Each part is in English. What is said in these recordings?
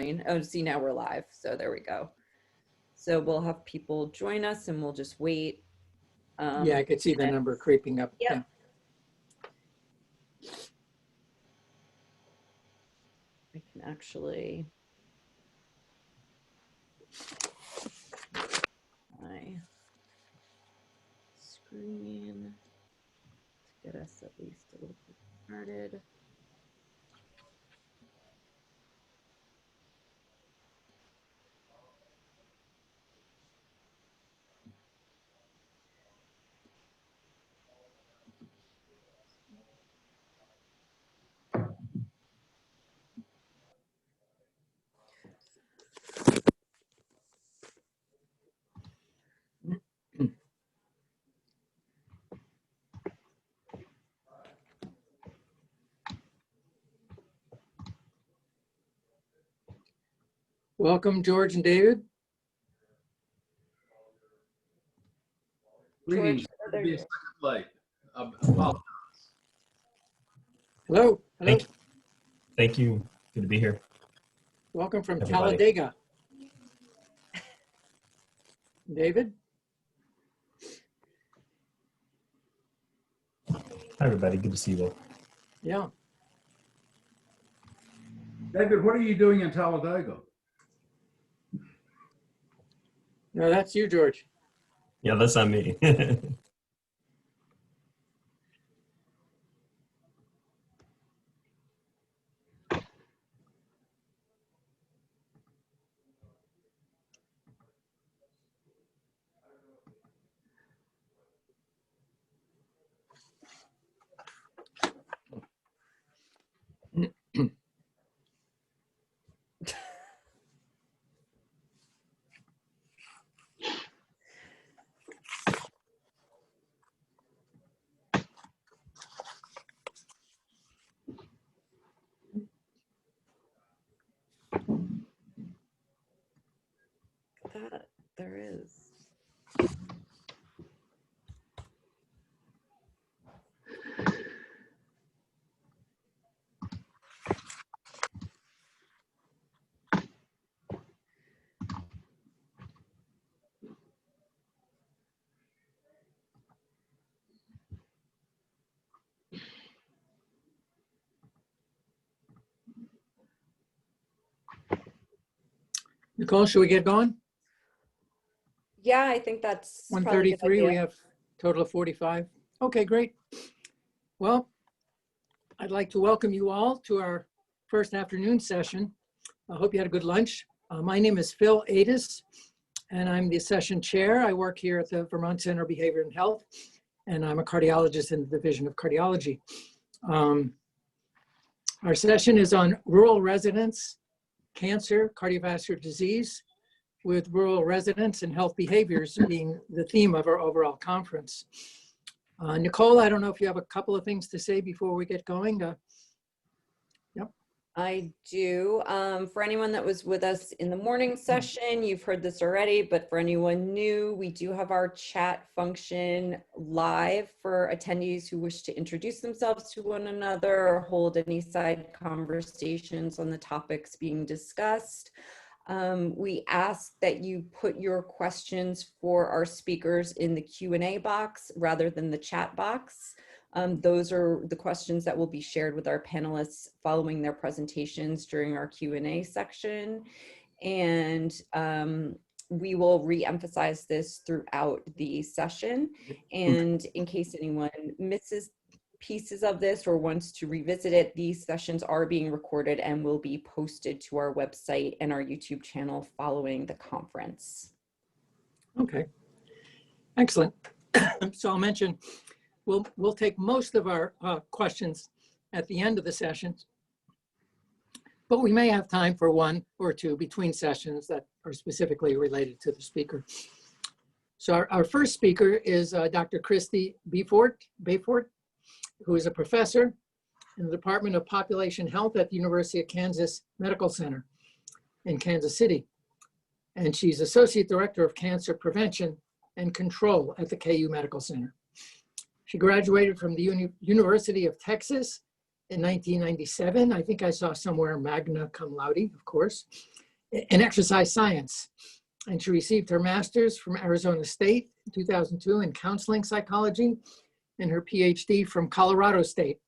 Oh, see, now we're live. So there we go. So we'll have people join us and we'll just wait. Yeah, I could see the number creeping up. Yep. Yeah. I can actually. My screen to get us at least a little bit started. Welcome, George and David. Please, George, be a second late. Apologize. Hello. Hello. Thank you. Good to be here. Welcome from Everybody. Talladega. David. Hi, everybody. Good to see you all. Yeah. David, what are you doing in Talladega? No, that's you, George. Yeah, that's not me. that there is. Nicole, should we get going? Yeah, I think that's probably a good 133, idea. we have a total of 45. Okay, great. Well, I'd like to welcome you all to our first afternoon session. I hope you had a good lunch. My name is Phil Ades, and I'm the session chair. I work here at the Vermont Center of Behavior and Health, and I'm a cardiologist in the Division of Cardiology. Our session is on rural residents, cancer, cardiovascular disease, with rural residents and health behaviors being the theme of our overall conference. Nicole, I don't know if you have a couple of things to say before we get going. Yep. I do. For anyone that was with us in the morning session, you've heard this already, but for anyone new, we do have our chat function live for attendees who wish to introduce themselves to one another or hold any side conversations on the topics being discussed. We ask that you put your questions for our speakers in the Q&A box rather than the chat box. Those are the questions that will be shared with our panelists following their presentations during our Q&A section. And we will re-emphasize this throughout the session. And in case anyone misses pieces of this or wants to revisit it, these sessions are being recorded and will be posted to our website and our YouTube channel following the conference. Okay, excellent. So I'll mention, we'll take most of our questions at the end of the session, but we may have time for one or two between sessions that are specifically related to the speaker. So our first speaker is Dr. Christie Befort, who is a professor in the Department of Population Health at the University of Kansas Medical Center in Kansas City. And she's Associate Director of Cancer Prevention and Control at the KU Medical Center. She graduated from the University of Texas in 1997. I think I saw somewhere magna cum laude, of course, in exercise science. And she received her master's from Arizona State in 2002 in counseling psychology and her PhD from Colorado State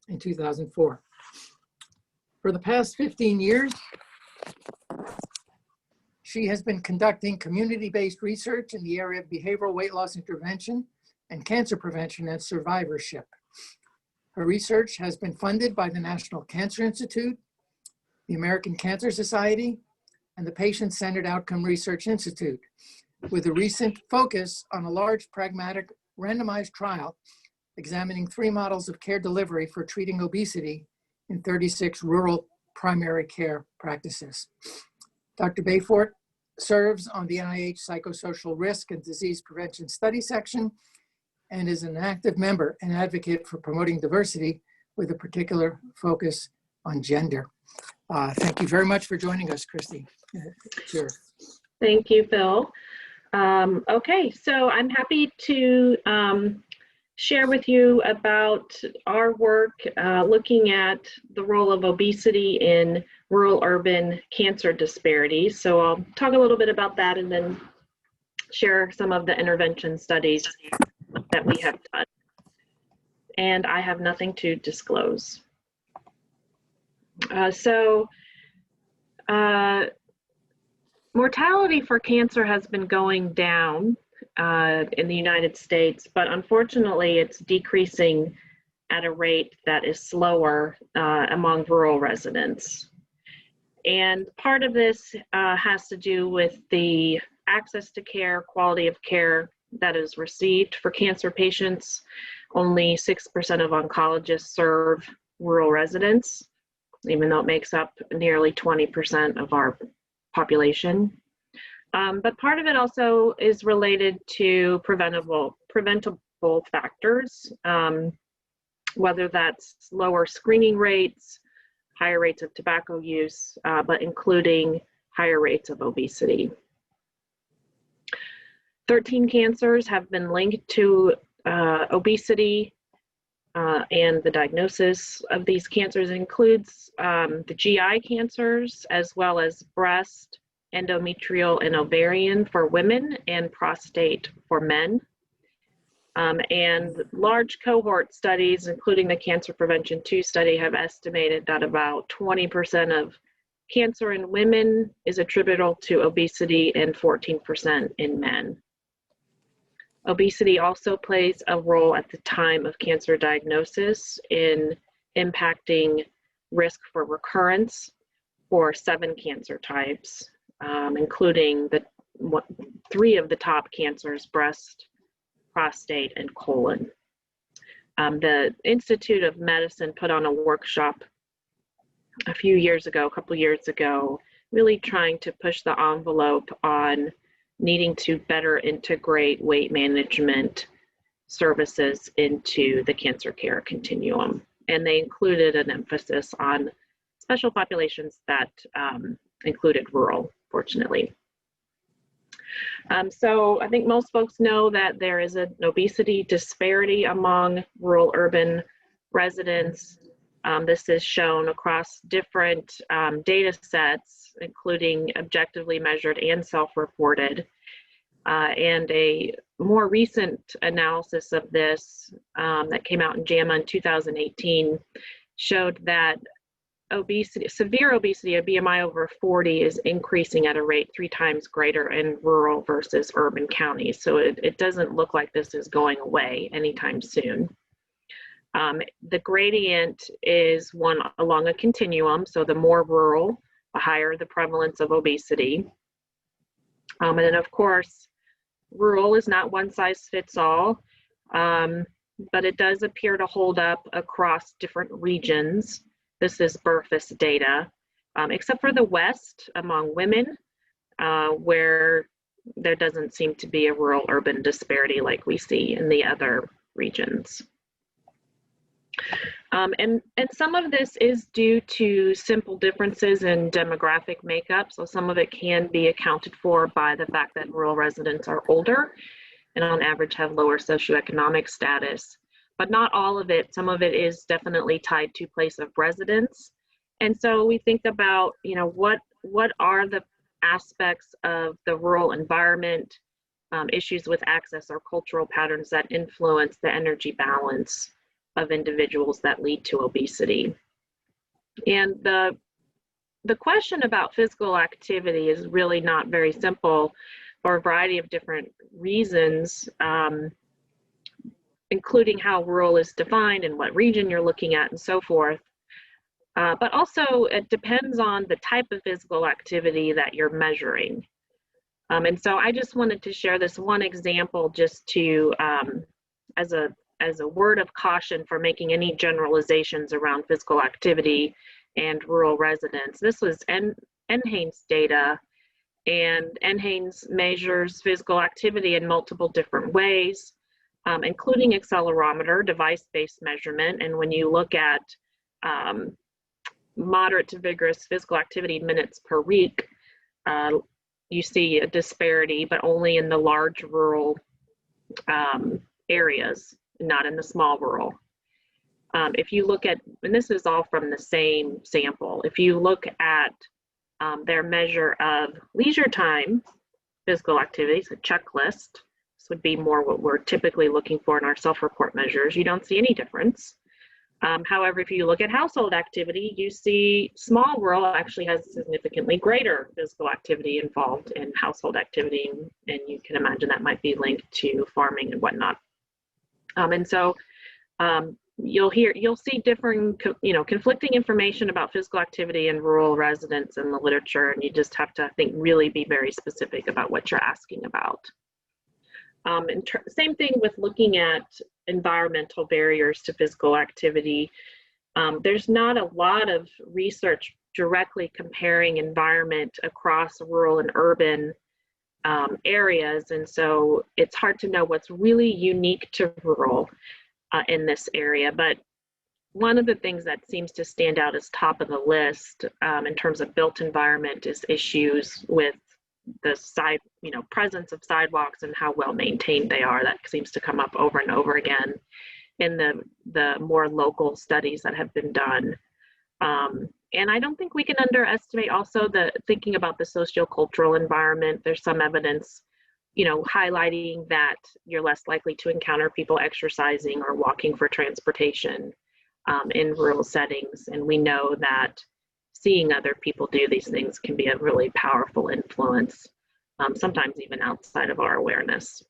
in 2004. For the past 15 years, she has been conducting community-based research in the area of behavioral weight loss intervention and cancer prevention and survivorship. Her research has been funded by the National Cancer Institute, the American Cancer Society, and the Patient-Centered Outcome Research Institute, with a recent focus on a large pragmatic randomized trial examining 3 models of care delivery for treating obesity in 36 rural primary care practices. Dr. Befort serves on the NIH Psychosocial Risk and Disease Prevention Study section and is an active member and advocate for promoting diversity with a particular focus on gender. Thank you very much for joining us, Christie. Sure. Thank you, Phil. Okay, so I'm happy to share with you about our work looking at the role of obesity in rural-urban cancer disparities. So I'll talk a little bit about that and then share some of the intervention studies that we have done. And I have nothing to disclose. Mortality for cancer has been going down in the United States, but unfortunately it's decreasing at a rate that is slower among rural residents. And part of this has to do with the access to care, quality of care that is received for cancer patients. Only 6% of oncologists serve rural residents, even though it makes up nearly 20% of our population. But part of it also is related to preventable factors, whether that's lower screening rates, higher rates of tobacco use, but including higher rates of obesity. 13 cancers have been linked to obesity, and the diagnosis of these cancers includes the GI cancers, as well as breast, endometrial, and ovarian for women, and prostate for men. And large cohort studies, including the Cancer Prevention 2 study, have estimated that about 20% of cancer in women is attributable to obesity and 14% in men. Obesity also plays a role at the time of cancer diagnosis in impacting risk for recurrence for 7 cancer types, including 3 of the top cancers: breast, prostate, and colon. The Institute of Medicine put on a workshop a couple years ago, really trying to push the envelope on needing to better integrate weight management services into the cancer care continuum. And they included an emphasis on special populations that included rural, fortunately. So I think most folks know that there is an obesity disparity among rural-urban residents. This is shown across different data sets, including objectively measured and self-reported. And a more recent analysis of this that came out in JAMA in 2018 showed that severe obesity, a BMI over 40, is increasing at a rate 3 times greater in rural versus urban counties. So it doesn't look like this is going away anytime soon. The gradient is one along a continuum, so the more rural, the higher the prevalence of obesity. And then of course, rural is not one size fits all, but it does appear to hold up across different regions. This is BRFIS data, except for the West among women, where there doesn't seem to be a rural-urban disparity like we see in the other regions. And some of this is due to simple differences in demographic makeup. So some of it can be accounted for by the fact that rural residents are older and on average have lower socioeconomic status. but not all of it. Some of it is definitely tied to place of residence. And so we think about, what are the aspects of the rural environment, issues with access or cultural patterns that influence the energy balance of individuals that lead to obesity. And the question about physical activity is really not very simple for a variety of different reasons, including how rural is defined and what region you're looking at and so forth. But also it depends on the type of physical activity that you're measuring. And so I just wanted to share this one example just to, as a word of caution for making any generalizations around physical activity and rural residents. This was NHANES data, and NHANES measures physical activity in multiple different ways, including accelerometer, device-based measurement. And when you look at moderate to vigorous physical activity minutes per week, you see a disparity, but only in the large rural areas, not in the small rural. If you look at, and this is all from the same sample, if you look at their measure of leisure time physical activities, a checklist, this would be more what we're typically looking for in our self-report measures, you don't see any difference. However, if you look at household activity, you see small rural actually has significantly greater physical activity involved in household activity, and you can imagine that might be linked to farming and whatnot. And so you'll see differing, conflicting information about physical activity in rural residents in the literature, and you just have to, I think, really be very specific about what you're asking about. Same thing with looking at environmental barriers to physical activity. There's not a lot of research directly comparing environment across rural and urban areas, and so it's hard to know what's really unique to rural in this area. But one of the things that seems to stand out as top of the list in terms of built environment is issues with the presence of sidewalks and how well maintained they are. That seems to come up over and over again in the more local studies that have been done. And I don't think we can underestimate also thinking about the sociocultural environment. There's some evidence, highlighting that you're less likely to encounter people exercising or walking for transportation in rural settings. And we know that seeing other people do these things can be a really powerful influence, sometimes even outside of our awareness.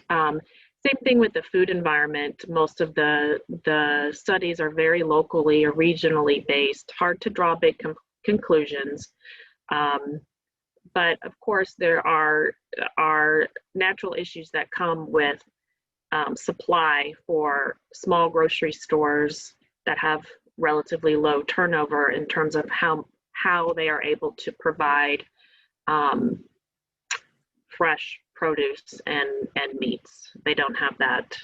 Same thing with the food environment. Most of the studies are very locally or regionally based, hard to draw big conclusions. But of course, there are natural issues that come with supply for small grocery stores that have relatively low turnover in terms of how they are able to provide fresh produce and meats. They don't have that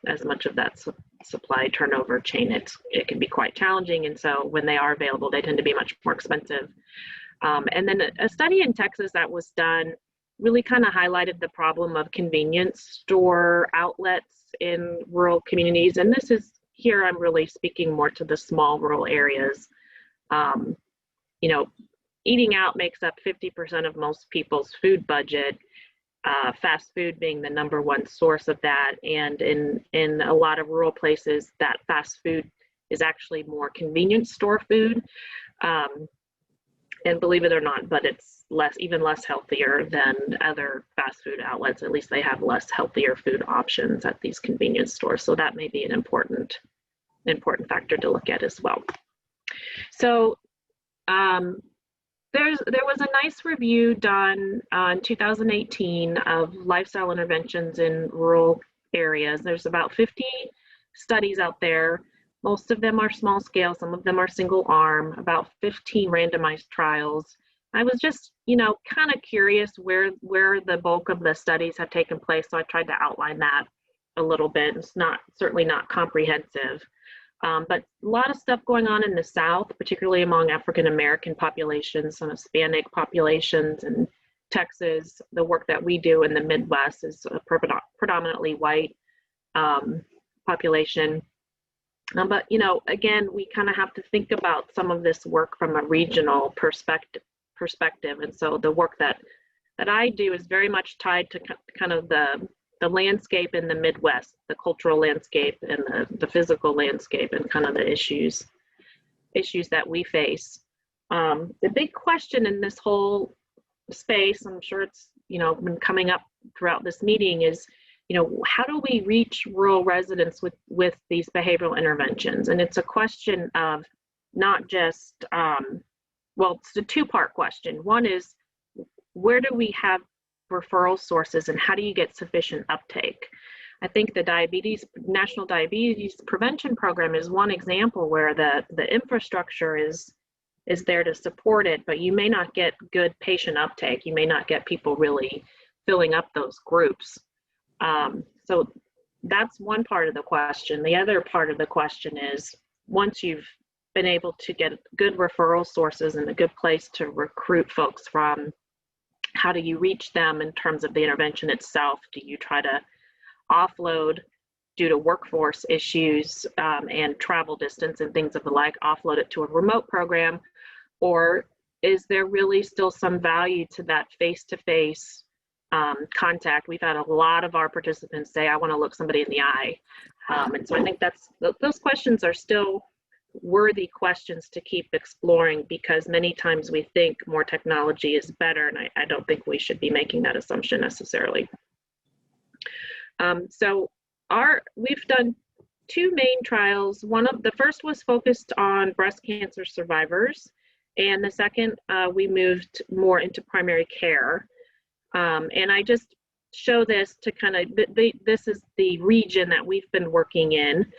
as much of that supply turnover chain. It can be quite challenging, and so when they are available, they tend to be much more expensive. And then a study in Texas that was done really kind of highlighted the problem of convenience store outlets in rural communities. And this is, here I'm really speaking more to the small rural areas. Eating out makes up 50% of most people's food budget, fast food being the #1 source of that. And in a lot of rural places, that fast food is actually more convenience store food. And believe it or not, but it's even less healthier than other fast food outlets. At least they have less healthier food options at these convenience stores. So that may be an important factor to look at as well. So there was a nice review done in 2018 of lifestyle interventions in rural areas. There's about 50 studies out there. Most of them are small scale, some of them are single arm, about 15 randomized trials. I was just, kind of curious where the bulk of the studies have taken place, so I tried to outline that a little bit. It's certainly not comprehensive, but a lot of stuff going on in the South, particularly among African American populations, some Hispanic populations in Texas. The work that we do in the Midwest is predominantly white. population. But, you know, again, we kind of have to think about some of this work from a regional perspective. And so the work that I do is very much tied to kind of the landscape in the Midwest, the cultural landscape and the physical landscape, and kind of the issues that we face. The big question in this whole space, I'm sure it's, you know, been coming up throughout this meeting, is, you know, how do we reach rural residents with these behavioral interventions? And it's a question of not just, well, it's a two-part question. One is, where do we have referral sources and how do you get sufficient uptake? I think the National Diabetes Prevention Program is one example where the infrastructure is there to support it, but you may not get good patient uptake. You may not get people really filling up those groups. So that's one part of the question. The other part of the question is, once you've been able to get good referral sources and a good place to recruit folks from, how do you reach them in terms of the intervention itself? Do you try to offload due to workforce issues and travel distance and things of the like, offload it to a remote program? Or is there really still some value to that face-to-face contact? We've had a lot of our participants say, I want to look somebody in the eye. And so I think those questions are still worthy questions to keep exploring, because many times we think more technology is better, and I don't think we should be making that assumption necessarily. So we've done two main trials. The first was focused on breast cancer survivors, and the second we moved more into primary care. And I just show this to kind of, this is the region that we've been working in.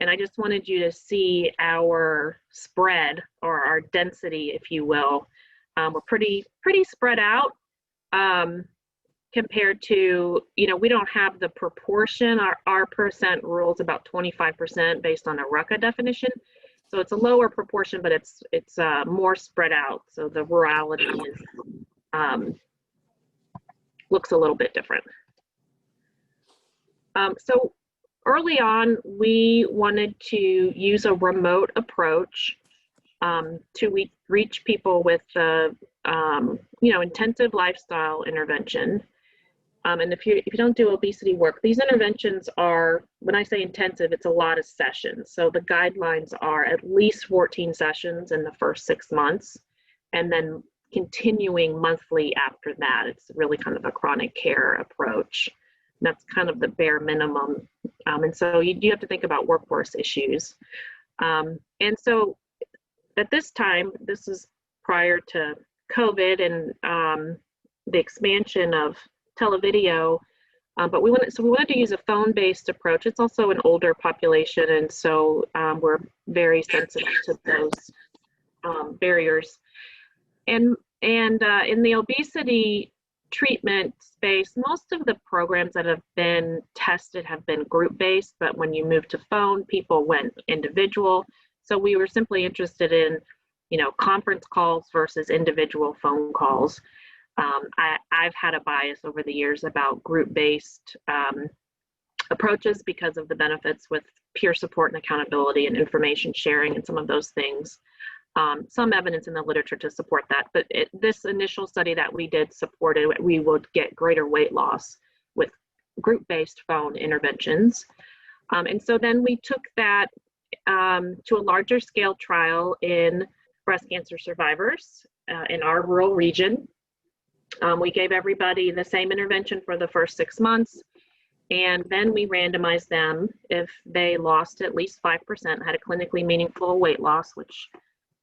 And I just wanted you to see our spread, or our density, if you will. We're pretty spread out compared to, you know, we don't have the proportion. Our percent rural is about 25% based on a RUCA definition. So it's a lower proportion, but it's more spread out. So the rurality is, looks a little bit different. So early on, we wanted to use a remote approach to reach people with you know, intensive lifestyle intervention. And if you don't do obesity work, these interventions are, when I say intensive, it's a lot of sessions. So the guidelines are at least 14 sessions in the first 6 months, and then continuing monthly after that. It's really kind of a chronic care approach. That's kind of the bare minimum. And so you do have to think about workforce issues. And so at this time, this is prior to COVID and the expansion of televideo, but we wanted to use a phone-based approach. It's also an older population, and so we're very sensitive to those barriers. And in the obesity treatment space, most of the programs that have been tested have been group-based, but when you move to phone, people went individual. So we were simply interested in, you know, conference calls versus individual phone calls. I've had a bias over the years about group-based approaches because of the benefits with peer support and accountability and information sharing and some of those things. Some evidence in the literature to support that, but this initial study that we did supported we would get greater weight loss with group-based phone interventions. And so then we took that to a larger scale trial in breast cancer survivors in our rural region. We gave everybody the same intervention for the first 6 months, and then we randomized them if they lost at least 5%, had a clinically meaningful weight loss, which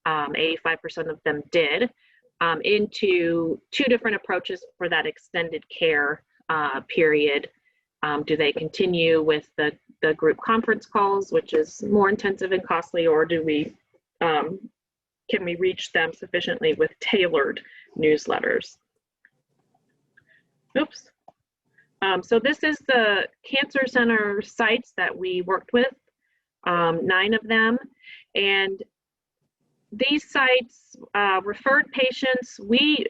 85% of them did, into two different approaches for that extended care period. Do they continue with the group conference calls, which is more intensive and costly, or do we can we reach them sufficiently with tailored newsletters? Oops. So this is the cancer center sites that we worked with, 9 of them. And these sites referred patients.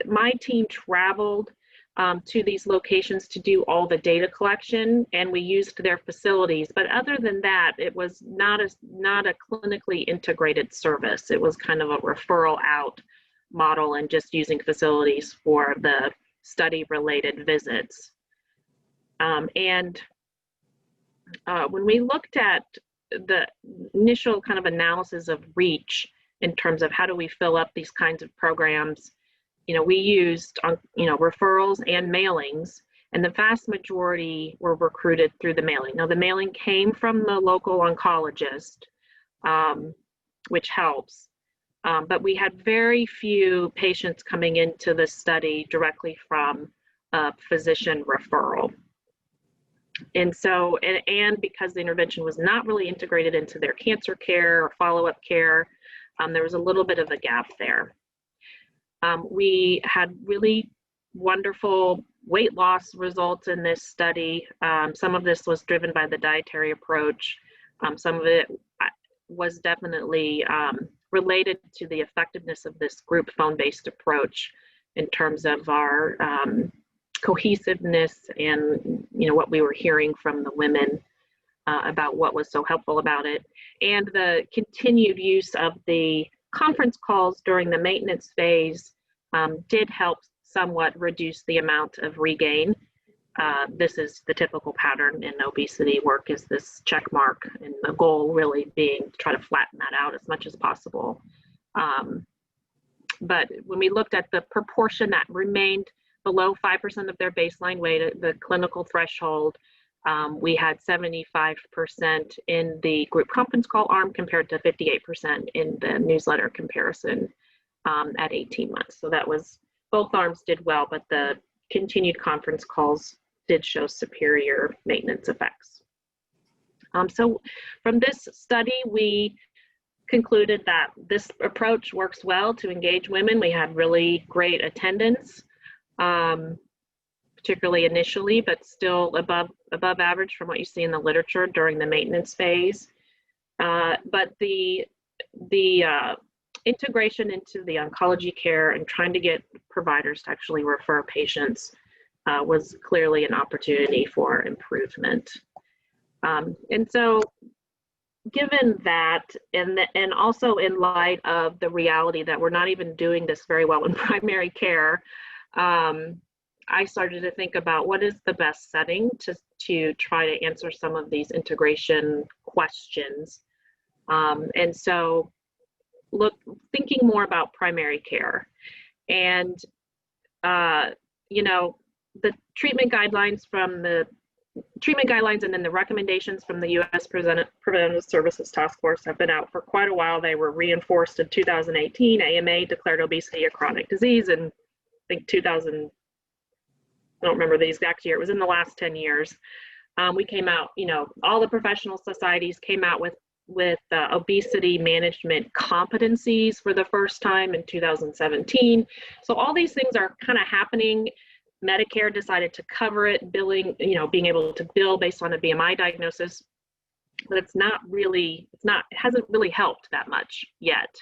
My team traveled to these locations to do all the data collection, and we used their facilities. But other than that, it was not a clinically integrated service. It was kind of a referral out model and just using facilities for the study-related visits. When we looked at the initial kind of analysis of reach in terms of how do we fill up these kinds of programs, we used, referrals and mailings, and the vast majority were recruited through the mailing. Now, the mailing came from the local oncologist, which helps, but we had very few patients coming into the study directly from a physician referral. And so, and because the intervention was not really integrated into their cancer care or follow-up care, there was a little bit of a gap there. We had really wonderful weight loss results in this study. Some of this was driven by the dietary approach. Some of it was definitely related to the effectiveness of this group phone-based approach in terms of our cohesiveness and what we were hearing from the women about what was so helpful about it, and the continued use of the conference calls during the maintenance phase did help somewhat reduce the amount of regain. This is the typical pattern in obesity work, is this check mark, and the goal really being to try to flatten that out as much as possible. But when we looked at the proportion that remained below 5% of their baseline weight, the clinical threshold, we had 75% in the group conference call arm compared to 58% in the newsletter comparison at 18 months. So that was, both arms did well, but the continued conference calls did show superior maintenance effects. So from this study, we concluded that this approach works well to engage women. We had really great attendance, particularly initially, but still above average from what you see in the literature during the maintenance phase. But the integration into the oncology care and trying to get providers to actually refer patients was clearly an opportunity for improvement. And so given that, and also in light of the reality that we're not even doing this very well in primary care, I started to think about what is the best setting to try to answer some of these integration questions. And so thinking more about primary care, and the treatment guidelines and then the recommendations from the U.S. Preventive Services Task Force have been out for quite a while. They were reinforced in 2018. AMA declared obesity a chronic disease, and I think I don't remember the exact year, it was in the last 10 years. We came out, all the professional societies came out with obesity management competencies for the first time in 2017. So all these things are kind of happening. Medicare decided to cover it, billing, being able to bill based on a BMI diagnosis, but it hasn't really helped that much yet.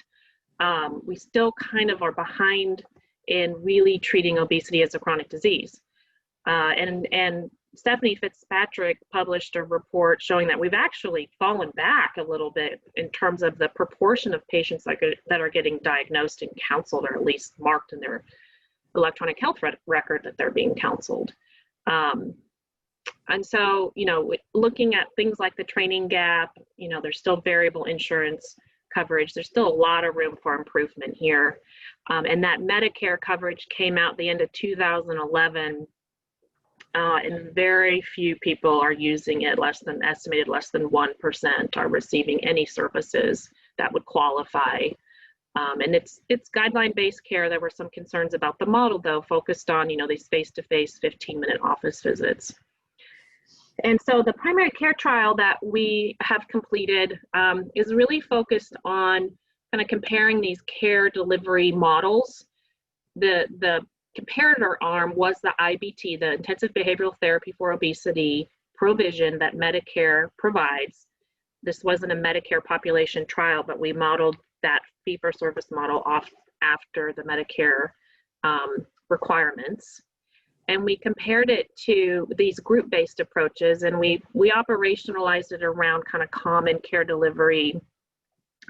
We still kind of are behind in really treating obesity as a chronic disease. And Stephanie Fitzpatrick published a report showing that we've actually fallen back a little bit in terms of the proportion of patients that are getting diagnosed and counseled, or at least marked in their electronic health record that they're being counseled. And so, looking at things like the training gap, there's still variable insurance coverage. There's still a lot of room for improvement here. And that Medicare coverage came out the end of 2011. And very few people are using it. Estimated less than 1% are receiving any services that would qualify. And it's guideline-based care. There were some concerns about the model, though, focused on these face-to-face 15-minute office visits. And so the primary care trial that we have completed is really focused on kind of comparing these care delivery models. The comparator arm was the IBT, the Intensive Behavioral Therapy for Obesity provision that Medicare provides. This wasn't a Medicare population trial, but we modeled that fee-for-service model off after the Medicare requirements. And we compared it to these group-based approaches, and we operationalized it around kind of common care delivery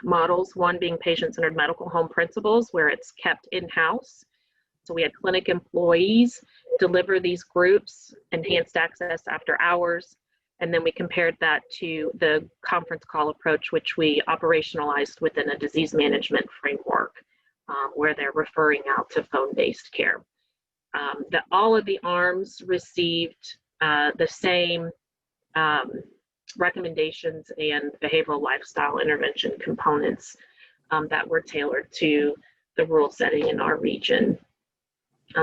models, one being patient-centered medical home principles, where it's kept in-house. So we had clinic employees deliver these groups, enhanced access after hours, and then we compared that to the conference call approach, which we operationalized within a disease management framework, where they're referring out to phone-based care. All of the arms received the same recommendations and behavioral lifestyle intervention components that were tailored to the rural setting in our region.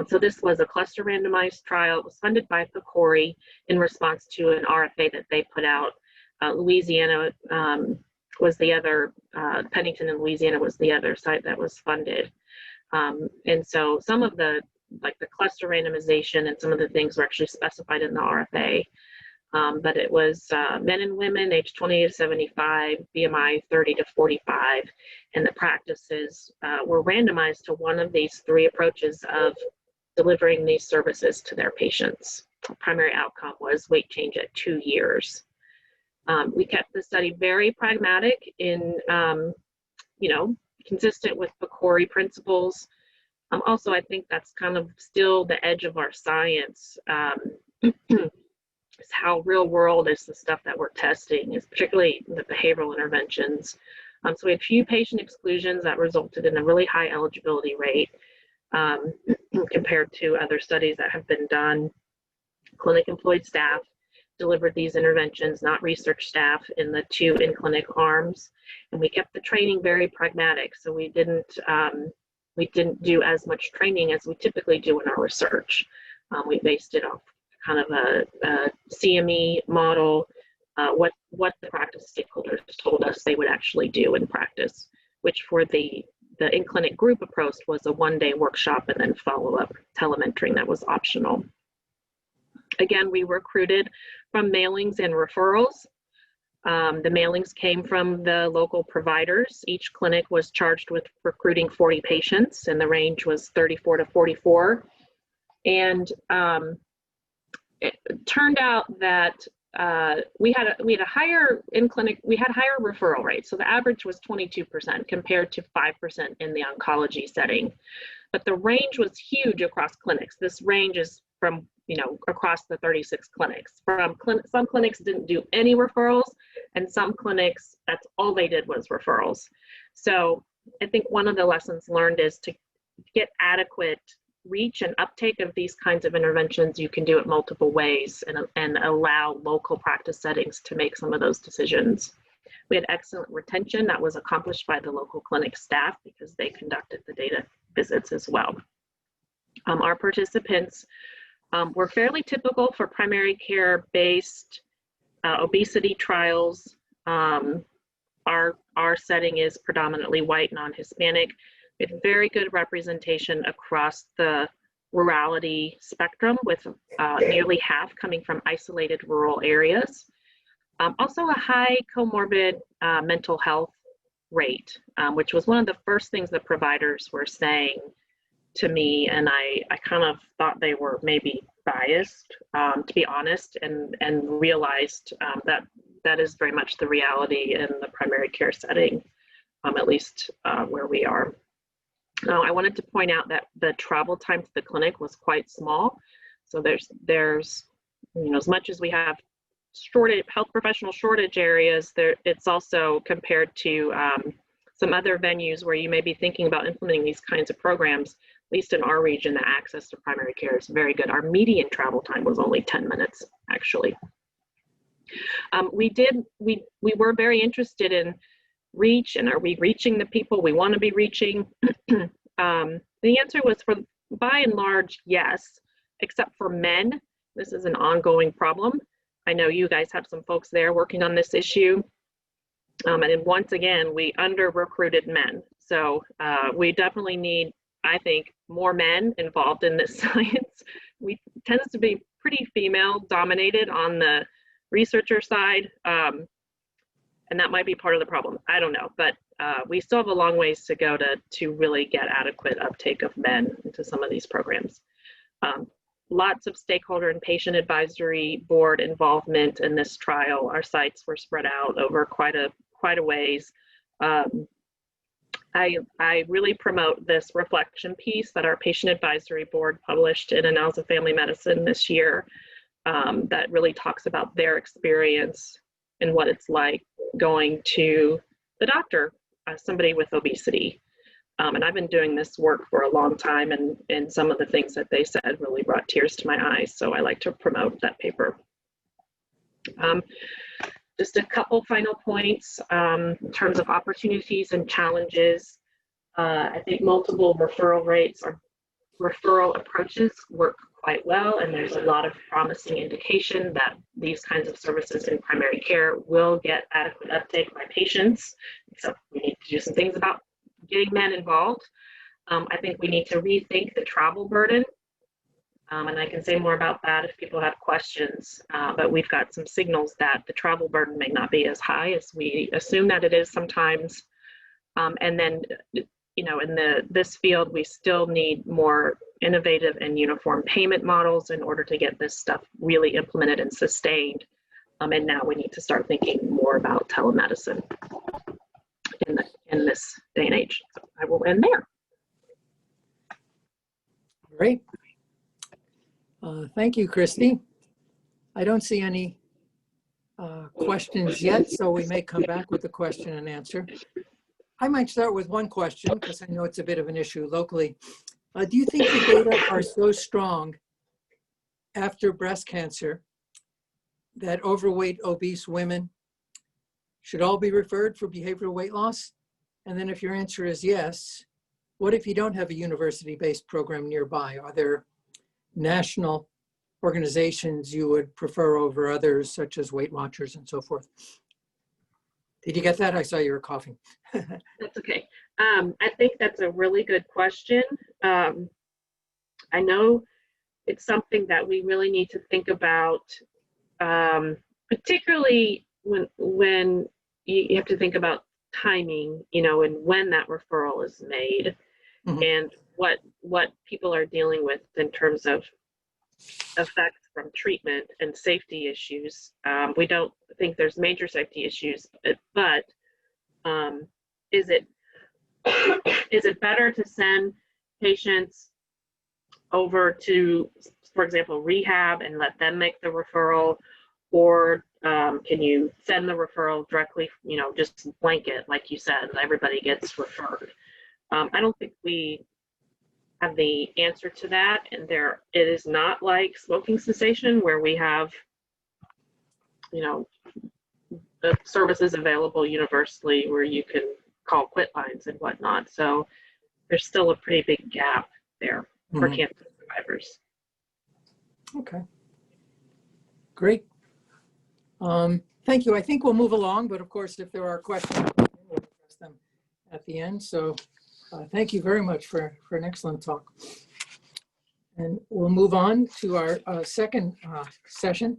So this was a cluster randomized trial. It was funded by PCORI in response to an RFA that they put out. Louisiana was the other, Pennington in Louisiana was the other site that was funded. And so some of the, like the cluster randomization and some of the things were actually specified in the RFA. But it was men and women aged 20 to 75, BMI 30 to 45, and the practices were randomized to one of these three approaches of delivering these services to their patients. The primary outcome was weight change at 2 years. We kept the study very pragmatic in, consistent with PCORI principles. Also, I think that's kind of still the edge of our science. Is how real world is the stuff that we're testing, is particularly the behavioral interventions. So we had few patient exclusions that resulted in a really high eligibility rate compared to other studies that have been done. Clinic employed staff delivered these interventions, not research staff, in the 2 in-clinic arms. And we kept the training very pragmatic. So we didn't do as much training as we typically do in our research. We based it off kind of a CME model, what the practice stakeholders told us they would actually do in practice, which for the in-clinic group approach was a 1-day workshop and then follow-up telementoring that was optional. Again, we recruited from mailings and referrals. The mailings came from the local providers. Each clinic was charged with recruiting 40 patients, and the range was 34 to 44. And it turned out that we had a higher higher referral rate. So the average was 22% compared to 5% in the oncology setting. But the range was huge across clinics. This range is from, across the 36 clinics. Some clinics didn't do any referrals, and some clinics, that's all they did was referrals. So I think one of the lessons learned is to get adequate reach and uptake of these kinds of interventions. You can do it multiple ways and allow local practice settings to make some of those decisions. We had excellent retention that was accomplished by the local clinic staff because they conducted the data visits as well. Our participants were fairly typical for primary care based obesity trials. Our setting is predominantly white, non-Hispanic. We had very good representation across the rurality spectrum, with nearly half coming from isolated rural areas. Also a high comorbid mental health rate, which was one of the first things the providers were saying to me, and I kind of thought they were maybe biased, to be honest, and realized that is very much the reality in the primary care setting, at least where we are. I wanted to point out that the travel time to the clinic was quite small. So there's as much as we have health professional shortage areas, it's also compared to some other venues where you may be thinking about implementing these kinds of programs. At least in our region, the access to primary care is very good. Our median travel time was only 10 minutes, actually. We were very interested in reach, and are we reaching the people we want to be reaching? The answer was, by and large, yes, except for men. This is an ongoing problem. I know you guys have some folks there working on this issue. And then once again, we under-recruited men. So we definitely need, I think, more men involved in this science. We tends to be pretty female dominated on the researcher side. And that might be part of the problem. I don't know, but we still have a long ways to go to really get adequate uptake of men into some of these programs. lots of stakeholder and patient advisory board involvement in this trial. Our sites were spread out over quite a ways. I really promote this reflection piece that our patient advisory board published in Annals of Family Medicine this year, that really talks about their experience and what it's like going to the doctor, somebody with obesity. And I've been doing this work for a long time, and some of the things that they said really brought tears to my eyes. So I like to promote that paper. Just a couple final points in terms of opportunities and challenges. I think multiple referral rates or referral approaches work quite well, and there's a lot of promising indication that these kinds of services in primary care will get adequate uptake by patients. So we need to do some things about getting men involved. I think we need to rethink the travel burden. And I can say more about that if people have questions, but we've got some signals that the travel burden may not be as high as we assume that it is sometimes. And then, you know, in this field, we still need more innovative and uniform payment models in order to get this stuff really implemented and sustained. And now we need to start thinking more about telemedicine in this day and age. So I will end there. Great. Thank you, Christie. I don't see any questions yet, so we may come back with the question and answer. I might start with one question because I know it's a bit of an issue locally. Do you think the data are so strong after breast cancer that overweight, obese women should all be referred for behavioral weight loss? And then if your answer is yes, what if you don't have a university-based program nearby? Are there national organizations you would prefer over others, such as Weight Watchers and so forth? Did you get that? I saw you were coughing. That's okay. I think that's a really good question. I know it's something that we really need to think about, particularly when you have to think about timing, you know, and when that referral is made, and what people are dealing with in terms of effects from treatment and safety issues. We don't think there's major safety issues, but is it better to send patients over to, for example, rehab and let them make the referral, or can you send the referral directly, you know, just blanket, like you said, everybody gets referred? I don't think we have the answer to that, and it is not like smoking cessation where we have, you know, the services available universally where you can call quit lines and whatnot. So there's still a pretty big gap there for cancer survivors. Okay, great. Thank you. I think we'll move along, but of course, if there are questions, we'll address them at the end. So thank you very much for an excellent talk. And we'll move on to our second session.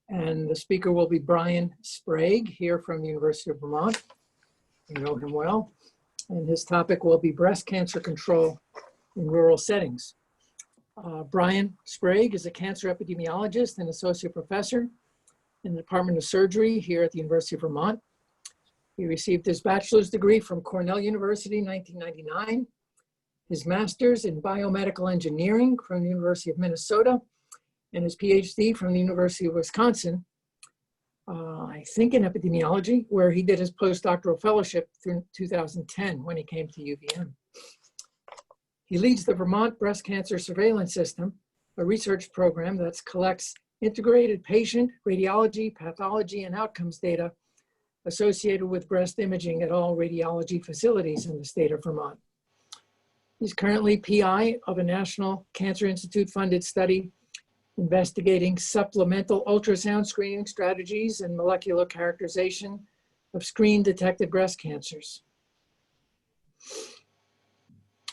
And the speaker will be Brian Sprague, here from the University of Vermont. You know him well. And his topic will be breast cancer control in rural settings. Brian Sprague is a cancer epidemiologist and associate professor in the Department of Surgery here at the University of Vermont. He received his bachelor's degree from Cornell University in 1999, his master's in biomedical engineering from the University of Minnesota, and his PhD from the University of Wisconsin, I think in epidemiology, where he did his postdoctoral fellowship through 2010 when he came to UVM. He leads the Vermont Breast Cancer Surveillance System, a research program that collects integrated patient, radiology, pathology, and outcomes data associated with breast imaging at all radiology facilities in the state of Vermont. He's currently PI of a National Cancer Institute funded study investigating supplemental ultrasound screening strategies and molecular characterization of screen-detected breast cancers.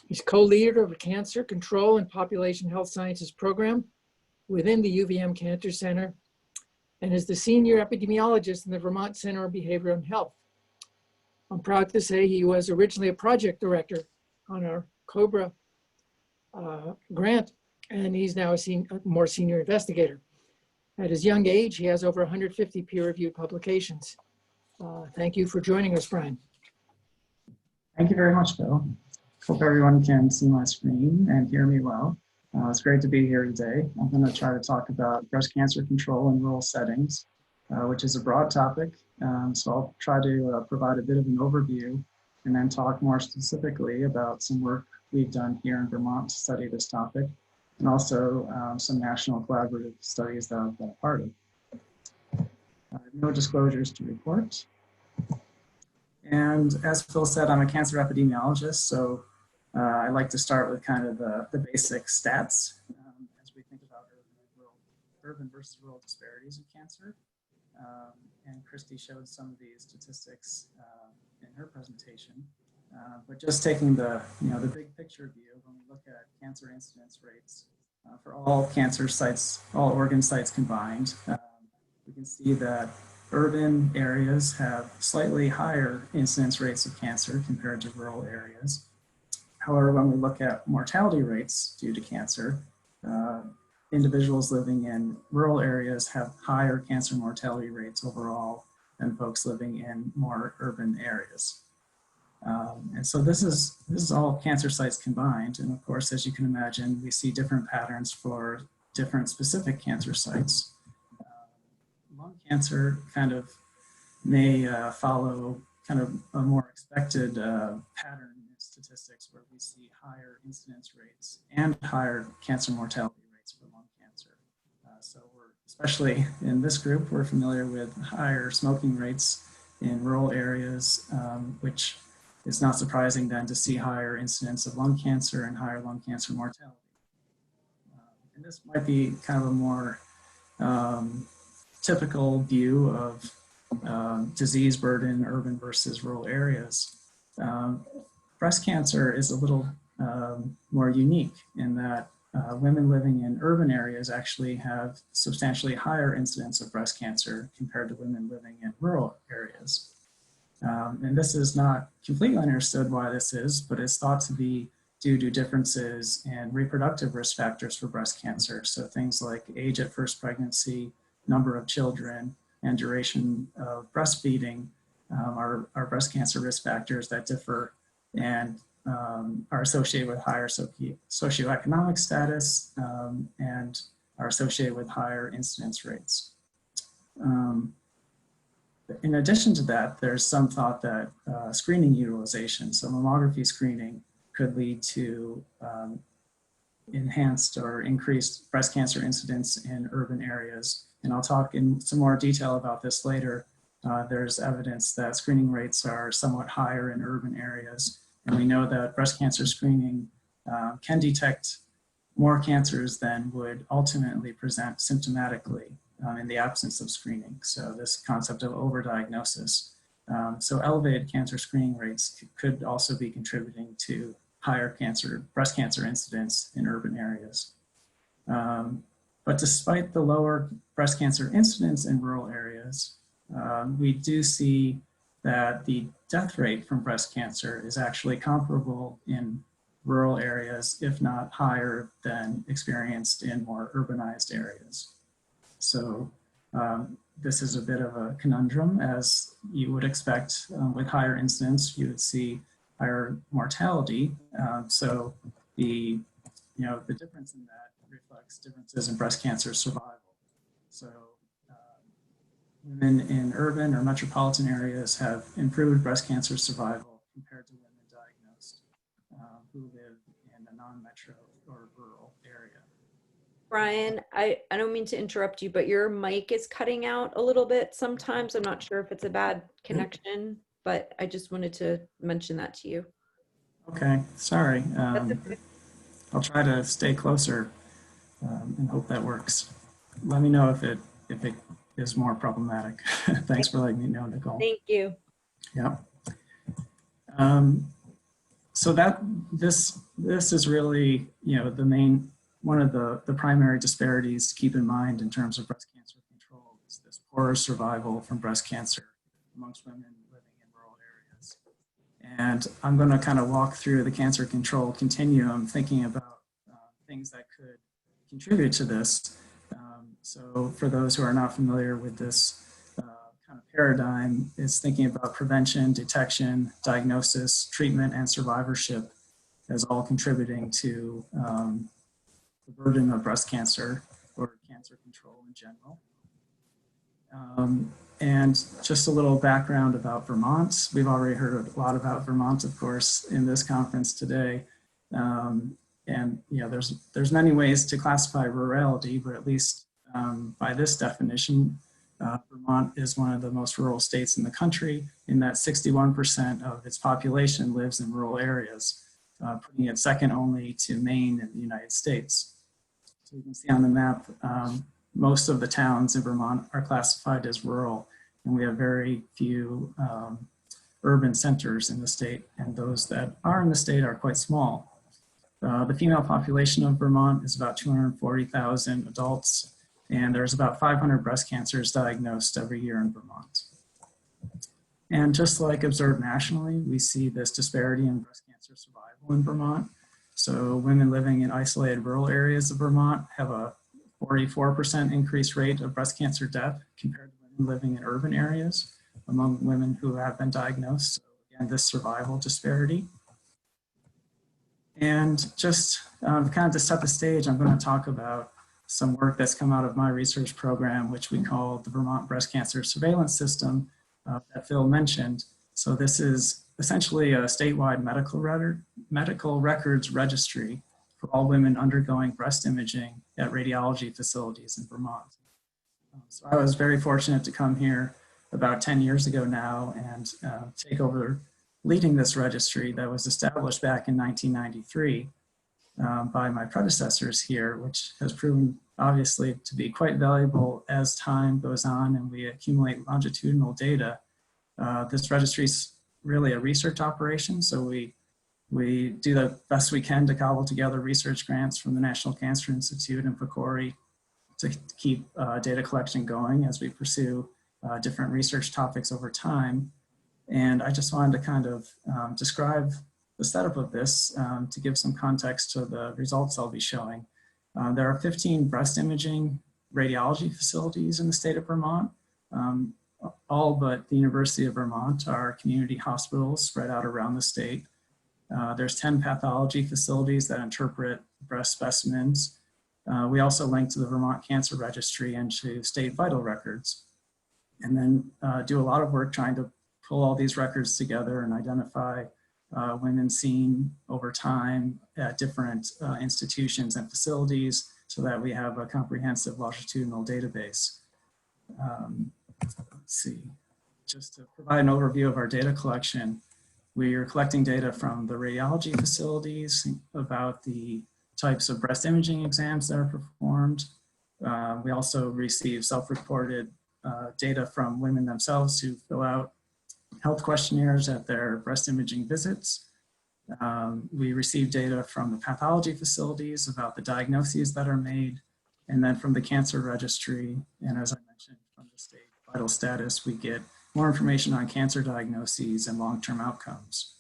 He's co-leader of a cancer control and population health sciences program within the UVM Cancer Center, and is the senior epidemiologist in the Vermont Center of Behavioral Health. I'm proud to say he was originally a project director on our COBRA grant and he's now a more senior investigator. At his young age, he has over 150 peer-reviewed publications. Thank you for joining us, Brian. Thank you very much, Bill. Hope everyone can see my screen and hear me well. It's great to be here today. I'm going to try to talk about breast cancer control in rural settings, which is a broad topic. So I'll try to provide a bit of an overview and then talk more specifically about some work we've done here in Vermont to study this topic, and also some national collaborative studies that I've been a part of. No disclosures to report. And as Phil said, I'm a cancer epidemiologist, so I like to start with kind of the basic stats as we think about urban versus rural disparities of cancer. And Christie showed some of these statistics in her presentation. But just taking the big picture view, when we look at cancer incidence rates for all cancer sites, all organ sites combined, we can see that urban areas have slightly higher incidence rates of cancer compared to rural areas. However, when we look at mortality rates due to cancer, individuals living in rural areas have higher cancer mortality rates overall than folks living in more urban areas. And so this is all cancer sites combined. And of course, as you can imagine, we see different patterns for different specific cancer sites. Lung cancer kind of may follow kind of a more expected pattern in statistics where we see higher incidence rates and higher cancer mortality rates for lung cancer. So we're, especially in this group, we're familiar with higher smoking rates in rural areas, which is not surprising then to see higher incidence of lung cancer and higher lung cancer mortality. And this might be kind of a more typical view of disease burden in urban versus rural areas. Breast cancer is a little more unique in that women living in urban areas actually have substantially higher incidence of breast cancer compared to women living in rural areas. And this is not completely understood why this is, but it's thought to be due to differences in reproductive risk factors for breast cancer. So things like age at first pregnancy, number of children, and duration of breastfeeding are breast cancer risk factors that differ and are associated with higher socioeconomic status and are associated with higher incidence rates. In addition to that, there's some thought that screening utilization, so mammography screening, could lead to enhanced or increased breast cancer incidence in urban areas. And I'll talk in some more detail about this later. There's evidence that screening rates are somewhat higher in urban areas. And we know that breast cancer screening can detect more cancers than would ultimately present symptomatically in the absence of screening. So this concept of overdiagnosis. So elevated cancer screening rates could also be contributing to higher breast cancer incidence in urban areas. But despite the lower breast cancer incidence in rural areas, we do see that the death rate from breast cancer is actually comparable in rural areas, if not higher than experienced in more urbanized areas. So this is a bit of a conundrum, as you would expect with higher incidence, you would see higher mortality. So the difference in that reflects differences in breast cancer survival. So women in urban or metropolitan areas have improved breast cancer survival compared to women diagnosed who live in a non-metro or rural area. Brian, I don't mean to interrupt you, but your mic is cutting out a little bit sometimes. I'm not sure if it's a bad connection, but I just wanted to mention that to you. Okay, sorry. Okay. I'll try to stay closer and hope that works. Let me know if it is more problematic. Thanks for letting me know, Nicole. Thank you. Yeah. So this is really, one of the primary disparities to keep in mind in terms of breast cancer control is this poorer survival from breast cancer amongst women living in rural areas. And I'm going to kind of walk through the cancer control continuum, thinking about things that could contribute to this. So for those who are not familiar with this kind of paradigm, is thinking about prevention, detection, diagnosis, treatment, and survivorship as all contributing to the burden of breast cancer or cancer control in general. And just a little background about Vermont. We've already heard a lot about Vermont, of course, in this conference today. And there's many ways to classify rurality, but at least by this definition, Vermont is one of the most rural states in the country, in that 61% of its population lives in rural areas, putting it second only to Maine in the United States. So you can see on the map, most of the towns in Vermont are classified as rural, and we have very few urban centers in the state, and those that are in the state are quite small. The female population of Vermont is about 240,000 adults, and there's about 500 breast cancers diagnosed every year in Vermont. And just like observed nationally, we see this disparity in breast cancer survival in Vermont. So women living in isolated rural areas of Vermont have a 44% increased rate of breast cancer death compared to women living in urban areas among women who have been diagnosed. So again, this survival disparity. And just kind of to set the stage, I'm going to talk about some work that's come out of my research program, which we call the Vermont Breast Cancer Surveillance System that Phil mentioned. So this is essentially a statewide medical records registry for all women undergoing breast imaging at radiology facilities in Vermont. So I was very fortunate to come here about 10 years ago now and take over leading this registry that was established back in 1993 by my predecessors here, which has proven obviously to be quite valuable as time goes on and we accumulate longitudinal data. This registry is really a research operation, so we do the best we can to cobble together research grants from the National Cancer Institute and PCORI to keep data collection going as we pursue different research topics over time. And I just wanted to kind of describe the setup of this to give some context to the results I'll be showing. There are 15 breast imaging radiology facilities in the state of Vermont. All but the University of Vermont are community hospitals spread out around the state. There's 10 pathology facilities that interpret breast specimens. We also link to the Vermont Cancer Registry and to state vital records. And then do a lot of work trying to pull all these records together and identify women seen over time at different institutions and facilities so that we have a comprehensive longitudinal database. Let's see, just to provide an overview of our data collection, we are collecting data from the radiology facilities about the types of breast imaging exams that are performed. We also receive self-reported data from women themselves who fill out health questionnaires at their breast imaging visits. We receive data from the pathology facilities about the diagnoses that are made, and then from the cancer registry, and as I mentioned, from the state vital status, we get more information on cancer diagnoses and long-term outcomes.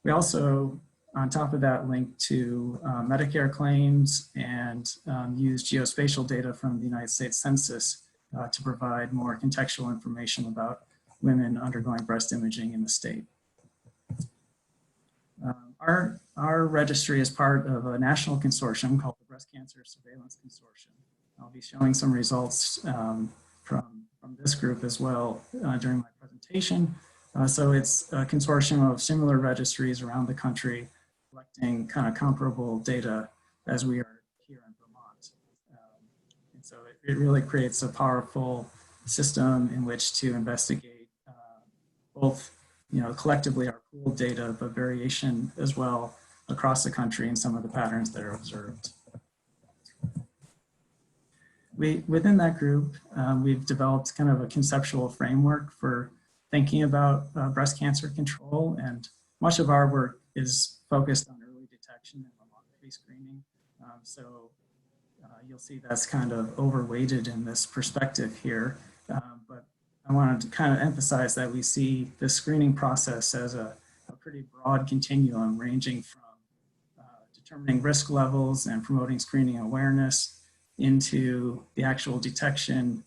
We also, on top of that, link to Medicare claims and use geospatial data from the United States Census to provide more contextual information about women undergoing breast imaging in the state. Our registry is part of a national consortium called the Breast Cancer Surveillance Consortium. I'll be showing some results from this group as well during my presentation. So it's a consortium of similar registries around the country collecting kind of comparable data as we are here in Vermont. And so it really creates a powerful system in which to investigate both, collectively our pooled data, but variation as well across the country and some of the patterns that are observed. Within that group, we've developed kind of a conceptual framework for thinking about breast cancer control, and much of our work is focused on early detection and mammography screening. So you'll see that's kind of overweighted in this perspective here, but I wanted to kind of emphasize that we see the screening process as a pretty broad continuum ranging from determining risk levels and promoting screening awareness, into the actual detection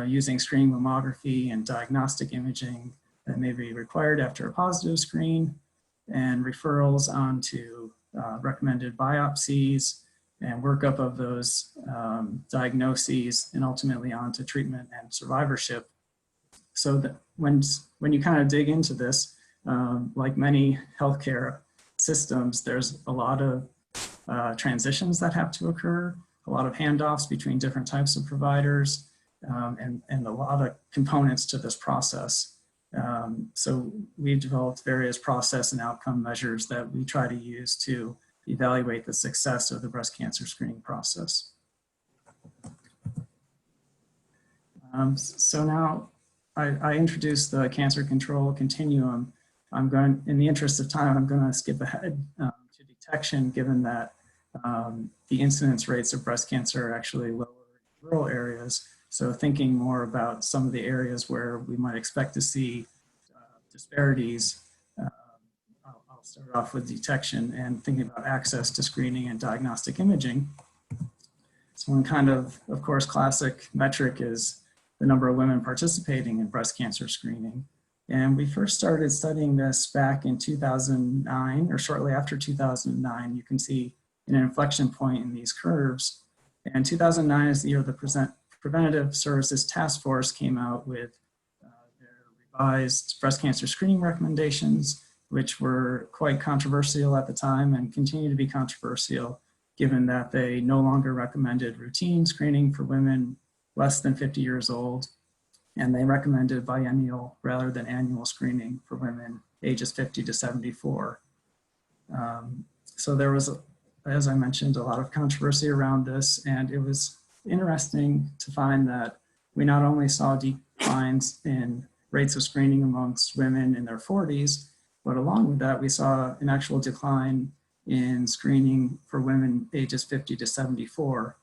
using screening mammography and diagnostic imaging that may be required after a positive screen, and referrals onto recommended biopsies and workup of those diagnoses, and ultimately onto treatment and survivorship. So that when you kind of dig into this, like many healthcare systems, there's a lot of transitions that have to occur, a lot of handoffs between different types of providers, and a lot of components to this process. So we've developed various process and outcome measures that we try to use to evaluate the success of the breast cancer screening process. So now I introduced the cancer control continuum. In the interest of time, I'm going to skip ahead to detection, given that the incidence rates of breast cancer are actually lower in rural areas. So thinking more about some of the areas where we might expect to see disparities, I'll start off with detection and thinking about access to screening and diagnostic imaging. So one kind of course, classic metric is the number of women participating in breast cancer screening. And we first started studying this back in 2009, or shortly after 2009. You can see an inflection point in these curves. And 2009 is the year the Preventative Services Task Force came out with their revised breast cancer screening recommendations, which were quite controversial at the time and continue to be controversial, given that they no longer recommended routine screening for women less than 50 years old, and they recommended biennial rather than annual screening for women ages 50 to 74. So there was, as I mentioned, a lot of controversy around this, and it was interesting to find that we not only saw declines in rates of screening amongst women in their 40s, but along with that, we saw an actual decline in screening for women ages 50 to 74,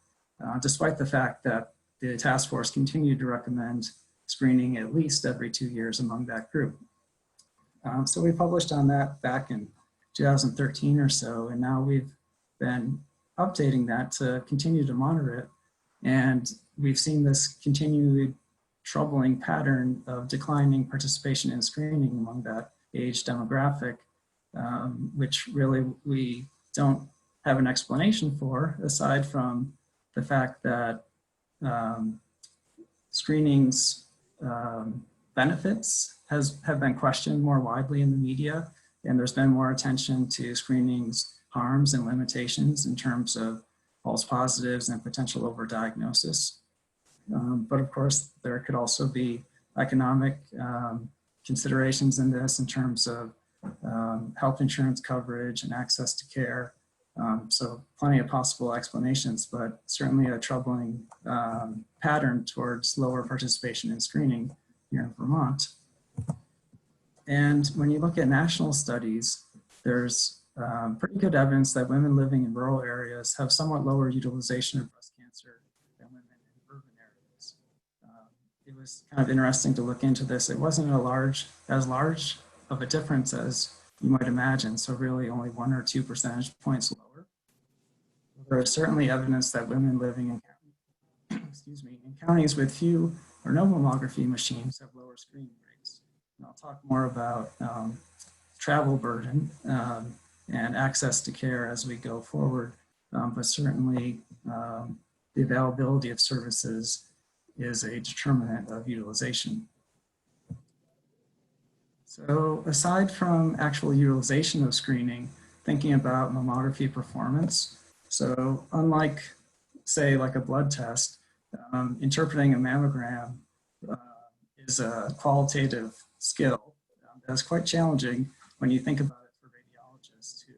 despite the fact that the task force continued to recommend screening at least every 2 years among that group. So we published on that back in 2013 or so, and now we've been updating that to continue to monitor it. And we've seen this continued troubling pattern of declining participation in screening among that age demographic, which really we don't have an explanation for, aside from the fact that screening's benefits have been questioned more widely in the media, and there's been more attention to screening's harms and limitations in terms of false positives and potential overdiagnosis. But of course, there could also be economic considerations in this in terms of health insurance coverage and access to care. So plenty of possible explanations, but certainly a troubling pattern towards lower participation in screening here in Vermont. And when you look at national studies, there's pretty good evidence that women living in rural areas have somewhat lower utilization of breast cancer than women in urban areas. It was kind of interesting to look into this. It wasn't as large of a difference as you might imagine, so really only 1 or 2 percentage points lower. There is certainly evidence that women living in, in counties with few or no mammography machines have lower screening rates. And I'll talk more about travel burden and access to care as we go forward, but certainly the availability of services is a determinant of utilization. So aside from actual utilization of screening, thinking about mammography performance. So unlike, say, like a blood test, interpreting a mammogram is a qualitative skill that's quite challenging when you think about it for radiologists who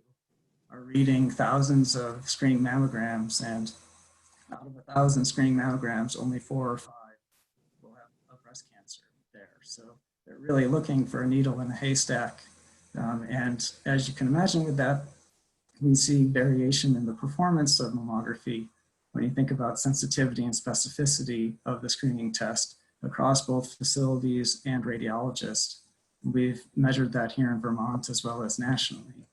are reading thousands of screening mammograms, and out of 1,000 screening mammograms, only 4 or 5 will have a breast cancer there. So they're really looking for a needle in a haystack. And as you can imagine with that, we see variation in the performance of mammography when you think about sensitivity and specificity of the screening test across both facilities and We've measured that here in Vermont as well as nationally.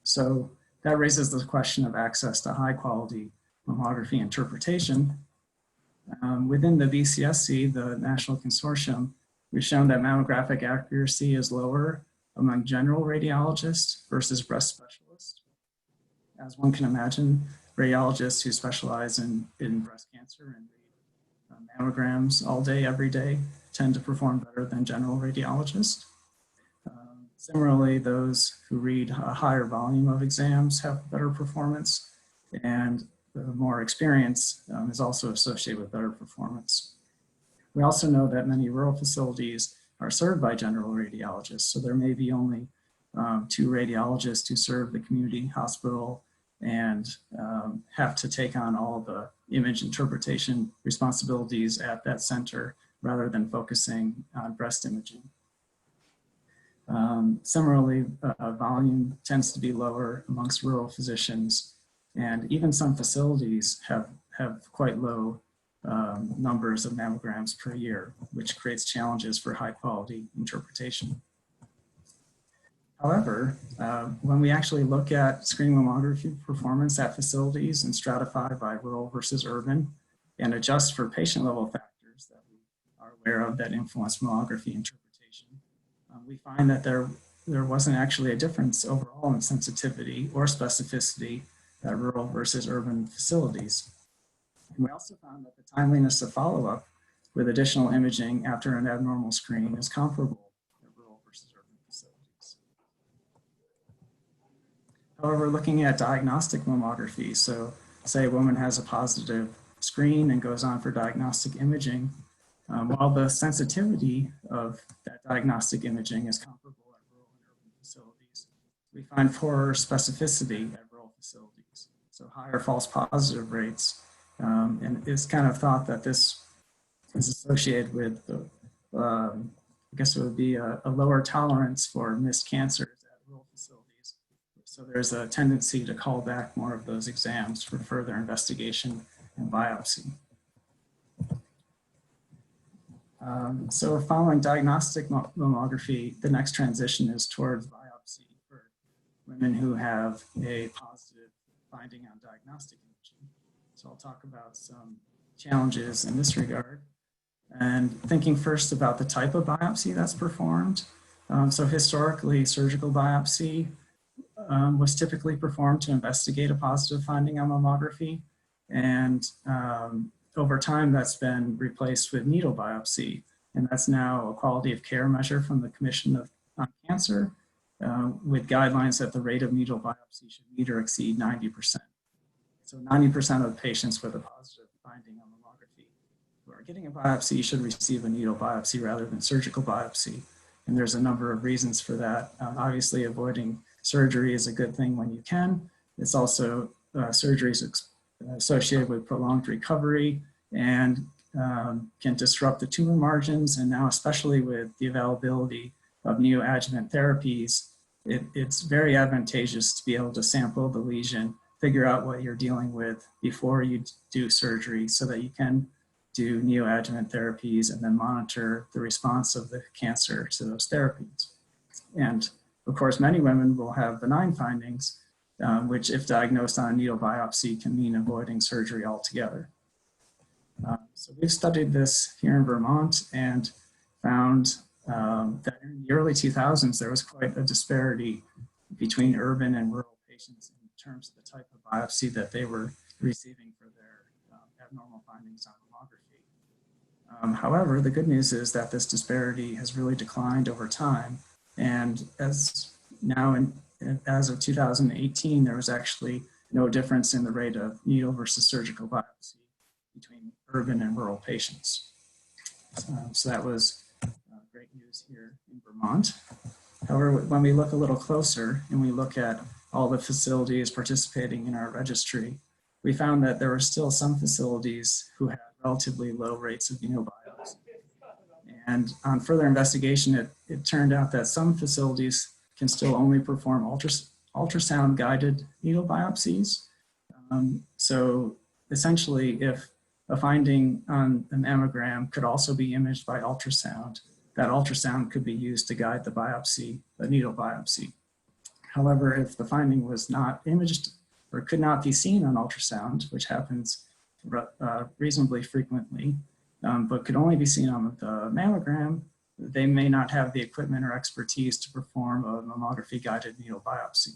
So that raises the question of access to high quality mammography interpretation. Within the BCSC, the National Consortium, we've shown that mammographic accuracy is lower among general radiologists versus breast specialists. As one can imagine, radiologists who specialize in breast cancer and read mammograms all day, every day, tend to perform better than general radiologists. Similarly, those who read a higher volume of exams have better performance, and the more experience is also associated with better performance. We also know that many rural facilities are served by general radiologists, so there may be only 2 radiologists who serve the community hospital and have to take on all the image interpretation responsibilities at that center rather than focusing on breast imaging. Similarly, volume tends to be lower amongst rural physicians, and even some facilities have quite low numbers of mammograms per year, which creates challenges for high quality interpretation. However, when we actually look at screening mammography performance at facilities and stratify by rural versus urban and adjust for patient level factors that we are aware of that influence mammography interpretation, we find that there wasn't actually a difference overall in sensitivity or specificity at rural versus urban facilities. And we also found that the timeliness of follow-up with additional imaging after an abnormal screen is comparable at rural versus urban facilities. However, looking at diagnostic mammography, so say a woman has a positive screen and goes on for diagnostic imaging, while the sensitivity of that diagnostic imaging is comparable at rural and urban facilities, we find poorer specificity at rural facilities, so higher false positive rates. And it's kind of thought that this is associated with, I guess it would be a lower tolerance for missed cancers at rural facilities. So there's a tendency to call back more of those exams for further investigation and biopsy. So following diagnostic mammography, the next transition is towards biopsy for women who have a positive finding on diagnostic imaging. So I'll talk about some challenges in this regard. And thinking first about the type of biopsy that's performed. So historically, surgical biopsy was typically performed to investigate a positive finding on mammography. And over time, that's been replaced with needle biopsy. And that's now a quality of care measure from the Commission on Cancer, with guidelines that the rate of needle biopsy should meet or exceed 90%. So 90% of patients with a positive finding on mammography who are getting a biopsy should receive a needle biopsy rather than surgical biopsy. And there's a number of reasons for that. Obviously, avoiding surgery is a good thing when you can. It's also surgery is associated with prolonged recovery and can disrupt the tumor margins. And now, especially with the availability of neoadjuvant therapies, it's very advantageous to be able to sample the lesion, figure out what you're dealing with before you do surgery so that you can do neoadjuvant therapies and then monitor the response of the cancer to those therapies. And of course, many women will have benign findings, which if diagnosed on a needle biopsy can mean avoiding surgery altogether. So we've studied this here in Vermont and found that in the early 2000s, there was quite a disparity between urban and rural patients in terms of the type of biopsy that they were receiving for their abnormal findings on mammography. However, the good news is that this disparity has really declined over time. And as of 2018, there was actually no difference in the rate of needle versus surgical biopsy between urban and rural patients. So that was great news here in Vermont. However, when we look a little closer and we look at all the facilities participating in our registry, we found that there were still some facilities who had relatively low rates of needle biopsy. And on further investigation, it turned out that some facilities can still only perform ultrasound-guided needle biopsies. So essentially, if a finding on the mammogram could also be imaged by ultrasound, that ultrasound could be used to guide the biopsy, the needle biopsy. However, if the finding was not imaged or could not be seen on ultrasound, which happens reasonably frequently, but could only be seen on the mammogram, they may not have the equipment or expertise to perform a mammography-guided needle biopsy.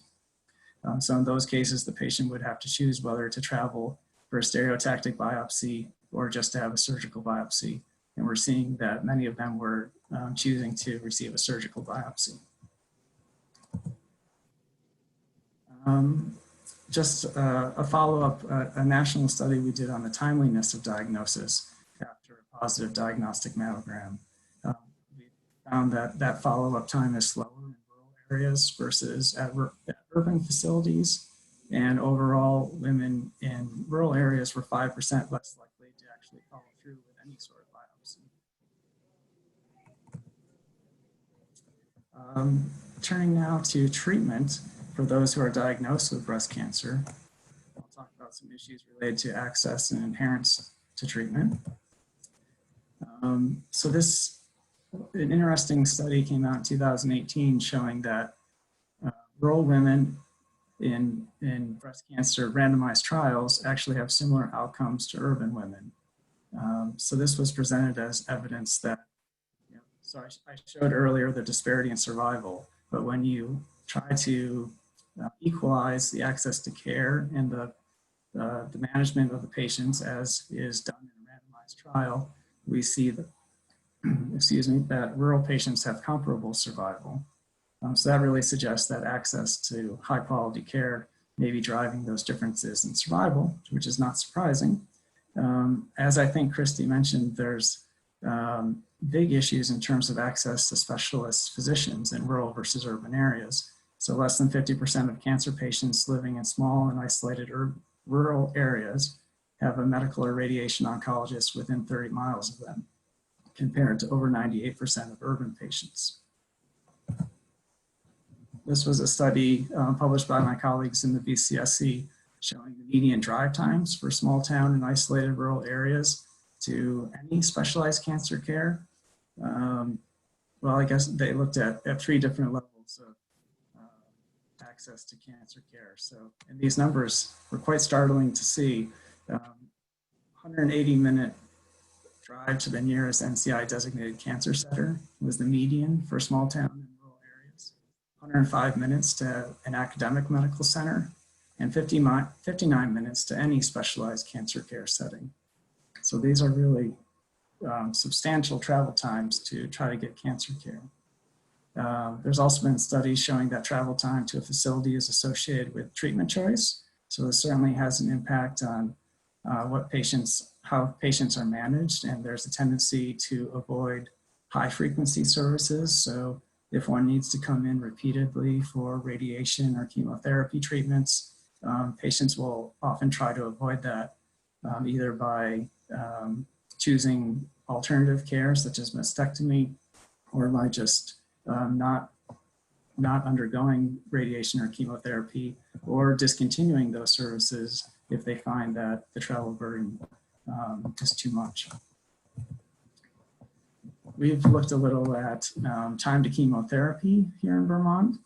So in those cases, the patient would have to choose whether to travel for a stereotactic biopsy or just to have a surgical biopsy. And we're seeing that many of them were choosing to receive a surgical biopsy. Just a follow-up, a national study we did on the timeliness of diagnosis after a positive diagnostic mammogram. We found that that follow-up time is slower in rural areas versus at urban facilities. And overall, women in rural areas were 5% less likely to actually follow through with any sort of biopsy. Turning now to treatment for those who are diagnosed with breast cancer, I'll talk about some issues related to access and adherence to treatment. So an interesting study came out in 2018 showing that rural women in breast cancer randomized trials actually have similar outcomes to urban women. So this was presented as evidence that, so I showed earlier the disparity in survival, but when you try to equalize the access to care and the management of the patients as is done in a randomized trial, we see that, that rural patients have comparable survival. So that really suggests that access to high quality care may be driving those differences in survival, which is not surprising. As I think Christie mentioned, there's big issues in terms of access to specialist physicians in rural versus urban areas. So less than 50% of cancer patients living in small and isolated rural areas have a medical or radiation oncologist within 30 miles of them, compared to over 98% of urban patients. This was a study published by my colleagues in the BCSC showing the median drive times for small town and isolated rural areas to any specialized cancer care. Well, I guess they looked at 3 different levels of access to cancer care. So, and these numbers were quite startling to see. 180-minute drive to the nearest NCI designated cancer center was the median for small town and rural areas. 105 minutes to an academic medical center, and 59 minutes to any specialized cancer care setting. So these are really substantial travel times to try to get cancer care. There's also been studies showing that travel time to a facility is associated with treatment choice. So this certainly has an impact on how patients are managed, and there's a tendency to avoid high frequency services. So if one needs to come in repeatedly for radiation or chemotherapy treatments, patients will often try to avoid that either by choosing alternative care such as mastectomy, or by just not undergoing radiation or chemotherapy, or discontinuing those services if they find that the travel burden is too much. We've looked a little at time to chemotherapy here in Vermont.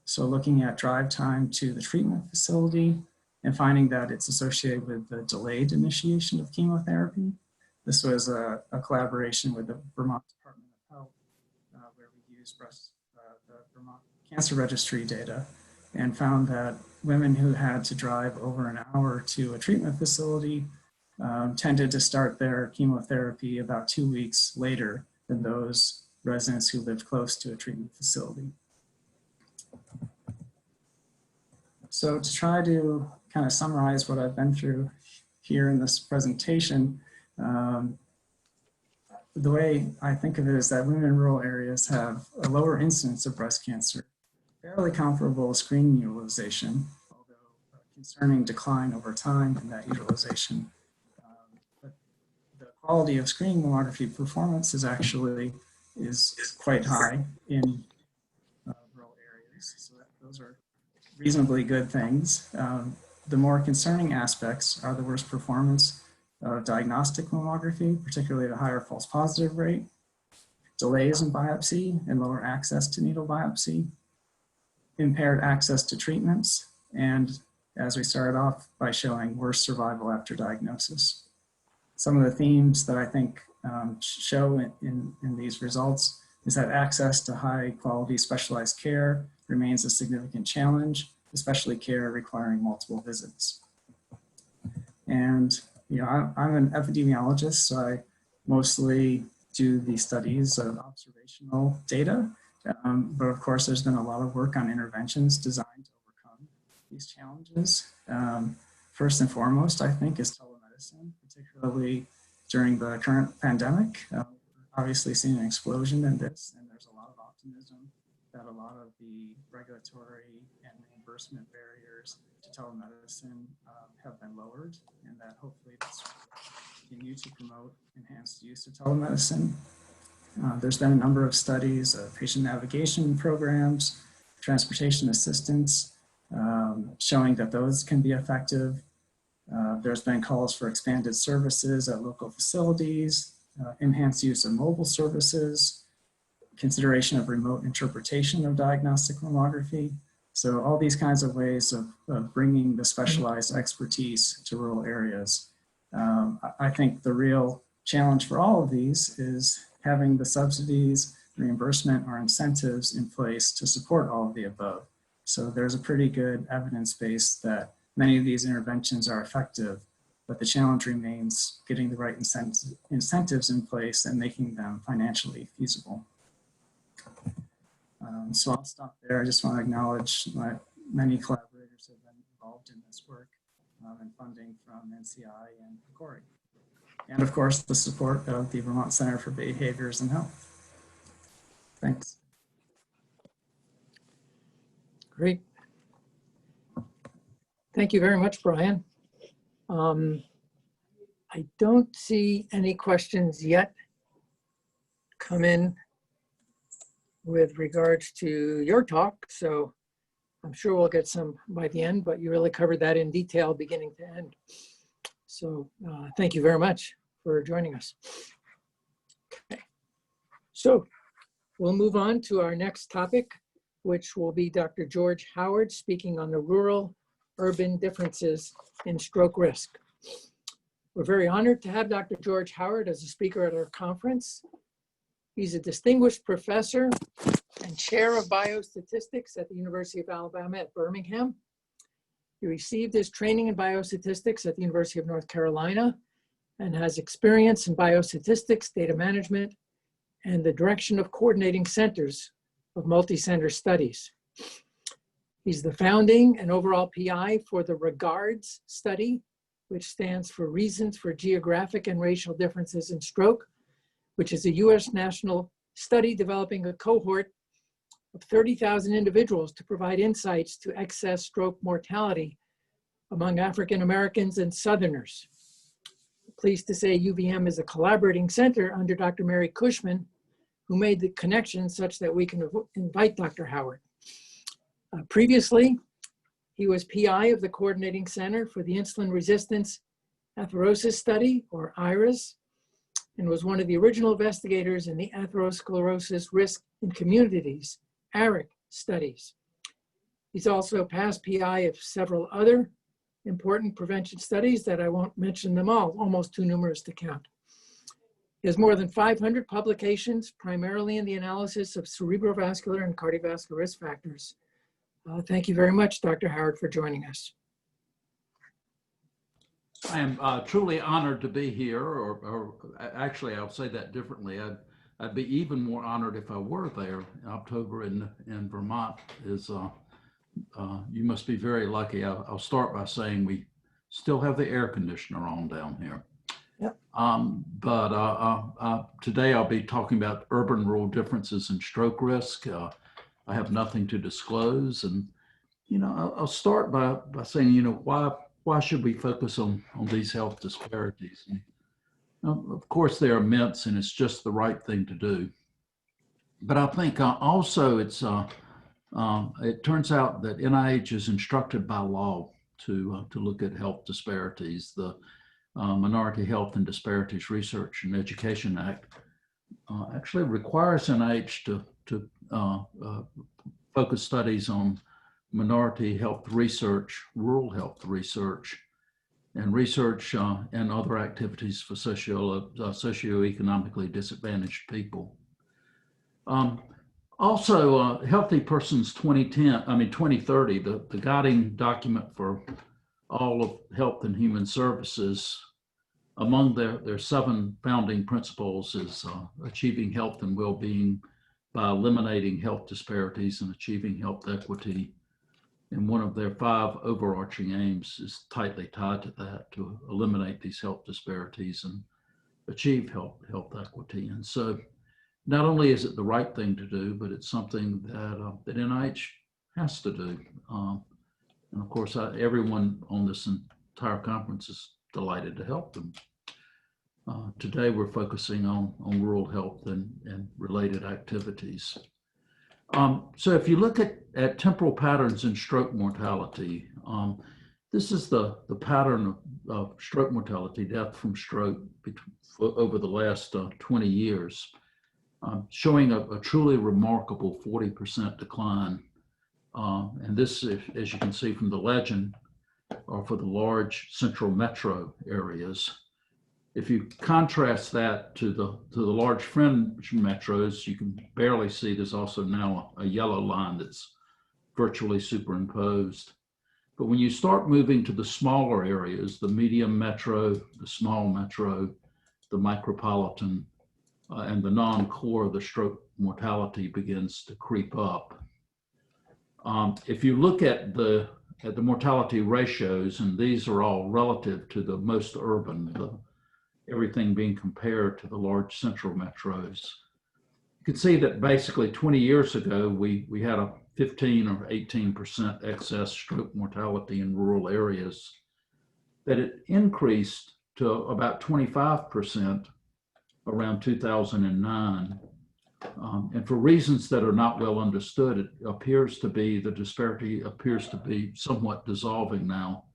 So looking at drive time to the treatment facility and finding that it's associated with the delayed initiation of chemotherapy. This was a collaboration with the Vermont Department of Health, where we used the Vermont Cancer Registry data and found that women who had to drive over an hour to a treatment facility tended to start their chemotherapy about 2 weeks later than those residents who lived close to a treatment facility. So to try to kind of summarize what I've been through here in this presentation, the way I think of it is that women in rural areas have a lower incidence of breast cancer, fairly comparable screening utilization, although a concerning decline over time in that utilization. But the quality of screening mammography performance is quite high in rural areas. So those are reasonably good things. The more concerning aspects are the worse performance of diagnostic mammography, particularly the higher false positive rate, delays in biopsy and lower access to needle biopsy, impaired access to treatments, and as we started off by showing, worse survival after diagnosis. Some of the themes that I think show in these results is that access to high quality specialized care remains a significant challenge, especially care requiring multiple visits. And I'm an epidemiologist, so I mostly do the studies of observational data, but of course there's been a lot of work on interventions designed to overcome these challenges. First and foremost, I think, is telemedicine, particularly during the current pandemic. We're obviously seeing an explosion in this, and there's a lot of optimism that a lot of the regulatory and reimbursement barriers to telemedicine have been lowered, and that hopefully this will continue to promote enhanced use of telemedicine. There's been a number of studies of patient navigation programs, transportation assistance, showing that those can be effective. There's been calls for expanded services at local facilities, enhanced use of mobile services, consideration of remote interpretation of diagnostic mammography. So all these kinds of ways of bringing the specialized expertise to rural areas. I think the real challenge for all of these is having the subsidies, reimbursement, or incentives in place to support all of the above. So there's a pretty good evidence base that many of these interventions are effective, but the challenge remains getting the right incentives in place and making them financially feasible. So I'll stop there. I just want to acknowledge that many collaborators have been involved in this work and funding from NCI and Corey. And of course, the support of the Vermont Center for Behaviors and Health. Thanks. Great. Thank you very much, Brian. I don't see any questions yet come in with regards to your talk, so I'm sure we'll get some by the end, but you really covered that in detail beginning to end. So thank you very much for joining us. Okay. So we'll move on to our next topic, which will be Dr. George Howard speaking on the rural-urban differences in stroke risk. We're very honored to have Dr. George Howard as a speaker at our conference. He's a distinguished professor and chair of biostatistics at the University of Alabama at Birmingham. He received his training in biostatistics at the University of North Carolina and has experience in biostatistics, data management, and the direction of coordinating centers of multi-center studies. He's the founding and overall PI for the REGARDS study, which stands for Reasons for Geographic and Racial Differences in Stroke, which is a US national study developing a cohort of 30,000 individuals to provide insights to excess stroke mortality among African Americans and Southerners. Pleased to say UVM is a collaborating center under Dr. Mary Cushman, who made the connection such that we can invite Dr. Howard. Previously, he was PI of the Coordinating Center for the Insulin Resistance Atherosclerosis Study, or IRAS, and was one of the original investigators in the atherosclerosis risk in communities, ARIC studies. He's also past PI of several other important prevention studies that I won't mention them all, almost too numerous to count. He has more than 500 publications, primarily in the analysis of cerebrovascular and cardiovascular risk factors. Thank you very much, Dr. Howard, for joining us. I am truly honored to be here, or actually I'll say that differently. I'd be even more honored if I were there. October in Vermont is, you must be very lucky. I'll start by saying we still have the air conditioner on down here. Yep. Today I'll be talking about urban-rural differences in stroke risk. I have nothing to disclose, and I'll start by saying, why should we focus on these health disparities? Of course, they're immense, and it's just the right thing to do. But I think also it turns out that NIH is instructed by law to look at health disparities. The Minority Health and Disparities Research and Education Act actually requires NIH to focus studies on minority health research, rural health research, and research and other activities for socioeconomically disadvantaged people. Also, Healthy Persons 2030, the guiding document for all of health and human services, among their 7 founding principles is achieving health and well-being by eliminating health disparities and achieving health equity. And one of their 5 overarching aims is tightly tied to that, to eliminate these health disparities and achieve health equity. And so not only is it the right thing to do, but it's something that NIH has to do. And of course, everyone on this entire conference is delighted to help them. Today, we're focusing on rural health and related activities. So if you look at temporal patterns in stroke mortality, this is the pattern of stroke mortality, death from stroke over the last 20 years, showing a truly remarkable 40% decline. And this, as you can see from the legend, are for the large central metro areas. If you contrast that to the large fringe metros, you can barely see there's also now a yellow line that's virtually superimposed. But when you start moving to the smaller areas, the medium metro, the small metro, the micropolitan, and the non-core, the stroke mortality begins to creep up. If you look at the mortality ratios, and these are all relative to the most urban, everything being compared to the large central metros, you can see that basically 20 years ago, we had a 15 or 18% excess stroke mortality in rural areas, that it increased to about 25% around 2009. And for reasons that are not well understood, it appears to be, the disparity appears to be somewhat dissolving now,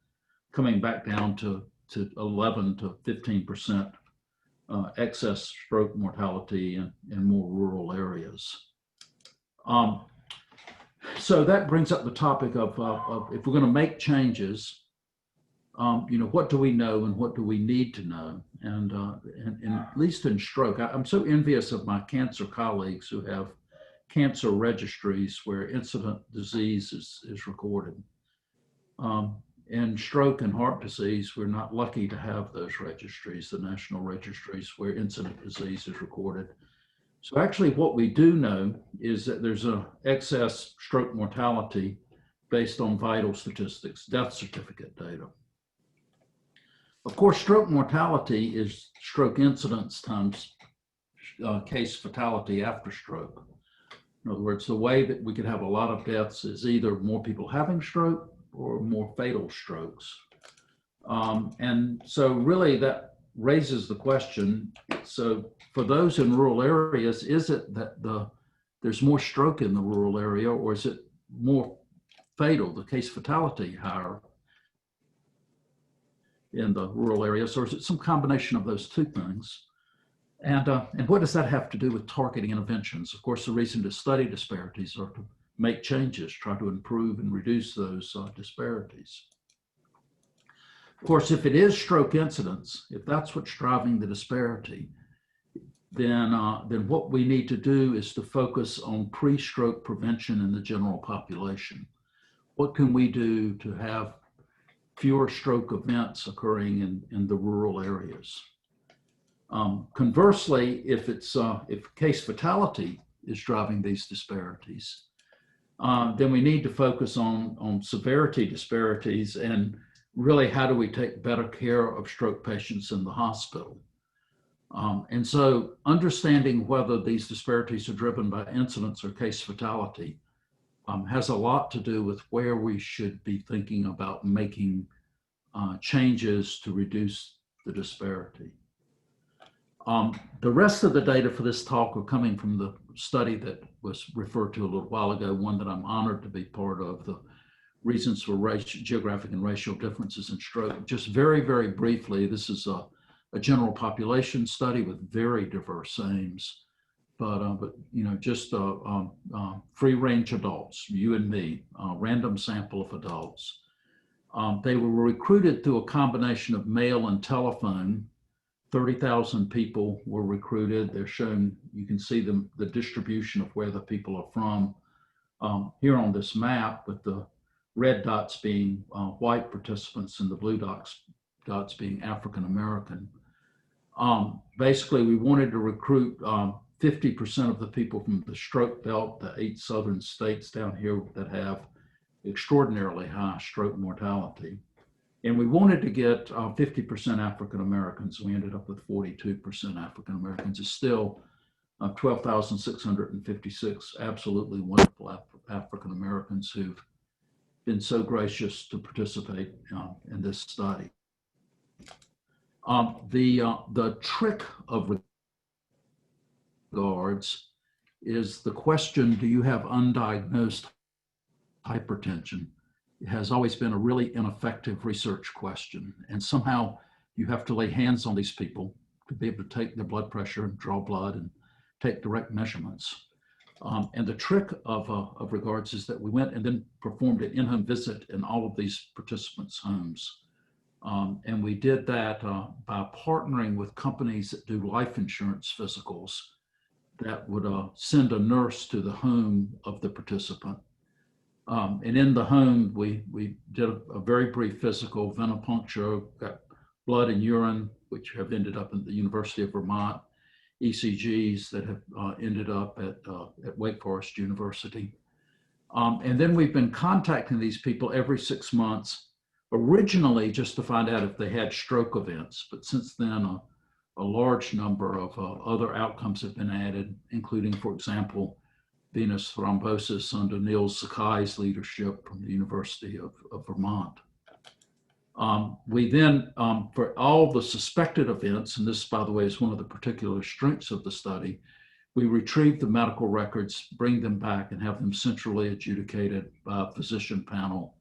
coming back down to 11 to 15% excess stroke mortality in more rural areas. So that brings up the topic of if we're going to make changes, what do we know and what do we need to know? And at least in stroke, I'm so envious of my cancer colleagues who have cancer registries where incident disease is recorded. In stroke and heart disease, we're not lucky to have those registries, the national registries where incident disease is recorded. So actually what we do know is that there's an excess stroke mortality based on vital statistics, death certificate data. Of course, stroke mortality is stroke incidence times case fatality after stroke. In other words, the way that we could have a lot of deaths is either more people having stroke or more fatal strokes. And so really that raises the question, so for those in rural areas, is it that there's more stroke in the rural area, or is it more fatal, the case fatality higher in the rural areas, or is it some combination of those two things? And what does that have to do with targeting interventions? Of course, the reason to study disparities are to make changes, try to improve and reduce those disparities. Of course, if it is stroke incidence, if that's what's driving the disparity, then what we need to do is to focus on pre-stroke prevention in the general population. What can we do to have fewer stroke events occurring in the rural areas? Conversely, if case fatality is driving these disparities, then we need to focus on severity disparities and really how do we take better care of stroke patients in the hospital. And so understanding whether these disparities are driven by incidence or case fatality has a lot to do with where we should be thinking about making changes to reduce the disparity. The rest of the data for this talk are coming from the study that was referred to a little while ago, one that I'm honored to be part of, the reasons for geographic and racial differences in stroke. Just very, very briefly, this is a general population study with very diverse aims. but you know, just free range adults, you and me, random sample of adults. They were recruited through a combination of mail and telephone. 30,000 people were recruited. They're shown, you can see the distribution of where the people are from here on this map, with the red dots being white participants and the blue dots being African American. Basically, we wanted to recruit 50% of the people from the stroke belt, the 8 southern states down here that have extraordinarily high stroke mortality. And we wanted to get 50% African Americans. We ended up with 42% African Americans. It's still 12,656 absolutely wonderful African Americans who've been so gracious to participate in this study. The trick of regards is the question, do you have undiagnosed hypertension? It has always been a really ineffective research question. And somehow you have to lay hands on these people to be able to take their blood pressure and draw blood and take direct measurements. And the trick of regards is that we went and then performed an in-home visit in all of these participants' homes. And we did that by partnering with companies that do life insurance physicals that would send a nurse to the home of the participant. And in the home, we did a very brief physical, venipuncture, got blood and urine, which have ended up in the University of Vermont, ECGs that have ended up at Wake Forest University. And then we've been contacting these people every 6 months, originally just to find out if they had stroke events. But since then, a large number of other outcomes have been added, including, for example, venous thrombosis under Neil Sakai's leadership from the University of Vermont. We then, for all the suspected events, and this, by the way, is one of the particular strengths of the study, we retrieve the medical records, bring them back, and have them centrally adjudicated by a physician panel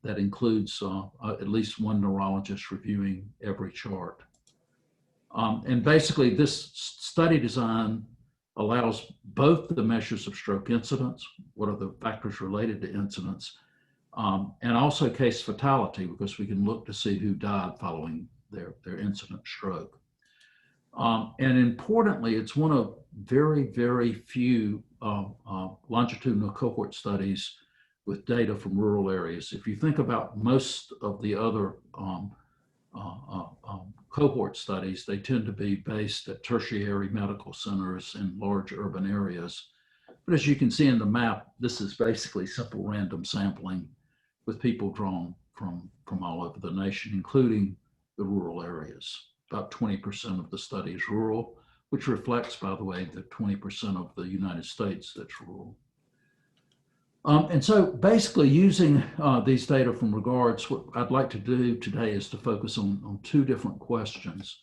that includes at least one neurologist reviewing every chart. And basically, this study design allows both the measures of stroke incidence, what are the factors related to incidence, and also case fatality, because we can look to see who died following their incident stroke. And importantly, it's one of very, very few longitudinal cohort studies with data from rural areas. If you think about most of the other cohort studies, they tend to be based at tertiary medical centers in large urban areas. But as you can see in the map, this is basically simple random sampling with people drawn from all over the nation, including the rural areas. About 20% of the study is rural, which reflects, by the way, the 20% of the United States that's rural. And so basically using these data from regards, what I'd like to do today is to focus on 2 different questions.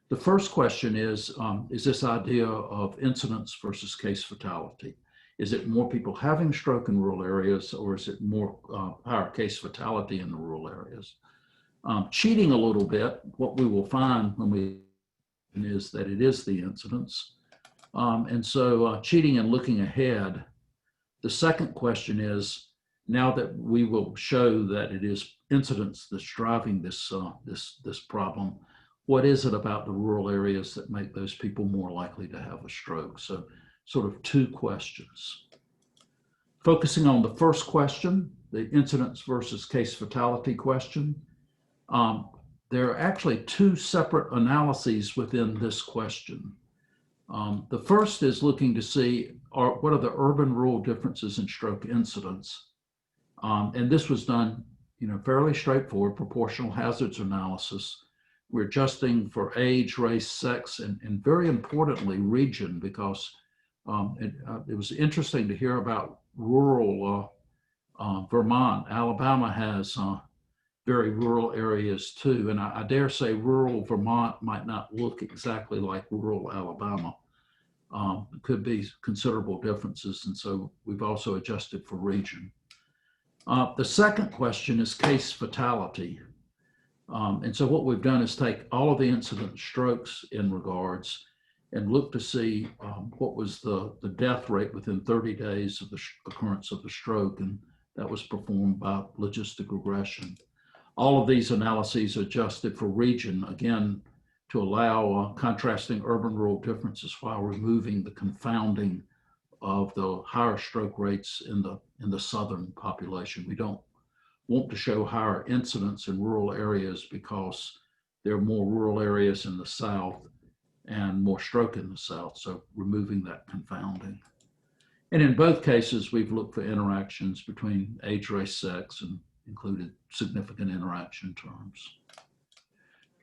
The first question is this idea of incidence versus case fatality? Is it more people having stroke in rural areas, or is it more higher case fatality in the rural areas? Cheating a little bit, what we will find when we is that it is the incidence. And so cheating and looking ahead, the second question is, now that we will show that it is incidence that's driving this problem, what is it about the rural areas that make those people more likely to have a stroke? So sort of 2 questions. Focusing on the first question, the incidence versus case fatality question, there are actually 2 separate analyses within this question. The first is looking to see what are the urban-rural differences in stroke incidence. And this was done, fairly straightforward, proportional hazards analysis. We're adjusting for age, race, sex, and very importantly, region, because it was interesting to hear about rural Vermont. Alabama has very rural areas too. And I dare say rural Vermont might not look exactly like rural Alabama. It could be considerable differences. And so we've also adjusted for region. The second question is case fatality. And so what we've done is take all of the incident strokes in regards and looked to see what was the death rate within 30 days of the occurrence of the stroke, and that was performed by logistic regression. All of these analyses adjusted for region, again, to allow contrasting urban-rural differences while removing the confounding of the higher stroke rates in the southern population. We don't want to show higher incidence in rural areas because there are more rural areas in the south and more stroke in the south, so removing that confounding. And in both cases, we've looked for interactions between age, race, sex, and included significant interaction terms.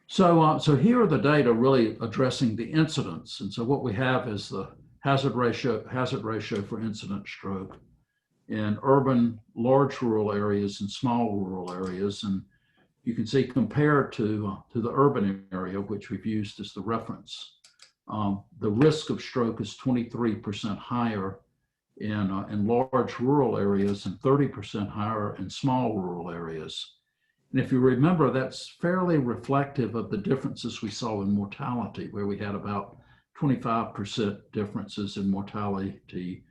So here are the data really addressing the incidence. And so what we have is the hazard ratio for incident stroke in urban, large rural areas and small rural areas. And you can see compared to the urban area, which we've used as the reference, the risk of stroke is 23% higher in large rural areas and 30% higher in small rural areas. And if you remember, that's fairly reflective of the differences we saw in mortality, where we had about 25% differences in mortality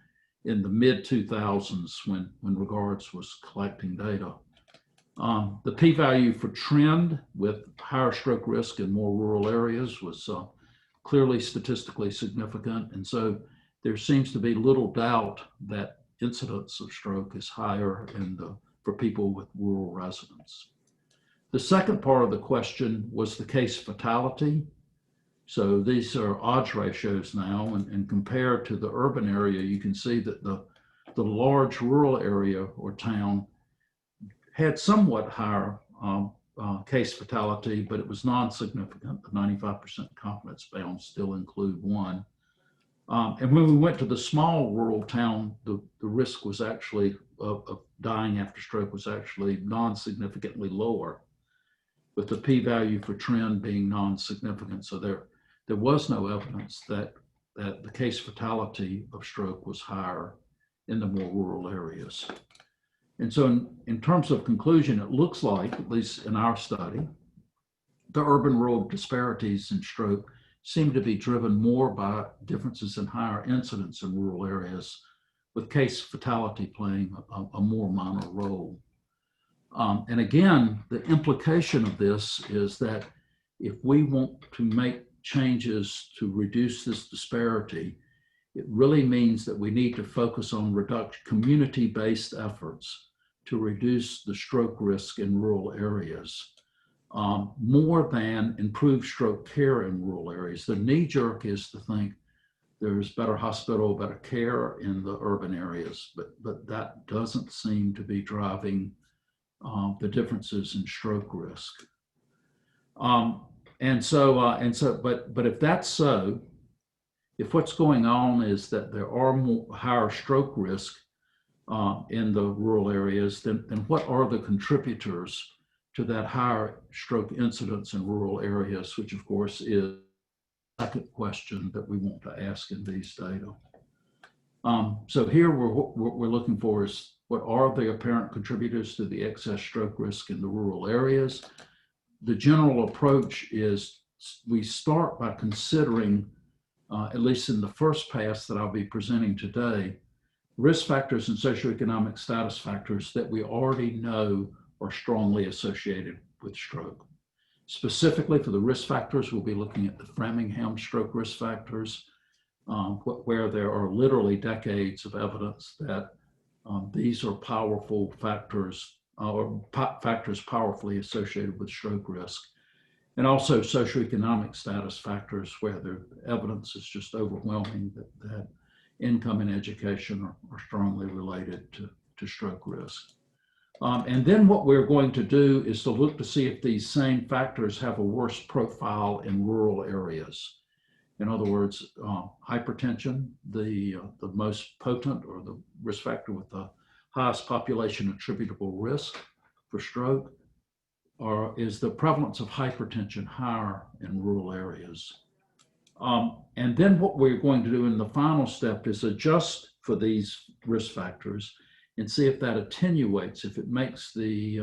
in the mid-2000s when Regards was collecting data. The p-value for trend with higher stroke risk in more rural areas was clearly statistically significant. And so there seems to be little doubt that incidence of stroke is higher for people with rural residents. The second part of the question was the case fatality. So these are odds ratios now, and compared to the urban area, you can see that the large rural area or town had somewhat higher case fatality, but it was non-significant. The 95% confidence bounds still include one. And when we went to the small rural town, the risk was actually of dying after stroke was actually non-significantly lower, with the p-value for trend being non-significant. So there was no evidence that the case fatality of stroke was higher in the more rural areas. And so in terms of conclusion, it looks like, at least in our study, the urban-rural disparities in stroke seem to be driven more by differences in higher incidence in rural areas, with case fatality playing a more minor role. And again, the implication of this is that if we want to make changes to reduce this disparity, it really means that we need to focus on community-based efforts to reduce the stroke risk in rural areas, more than improve stroke care in rural areas. The knee jerk is to think there's better hospital, better care in the urban areas, but that doesn't seem to be driving the differences in stroke risk. But if that's so, if what's going on is that there are higher stroke risk in the rural areas, then what are the contributors to that higher stroke incidence in rural areas, which of course is the second question that we want to ask in these data. So here what we're looking for is what are the apparent contributors to the excess stroke risk in the rural areas. The general approach is we start by considering, at least in the first pass that I'll be presenting today, risk factors and socioeconomic status factors that we already know are strongly associated with stroke. Specifically for the risk factors, we'll be looking at the Framingham stroke risk factors, where there are literally decades of evidence that these are powerful factors, or factors powerfully associated with stroke risk. And also socioeconomic status factors where the evidence is just overwhelming that income and education are strongly related to stroke risk. And then what we're going to do is to look to see if these same factors have a worse profile in rural areas. In other words, hypertension, the most potent or the risk factor with the highest population attributable risk for stroke, or is the prevalence of hypertension higher in rural areas? And then what we're going to do in the final step is adjust for these risk factors and see if that attenuates, if it makes the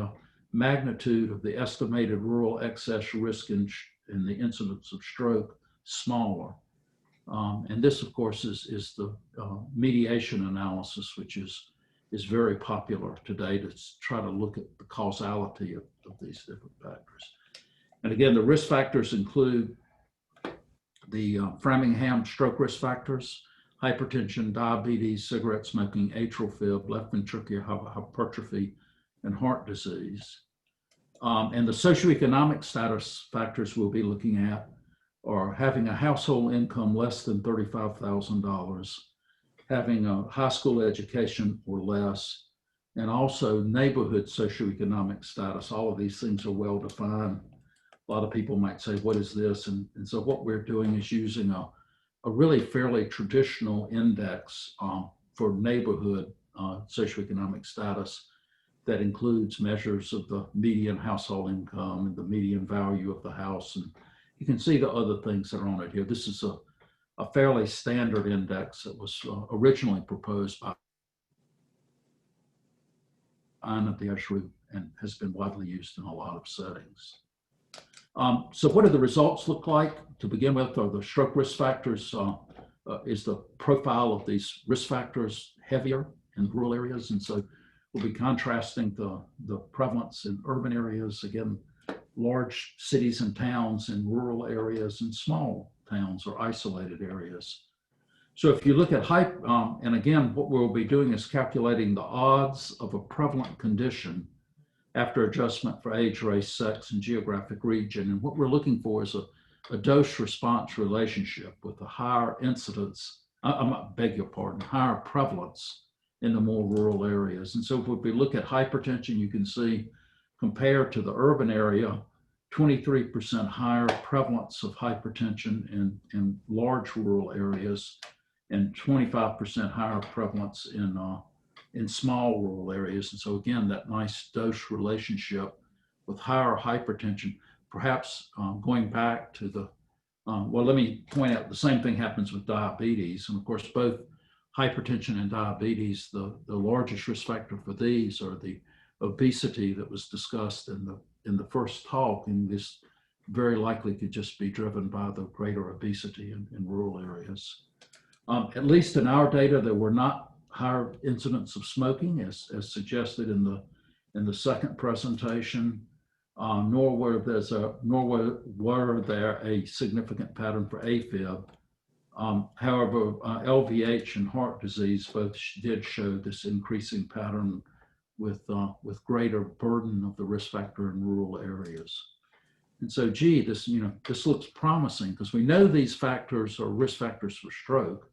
magnitude of the estimated rural excess risk in the incidence of stroke smaller. And this, of course, is the mediation analysis, which is very popular today to try to look at the causality of these different factors. And again, the risk factors include the Framingham stroke risk factors, hypertension, diabetes, cigarette smoking, atrial fib, left ventricular hypertrophy, and heart disease. And the socioeconomic status factors we'll be looking at are having a household income less than $35,000, having a high school education or less, and also neighborhood socioeconomic status. All of these things are well defined. A lot of people might say, what is this? And so what we're doing is using a really fairly traditional index for neighborhood socioeconomic status that includes measures of the median household income and the median value of the house. And you can see the other things that are on it here. This is a fairly standard index that was originally proposed by Ades and has been widely used in a lot of settings. So what do the results look like? To begin with, are the stroke risk factors, is the profile of these risk factors heavier in rural areas? And so we'll be contrasting the prevalence in urban areas, again, large cities and towns in rural areas and small towns or isolated areas. So if you look at height, and again, what we'll be doing is calculating the odds of a prevalent condition after adjustment for age, race, sex, and geographic region. And what we're looking for is a dose-response relationship with a higher incidence, beg your pardon, higher prevalence in the more rural areas. And so if we look at hypertension, you can see compared to the urban area, 23% higher prevalence of hypertension in large rural areas and 25% higher prevalence in small rural areas. And so again, that nice dose relationship with higher hypertension, perhaps going back to the, well, let me point out the same thing happens with diabetes. And of course, both hypertension and diabetes, the largest risk factor for these are the obesity that was discussed in the first talk, and this very likely could just be driven by the greater obesity in rural areas. At least in our data, there were not higher incidence of smoking as suggested in the second presentation, nor were there a significant pattern for AFib. However, LVH and heart disease both did show this increasing pattern with greater burden of the risk factor in rural areas. And so, gee, this looks promising because we know these factors are risk factors for stroke.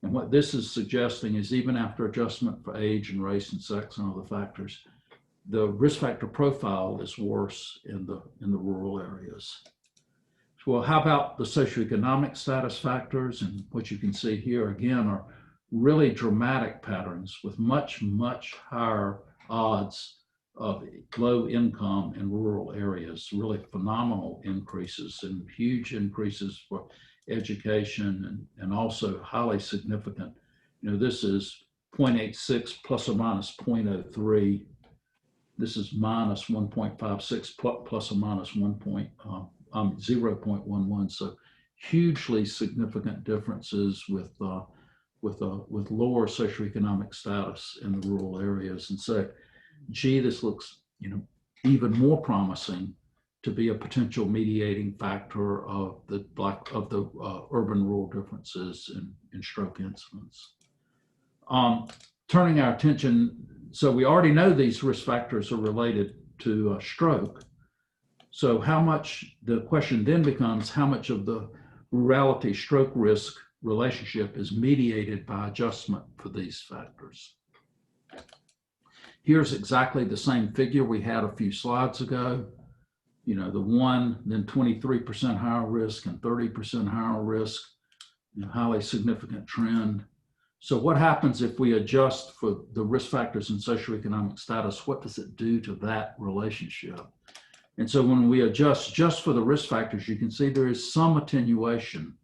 And what this is suggesting is even after adjustment for age and race and sex and other factors, the risk factor profile is worse in the rural areas. Well, how about the socioeconomic status factors? And what you can see here again are really dramatic patterns with much, much higher odds of low income in rural areas, really phenomenal increases and huge increases for education and also highly significant. This is 0.86 plus or minus 0.03. This is minus 1.56 plus or minus 0.11. So hugely significant differences with lower socioeconomic status in the rural areas. And so, gee, this looks even more promising to be a potential mediating factor of the urban-rural differences in stroke incidence. Turning our attention, so we already know these risk factors are related to stroke. So the question then becomes, how much of the rurality stroke risk relationship is mediated by adjustment for these factors? Here's exactly the same figure we had a few slides ago. The one, then 23% higher risk and 30% higher risk, highly significant trend. So what happens if we adjust for the risk factors in socioeconomic status? What does it do to that relationship? And so when we adjust just for the risk factors, you can see there is some attenuation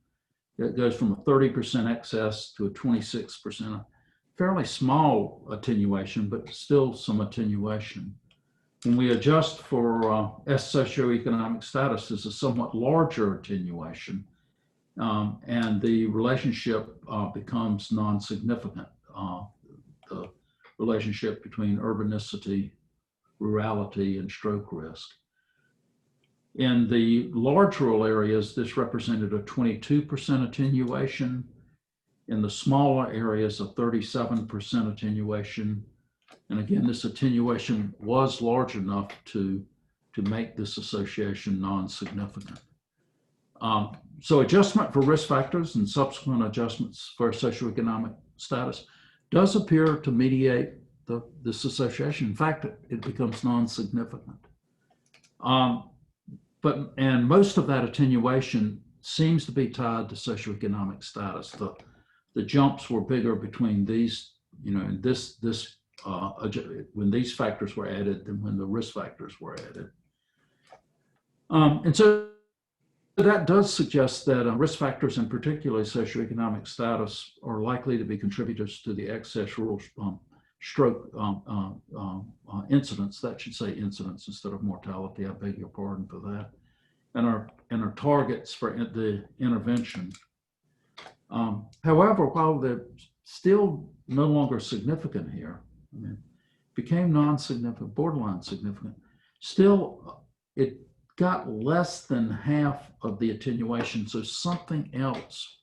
that goes from a 30% excess to a 26%, a fairly small attenuation, but still some attenuation. When we adjust for socioeconomic status, there's a somewhat larger attenuation. and the relationship becomes non-significant. The relationship between urbanicity, rurality, and stroke risk. In the large rural areas, this represented a 22% attenuation. In the smaller areas, a 37% attenuation. And again, this attenuation was large enough to make this association non-significant. So adjustment for risk factors and subsequent adjustments for socioeconomic status does appear to mediate this association. In fact, it becomes non-significant. And most of that attenuation seems to be tied to socioeconomic status. The jumps were bigger between these, when these factors were added than when the risk factors were added. And so that does suggest that risk factors, and particularly socioeconomic status, are likely to be contributors to the excess rural stroke incidence. That should say incidence instead of mortality. I beg your pardon for that. And our targets for the intervention. However, while they're still no longer significant here, I mean, became non-significant, borderline significant, still it got less than half of the attenuation. So something else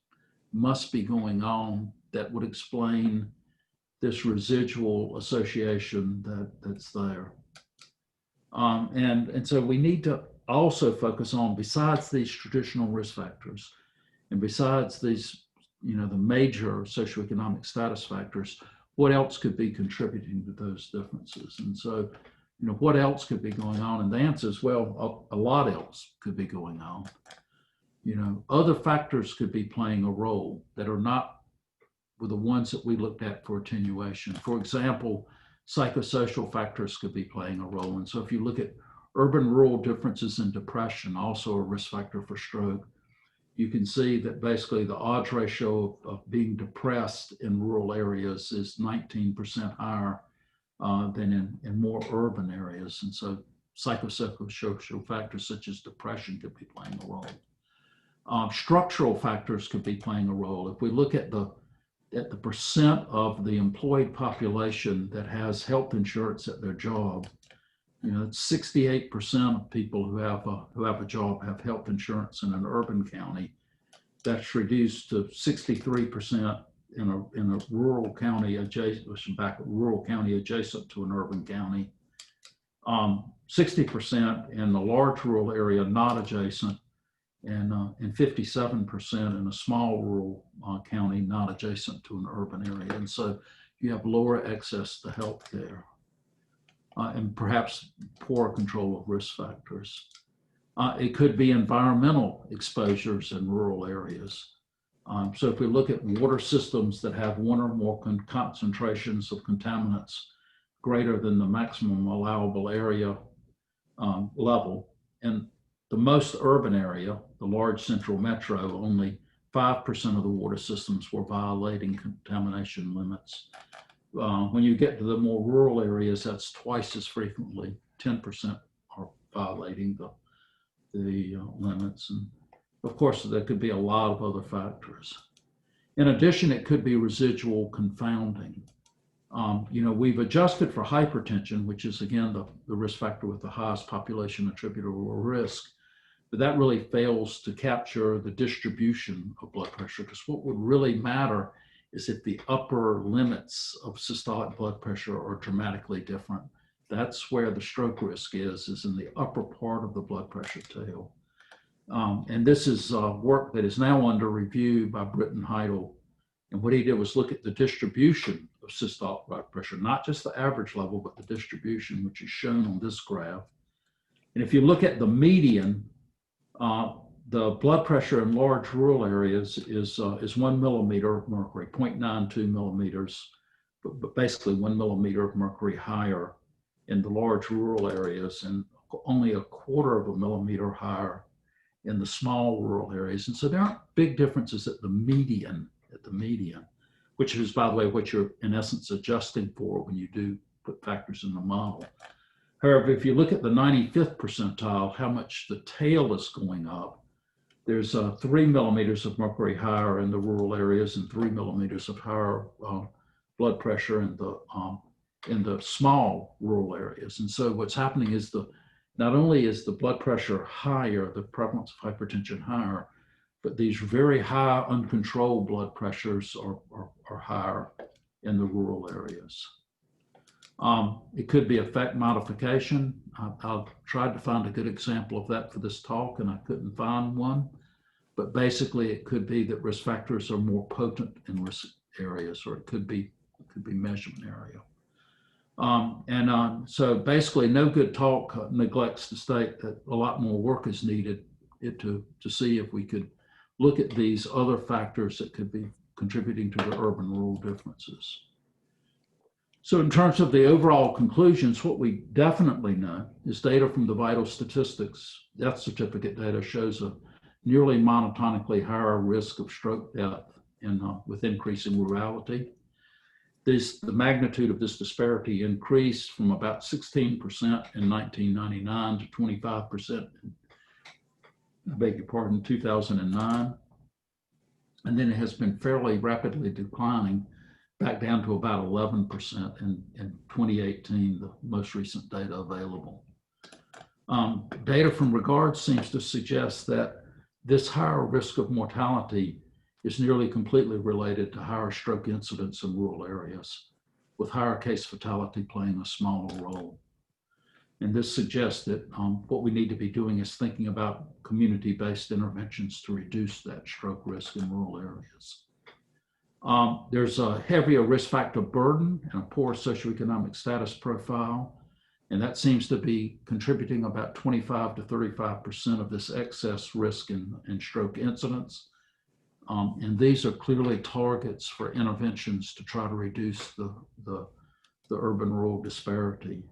must be going on that would explain this residual association that's there. And so we need to also focus on, besides these traditional risk factors, and besides these, the major socioeconomic status factors, what else could be contributing to those differences? And so, what else could be going on? And the answer is, well, a lot else could be going on. Other factors could be playing a role that are not with the ones that we looked at for attenuation. For example, psychosocial factors could be playing a role. And so if you look at urban-rural differences in depression, also a risk factor for stroke, you can see that basically the odds ratio of being depressed in rural areas is 19% higher than in more urban areas. And so psychosocial factors such as depression could be playing a role. Structural factors could be playing a role. If we look at the percent of the employed population that has health insurance at their job, it's 68% of people who have a job have health insurance in an urban county. That's reduced to 63% in a rural county adjacent to an urban county. 60% in the large rural area not adjacent, and 57% in a small rural county not adjacent to an urban area. And so you have lower access to health care. And perhaps poor control of risk factors. It could be environmental exposures in rural areas. So if we look at water systems that have one or more concentrations of contaminants greater than the maximum allowable area level, and the most urban area, the large central metro, only 5% of the water systems were violating contamination limits. When you get to the more rural areas, that's twice as frequently. 10% are violating the limits. And of course, there could be a lot of other factors. In addition, it could be residual confounding. We've adjusted for hypertension, which is again the risk factor with the highest population attributable risk, but that really fails to capture the distribution of blood pressure, because what would really matter is if the upper limits of systolic blood pressure are dramatically different. That's where the stroke risk is in the upper part of the blood pressure tail. And this is work that is now under review by Britton Heidel. And what he did was look at the distribution of systolic blood pressure, not just the average level, but the distribution, which is shown on this graph. And if you look at the median, the blood pressure in large rural areas is 1 millimeter of mercury, 0.92 millimeters, but basically 1 millimeter of mercury higher in the large rural areas, and only a quarter of a millimeter higher in the small rural areas. And so there aren't big differences at the median, which is, by the way, what you're in essence adjusting for when you do put factors in the model. However, if you look at the 95th percentile, how much the tail is going up, there's 3 millimeters of mercury higher in the rural areas and 3 millimeters of higher blood pressure in the small rural areas. And so what's happening is not only is the blood pressure higher, the prevalence of hypertension higher, but these very high uncontrolled blood pressures are higher in the rural areas. It could be effect modification. I've tried to find a good example of that for this talk and I couldn't find one, but basically it could be that risk factors are more potent in risk areas, or it could be measurement area. So basically no good talk neglects to state that a lot more work is needed to see if we could look at these other factors that could be contributing to the urban-rural differences. So in terms of the overall conclusions, what we definitely know is data from the vital statistics, death certificate data shows a nearly monotonically higher risk of stroke death with increasing rurality. The magnitude of this disparity increased from about 16% in 1999 to 25%, I beg your pardon, 2009. And then it has been fairly rapidly declining back down to about 11% in 2018, the most recent data available. Data from REGARD seems to suggest that this higher risk of mortality is nearly completely related to higher stroke incidence in rural areas, with higher case fatality playing a smaller role. And this suggests that what we need to be doing is thinking about community-based interventions to reduce that stroke risk in rural areas. There's a heavier risk factor burden and a poor socioeconomic status profile, and that seems to be contributing about 25 to 35% of this excess risk in stroke incidence. And these are clearly targets for interventions to try to reduce the urban-rural disparity.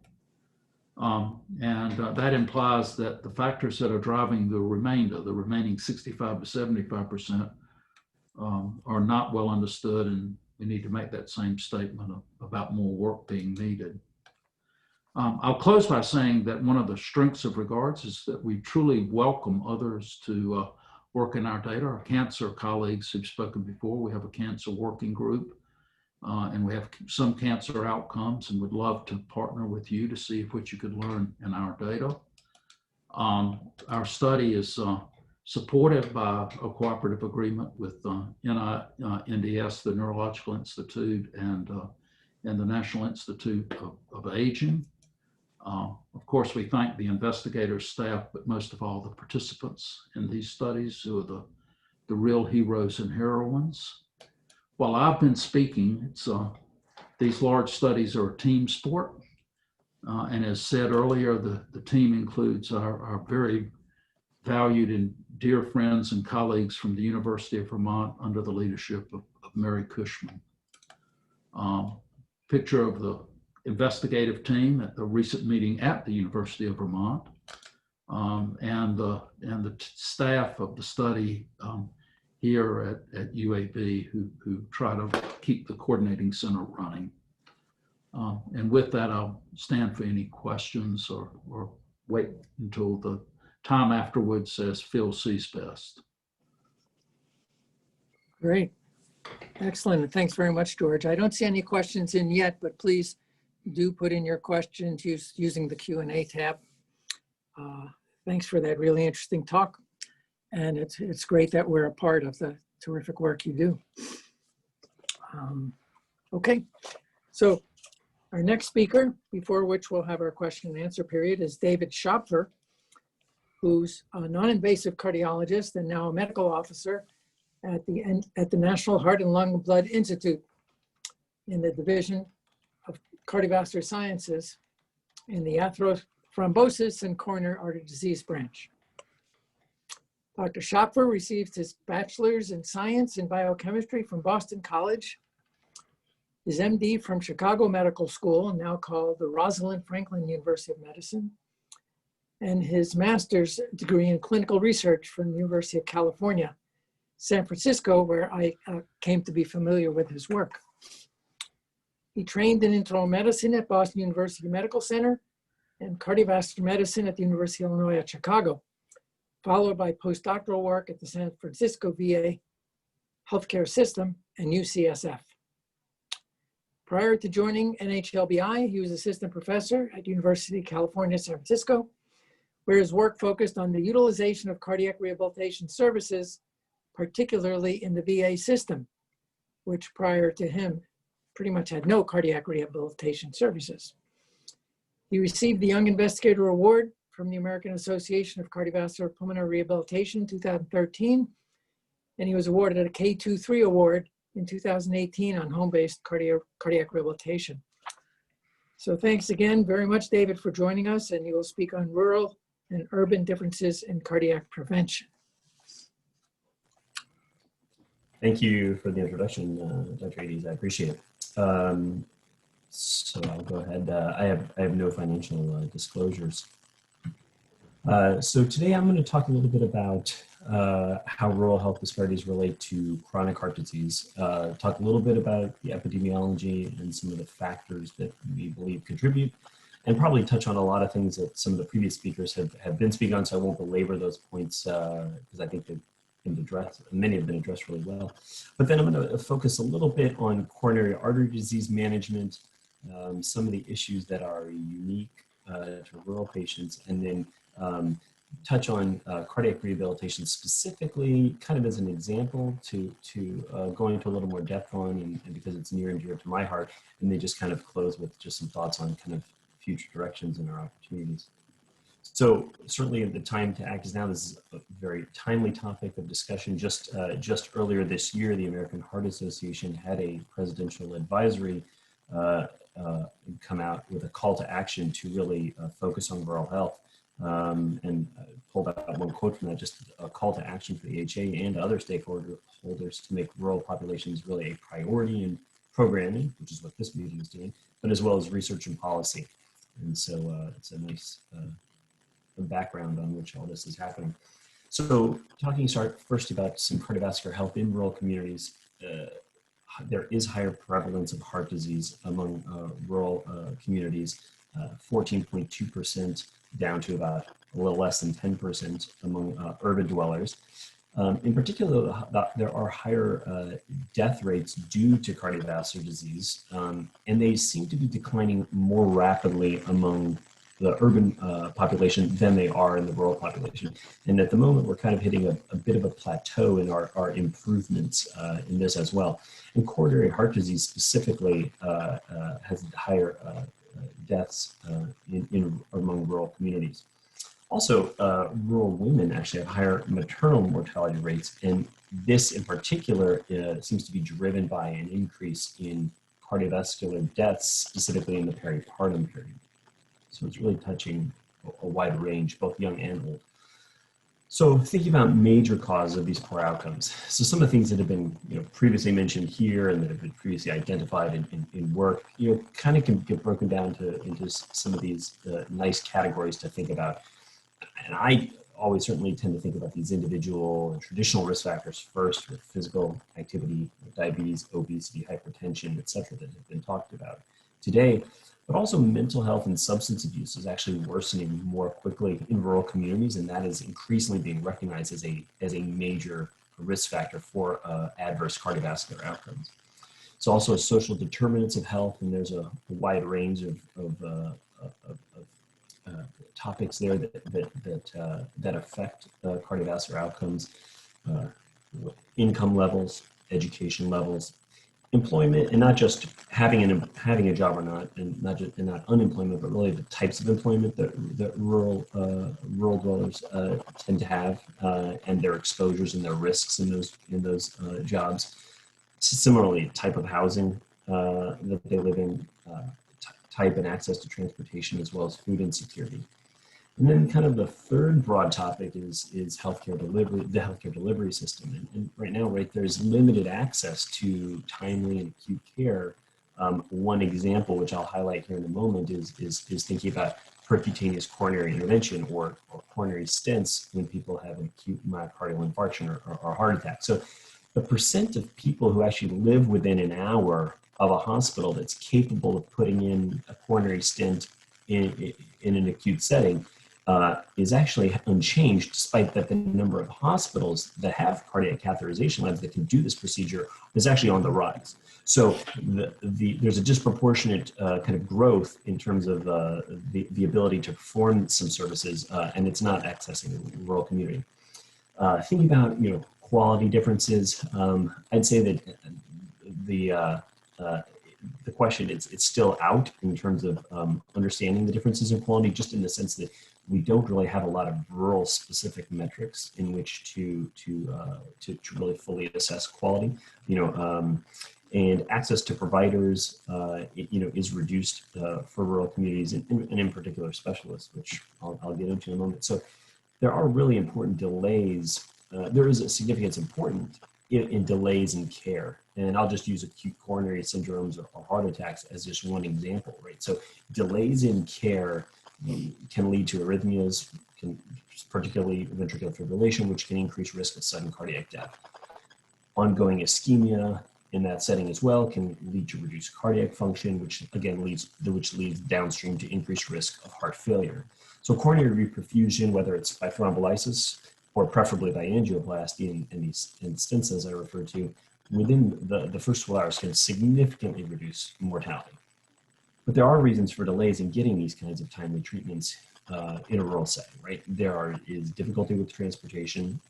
That implies that the factors that are driving the remaining 65 to 75%, are not well understood, and we need to make that same statement about more work being needed. I'll close by saying that one of the strengths of REGARDS is that we truly welcome others to work in our data. Our cancer colleagues who've spoken before, we have a cancer working group, and we have some cancer outcomes, and would love to partner with you to see what you could learn in our data. Our study is supported by a cooperative agreement with NDS, the Neurological Institute, and the National Institute of Aging. Of course, we thank the investigators, staff, but most of all the participants in these studies, who are the real heroes and heroines. While I've been speaking, these large studies are a team sport. And as said earlier, the team includes our very valued and dear friends and colleagues from the University of Vermont under the leadership of Mary Cushman. Picture of the investigative team at the recent meeting at the University of Vermont, and the staff of the study here at UAB who try to keep the coordinating center running. And with that, I'll stand for any questions or wait until the time afterwards as Phil sees best. Great. Excellent. And thanks very much, George. I don't see any questions in yet, but please do put in your questions using the Q&A tab. Thanks for that really interesting talk. And it's great that we're a part of the terrific work you do. Okay, so our next speaker, before which we'll have our question and answer period, is David Schopfer, who's a non-invasive cardiologist and now a medical officer at the National Heart and Lung Blood Institute in the Division of Cardiovascular Sciences in the Atherothrombosis and Coronary Artery Disease branch. Dr. Schopfer received his bachelor's in science in biochemistry from Boston College, his MD from Chicago Medical School, now called the Rosalind Franklin University of Medicine, and his master's degree in clinical research from the University of California, San Francisco, where I came to be familiar with his work. He trained in internal medicine at Boston University Medical Center and cardiovascular medicine at the University of Illinois at Chicago. followed by postdoctoral work at the San Francisco VA healthcare system and UCSF. Prior to joining NHLBI, he was assistant professor at University of California, San Francisco, where his work focused on the utilization of cardiac rehabilitation services, particularly in the VA system, which prior to him pretty much had no cardiac rehabilitation services. He received the Young Investigator Award from the American Association of Cardiovascular Pulmonary Rehabilitation in 2013, and he was awarded a K23 award in 2018 on home-based cardiac rehabilitation. So thanks again very much, David, for joining us, and you will speak on rural and urban differences in cardiac prevention. Thank you for the introduction, Dr. Ades. I appreciate it. So I'll go ahead. I have no financial disclosures. So today I'm going to talk a little bit about how rural health disparities relate to chronic heart disease, talk a little bit about the epidemiology and some of the factors that we believe contribute, and probably touch on a lot of things that some of the previous speakers have been speaking on, so I won't belabor those points because I think they've been addressed, many have been addressed really well. But then I'm going to focus a little bit on coronary artery disease management, some of the issues that are unique to rural patients, and then touch on cardiac rehabilitation specifically, kind of as an example to go into a little more depth on, and because it's near and dear to my heart, and then just kind of close with just some thoughts on kind of future directions and our opportunities. So certainly the time to act is now. This is a very timely topic of discussion. Just earlier this year, the American Heart Association had a presidential advisory come out with a call to action to really focus on rural health. And pulled out one quote from that, just a call to action for the AHA and other stakeholders to make rural populations really a priority in programming, which is what this meeting is doing, but as well as research and policy. And so it's a nice background on which all this is happening. So start first about some cardiovascular health in rural communities. There is higher prevalence of heart disease among rural communities, 14.2%, down to about a little less than 10% among urban dwellers. In particular, there are higher death rates due to cardiovascular disease, and they seem to be declining more rapidly among the urban population than they are in the rural population. And at the moment, we're kind of hitting a bit of a plateau in our improvements in this as well. And coronary heart disease specifically has higher deaths among rural communities. Also, rural women actually have higher maternal mortality rates, and this in particular seems to be driven by an increase in cardiovascular deaths, specifically in the peripartum period. So it's really touching a wide range, both young and old. So thinking about major causes of these poor outcomes. So some of the things that have been previously mentioned here and that have been previously identified in work, kind of can get broken down into some of these nice categories to think about. And I always certainly tend to think about these individual and traditional risk factors first, with physical activity, diabetes, obesity, hypertension, et cetera, that have been talked about today. But also mental health and substance abuse is actually worsening more quickly in rural communities, and that is increasingly being recognized as a major risk factor for adverse cardiovascular outcomes. It's also social determinants of health, and there's a wide range of topics there that affect cardiovascular outcomes, income levels, education levels, employment, and not just having a job or not, and not unemployment, but really the types of employment that rural dwellers tend to have, and their exposures and their risks in those jobs. Similarly, type of housing that they live in, type and access to transportation, as well as food insecurity. And then kind of the third broad topic is healthcare delivery, the healthcare delivery system. And right now, there's limited access to timely and acute care. One example, which I'll highlight here in a moment, is thinking about percutaneous coronary intervention or coronary stents when people have an acute myocardial infarction or heart attack. So the percent of people who actually live within an hour of a hospital that's capable of putting in a coronary stent in an acute setting is actually unchanged, despite that the number of hospitals that have cardiac catheterization labs that can do this procedure is actually on the rise. So there's a disproportionate kind of growth in terms of the ability to perform some services, and it's not accessing the rural community. Thinking about quality differences, I'd say that the question it's still out in terms of understanding the differences in quality, just in the sense that we don't really have a lot of rural specific metrics in which to really fully assess quality. And access to providers, is reduced for rural communities and in particular specialists, which I'll get into in a moment. So there are really important delays. There is a significance important in delays in care. And I'll just use acute coronary syndromes or heart attacks as just one example, right? So delays in care can lead to arrhythmias, particularly ventricular fibrillation, which can increase risk of sudden cardiac death. Ongoing ischemia in that setting as well can lead to reduced cardiac function, which again leads downstream to increased risk of heart failure. So coronary reperfusion, whether it's by thrombolysis or preferably by angioplasty and these stents as I referred to, within the first 12 hours can significantly reduce mortality. But there are reasons for delays in getting these kinds of timely treatments in a rural setting, right? There is difficulty with transportation,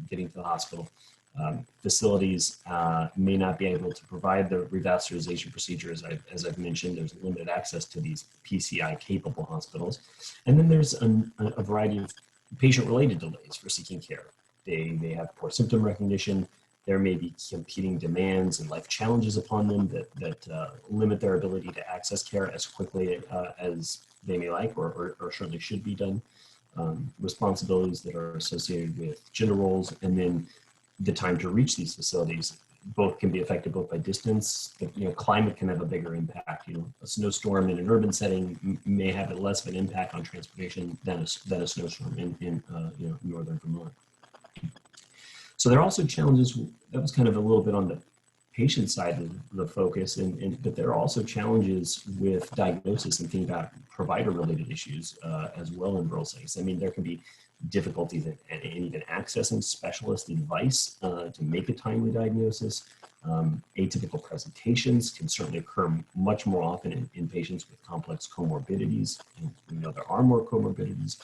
getting to the hospital. Facilities may not be able to provide the revascularization procedure, as I've mentioned. There's limited access to these PCI-capable hospitals. And then there's a variety of patient-related delays for seeking care. They may have poor symptom recognition. There may be competing demands and life challenges upon them that limit their ability to access care as quickly as they may like or certainly should be done. Responsibilities that are associated with gender roles, and then the time to reach these facilities both can be affected both by distance. Climate can have a bigger impact. A snowstorm in an urban setting may have less of an impact on transportation than a snowstorm in northern Vermont. So there are also challenges. That was kind of a little bit on the patient side of the focus, but there are also challenges with diagnosis and thinking about provider-related issues as well in rural settings. I mean, there can be difficulties in even accessing specialist advice to make a timely diagnosis. Atypical presentations can certainly occur much more often in patients with complex comorbidities. And we know there are more comorbidities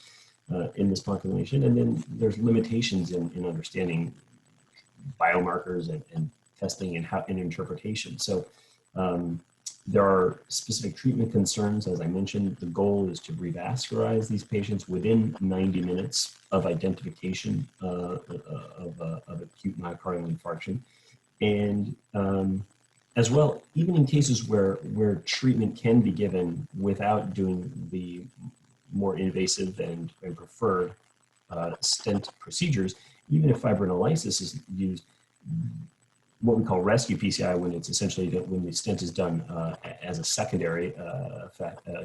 in this population. And then there's limitations in understanding biomarkers and testing and interpretation. So there are specific treatment concerns. As I mentioned, the goal is to revascularize these patients within 90 minutes of identification of acute myocardial infarction. And as well, even in cases where treatment can be given without doing the more invasive and preferred stent procedures, even if fibrinolysis is used, what we call rescue PCI, when it's essentially when the stent is done as a secondary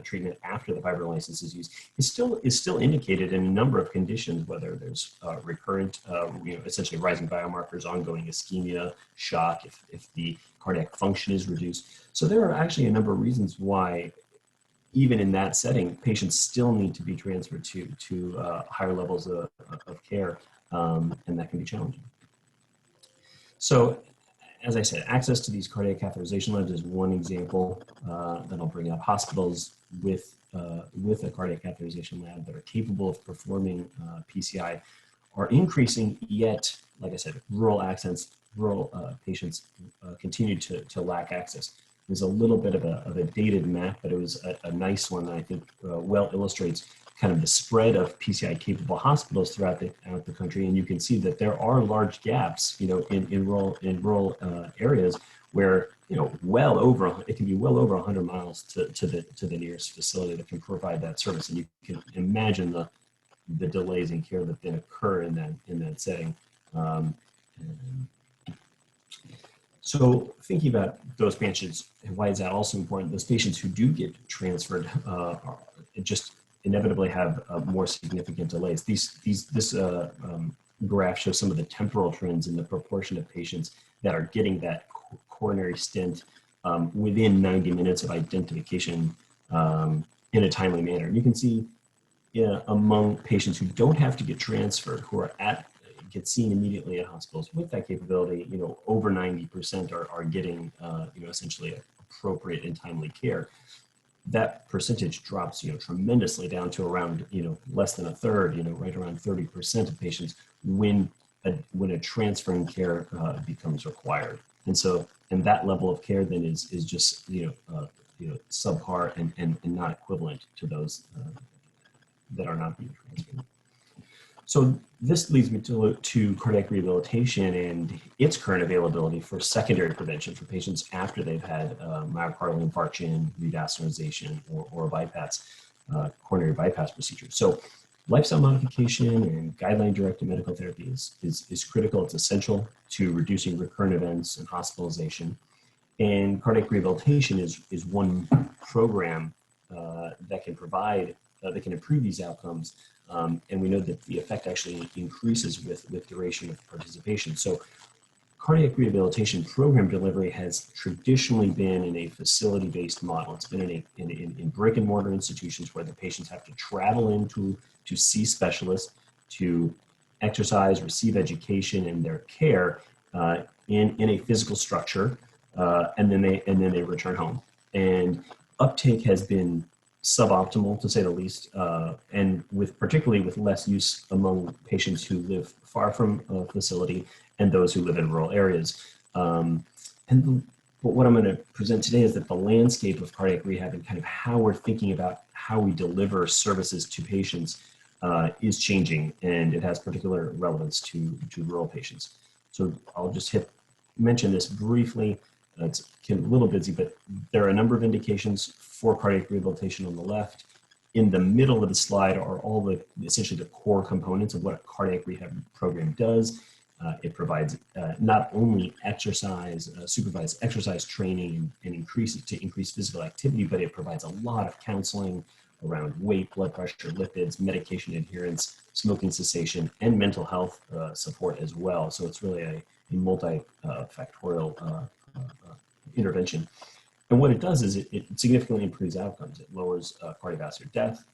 treatment after the fibrinolysis is used, is still indicated in a number of conditions, whether there's recurrent, essentially rising biomarkers, ongoing ischemia, shock, if the cardiac function is reduced. So there are actually a number of reasons why, even in that setting, patients still need to be transferred to higher levels of care, and that can be challenging. So, as I said, access to these cardiac catheterization labs is one example that I'll bring up. Hospitals with a cardiac catheterization lab that are capable of performing PCI are increasing, yet, like I said, rural patients continue to lack access. There's a little bit of a dated map, but it was a nice one that I think well illustrates kind of the spread of PCI-capable hospitals throughout the country, and you can see that there are large gaps, in rural areas where it can be well over 100 miles to the nearest facility that can provide that service, and you can imagine the delays in care that then occur in that setting. So thinking about those patients, and why is that also important? Those patients who do get transferred just inevitably have more significant delays. This graph shows some of the temporal trends in the proportion of patients that are getting that coronary stent within 90 minutes of identification in a timely manner. And you can see among patients who don't have to get transferred, who are get seen immediately at hospitals with that capability, over 90% are getting, essentially appropriate and timely care. That percentage drops, tremendously down to around, less than a third, right around 30% of patients when a transfer in care becomes required. And that level of care then is just, subpar and not equivalent to those that are not being transferred. So this leads me to cardiac rehabilitation and its current availability for secondary prevention for patients after they've had myocardial infarction, revascularization, or a bypass, coronary bypass procedure. So lifestyle modification and guideline-directed medical therapy is critical. It's essential to reducing recurrent events and hospitalization. And cardiac rehabilitation is one program that can provide, that can improve these outcomes. And we know that the effect actually increases with duration of participation. So cardiac rehabilitation program delivery has traditionally been in a facility-based model. It's been in brick and mortar institutions where the patients have to travel in to see specialists, to exercise, receive education and their care in a physical structure, and then they return home. And uptake has been suboptimal, to say the least, and particularly with less use among patients who live far from a facility and those who live in rural areas. But what I'm going to present today is that the landscape of cardiac rehab and kind of how we're thinking about how we deliver services to patients is changing, and it has particular relevance to rural patients. So I'll just mention this briefly. It's a little busy, but there are a number of indications for cardiac rehabilitation on the left. In the middle of the slide are essentially the core components of what a cardiac rehab program does. It provides not only supervised exercise training and increase physical activity, but it provides a lot of counseling around weight, blood pressure, lipids, medication adherence, smoking cessation, and mental health support as well. So it's really a multifactorial intervention. And what it does is it significantly improves outcomes. It lowers cardiovascular death.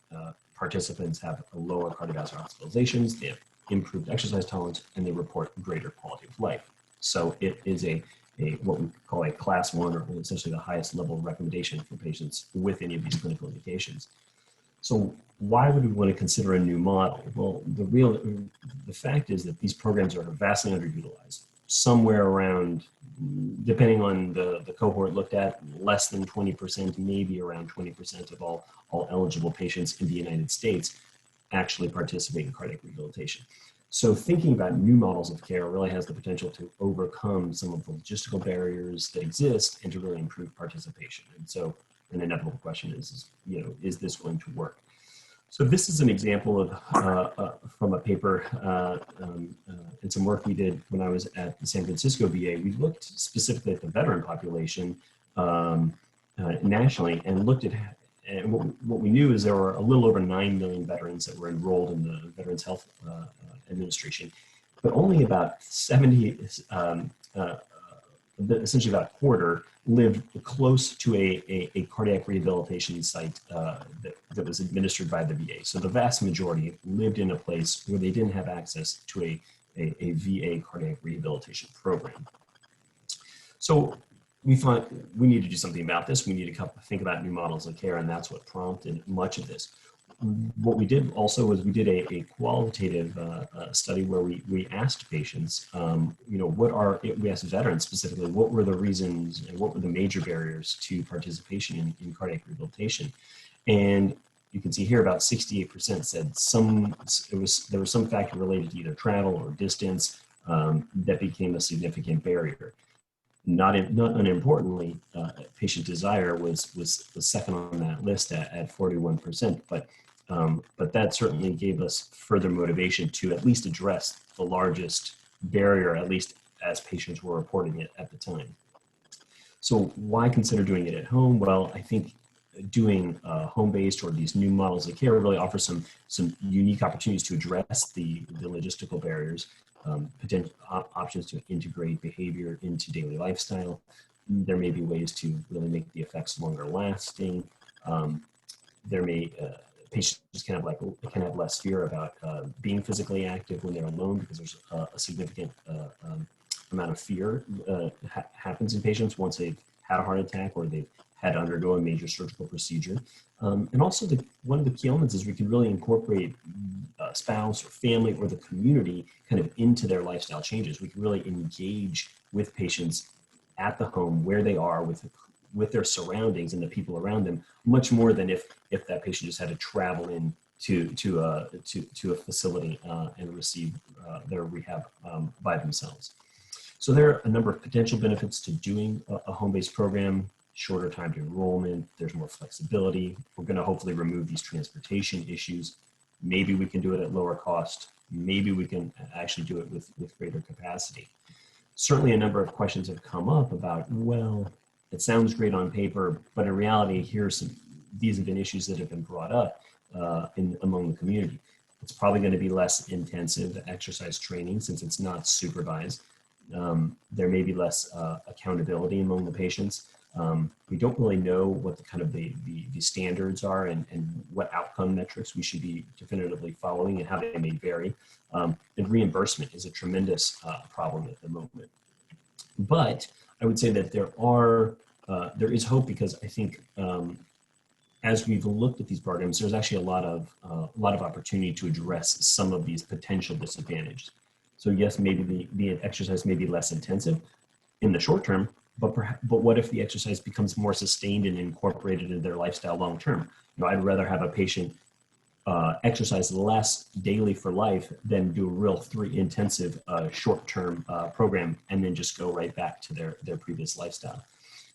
Participants have a lower cardiovascular hospitalizations. They have improved exercise tolerance, and they report greater quality of life. So it is what we call a class 1, or essentially the highest level of recommendation for patients with any of these clinical indications. So why would we want to consider a new model? Well, the fact is that these programs are vastly underutilized. Somewhere around, depending on the cohort looked at, less than 20%, maybe around 20% of all eligible patients in the United States actually participate in cardiac rehabilitation. So thinking about new models of care really has the potential to overcome some of the logistical barriers that exist and to really improve participation. And so an inevitable question is this going to work? So this is an example of from a paper and some work we did when I was at the San Francisco VA. We looked specifically at the veteran population nationally and looked at, and what we knew is there were a little over 9 million veterans that were enrolled in the Veterans Health Administration, but only about 70, essentially about a quarter, lived close to a cardiac rehabilitation site that was administered by the VA. So the vast majority lived in a place where they didn't have access to a VA cardiac rehabilitation program. So we thought we need to do something about this. We need to think about new models of care, and that's what prompted much of this. What we did also was we did a qualitative study where we asked patients, we asked veterans specifically, what were the reasons and what were the major barriers to participation in cardiac rehabilitation? And you can see here about 68% said there was some factor related to either travel or distance that became a significant barrier. Not unimportantly, patient desire was second on that list at 41%, but that certainly gave us further motivation to at least address the largest barrier, at least as patients were reporting it at the time. So why consider doing it at home? Well, I think doing home-based or these new models of care really offer some unique opportunities to address the logistical barriers, potential options to integrate behavior into daily lifestyle. There may be ways to really make the effects longer lasting. There may patients can have less fear about being physically active when they're alone, because there's a significant amount of fear happens in patients once they've had a heart attack or they've had to undergo a major surgical procedure. And also one of the key elements is we can really incorporate a spouse or family or the community kind of into their lifestyle changes. We can really engage with patients at the home where they are with their surroundings and the people around them, much more than if that patient just had to travel in to a facility and receive their rehab by themselves. So there are a number of potential benefits to doing a home-based program: shorter time to enrollment, there's more flexibility. We're going to hopefully remove these transportation issues. Maybe we can do it at lower cost. Maybe we can actually do it with greater capacity. Certainly a number of questions have come up about, well, it sounds great on paper, but in reality, these have been issues that have been brought up among the community. It's probably going to be less intensive exercise training since it's not supervised. There may be less accountability among the patients. We don't really know what the standards are and what outcome metrics we should be definitively following and how they may vary. And reimbursement is a tremendous problem at the moment. But I would say that there is hope, because I think as we've looked at these programs, there's actually a lot of opportunity to address some of these potential disadvantages. So yes, maybe the exercise may be less intensive in the short term, but what if the exercise becomes more sustained and incorporated into their lifestyle long term? I'd rather have a patient exercise less daily for life than do a real intensive short-term program and then just go right back to their previous lifestyle.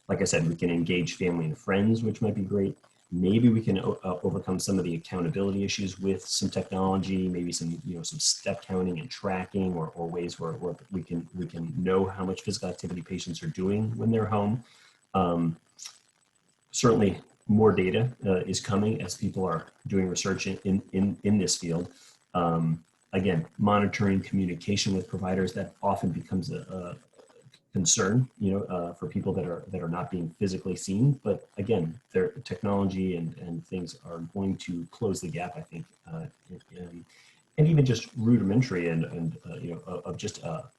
Like I said, we can engage family and friends, which might be great. Maybe we can overcome some of the accountability issues with some technology, maybe some step counting and tracking, or ways where we can know how much physical activity patients are doing when they're home. Certainly more data is coming as people are doing research in this field. Again, monitoring communication with providers, that often becomes a concern, for people that are not being physically seen. But again, their technology and things are going to close the gap, I think, and even just rudimentary of just a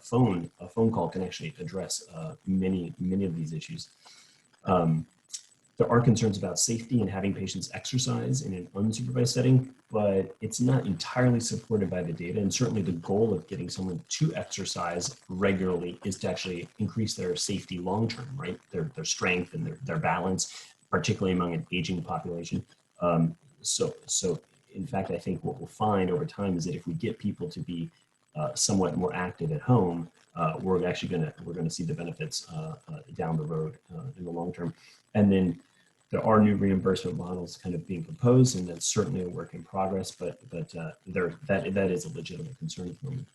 phone call can actually address many of these issues. There are concerns about safety and having patients exercise in an unsupervised setting, but it's not entirely supported by the data. And certainly the goal of getting someone to exercise regularly is to actually increase their safety long-term, right? Their strength and their balance, particularly among an aging population. So in fact, I think what we'll find over time is that if we get people to be somewhat more active at home, we're going to see the benefits down the road in the long term. And then there are new reimbursement models kind of being proposed, and that's certainly a work in progress, but that is a legitimate concern at the moment.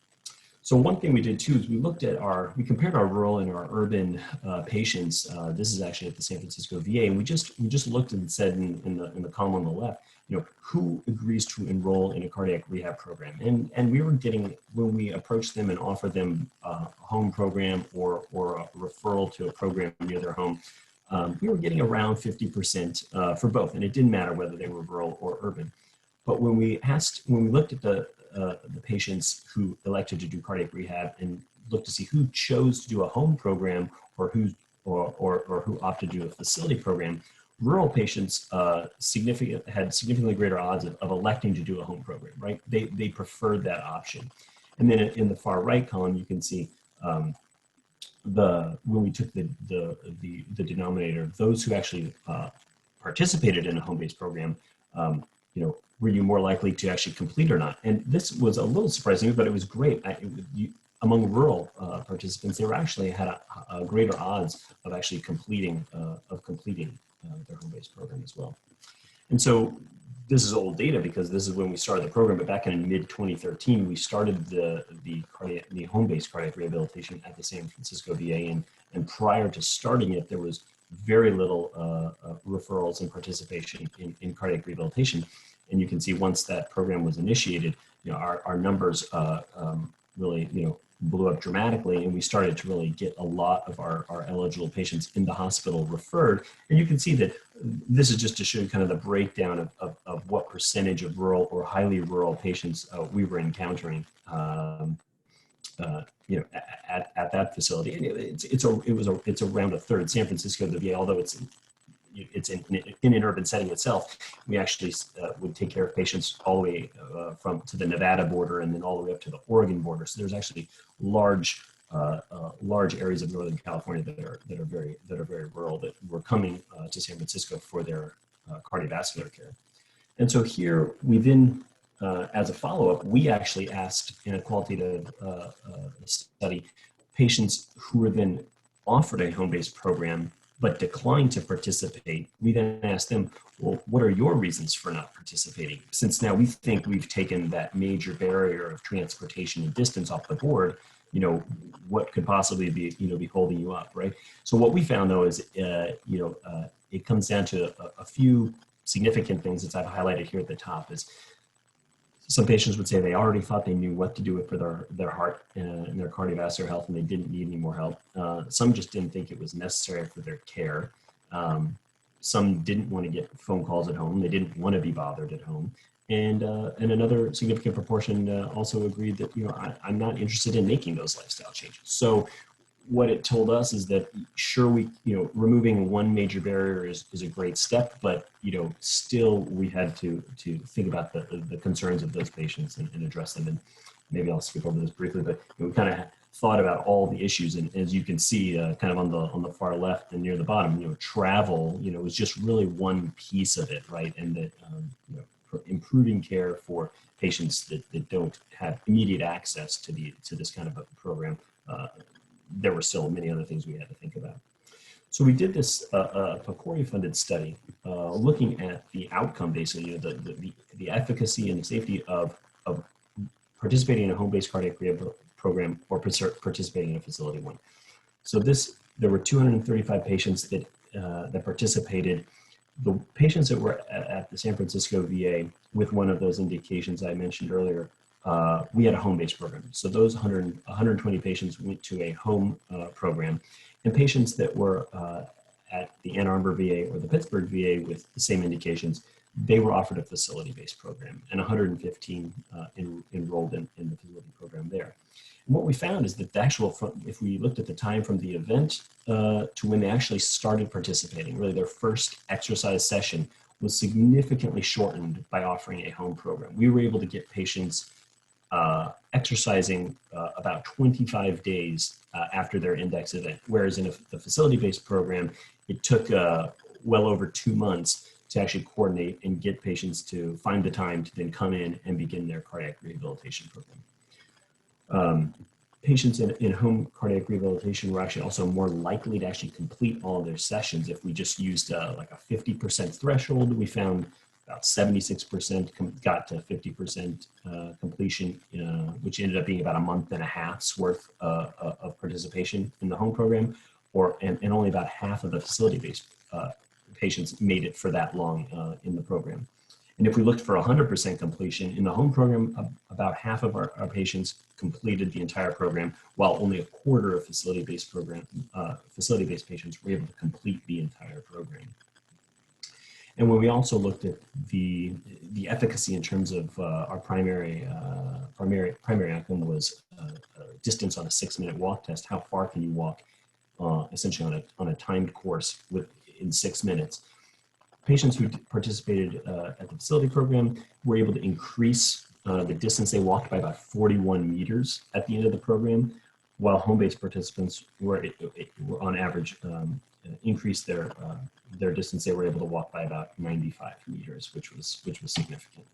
So one thing we did too is we compared our rural and our urban patients. This is actually at the San Francisco VA, and we just looked and said in the column on the left, who agrees to enroll in a cardiac rehab program, and we were getting, when we approached them and offered them a home program or a referral to a program near their home, we were getting around 50% for both, and it didn't matter whether they were rural or urban. But when we looked at the patients who elected to do cardiac rehab and looked to see who chose to do a home program or who opted to do a facility program, rural patients had significantly greater odds of electing to do a home program, right? They preferred that option. And then in the far right column, you can see when we took the denominator of those who actually participated in a home-based program, were you more likely to actually complete or not? And this was a little surprising, but it was great. Among rural participants, they actually had a greater odds of actually completing their home-based program as well. And so this is old data because this is when we started the program, but back in mid-2013, we started the home-based cardiac rehabilitation at the San Francisco VA. And prior to starting it, there was very little referrals and participation in cardiac rehabilitation. And you can see once that program was initiated, our numbers really, blew up dramatically, and we started to really get a lot of our eligible patients in the hospital referred. And you can see that this is just to show you kind of the breakdown of of what percentage of rural or highly rural patients we were encountering. At that facility, and it's around a third. San Francisco, the VA, although it's in an urban setting itself, we actually would take care of patients all the way from to the Nevada border and then all the way up to the Oregon border. So there's actually large areas of Northern California that are very rural that were coming to San Francisco for their cardiovascular care. And so here we then, as a follow-up, we actually asked in a qualitative study patients who were then offered a home-based program but declined to participate. We then asked them, well, what are your reasons for not participating? Since now we think we've taken that major barrier of transportation and distance off the board, what could possibly be holding you up, right? So what we found though is, it comes down to a few significant things that I've highlighted here at the top. Is some patients would say they already thought they knew what to do for their heart and their cardiovascular health, and they didn't need any more help. Some just didn't think it was necessary for their care. Some didn't want to get phone calls at home. They didn't want to be bothered at home. And another significant proportion also agreed that, I'm not interested in making those lifestyle changes. So what it told us is that sure, removing one major barrier is a great step, but still we had to think about the concerns of those patients and address them. And maybe I'll skip over this briefly, but we kind of thought about all the issues. And as you can see, kind of on the far left and near the bottom, travel, was just really one piece of it, right? And that improving care for patients that don't have immediate access to this kind of a program. There were still many other things we had to think about. So we did this PCORI-funded study looking at the outcome, basically, the efficacy and the safety of participating in a home-based cardiac rehab program or participating in a facility one. So there were 235 patients that participated. The patients that were at the San Francisco VA with one of those indications I mentioned earlier, we had a home-based program. So those 120 patients went to a home program, and patients that were at the Ann Arbor VA or the Pittsburgh VA with the same indications, they were offered a facility-based program, and 115 enrolled in the facility program there. And what we found is that if we looked at the time from the event to when they actually started participating, really their first exercise session was significantly shortened by offering a home program. We were able to get patients exercising about 25 days after their index event, whereas in the facility-based program, it took well over 2 months to actually coordinate and get patients to find the time to then come in and begin their cardiac rehabilitation program. Patients in home cardiac rehabilitation were actually also more likely to actually complete all of their sessions. If we just used like a 50% threshold, we found about 76% got to 50% completion, which ended up being about a month and a half's worth of participation in the home program, and only about half of the facility-based patients made it for that long in the program. And if we looked for 100% completion in the home program, about half of our patients completed the entire program, while only a quarter of facility-based patients were able to complete the entire program. And when we also looked at the efficacy in terms of our primary outcome was distance on a 6-minute walk test. How far can you walk essentially on a timed course in 6 minutes? Patients who participated at the facility program were able to increase the distance they walked by about 41 meters at the end of the program, while home-based participants were on average increased their distance they were able to walk by about 95 meters, which was significant.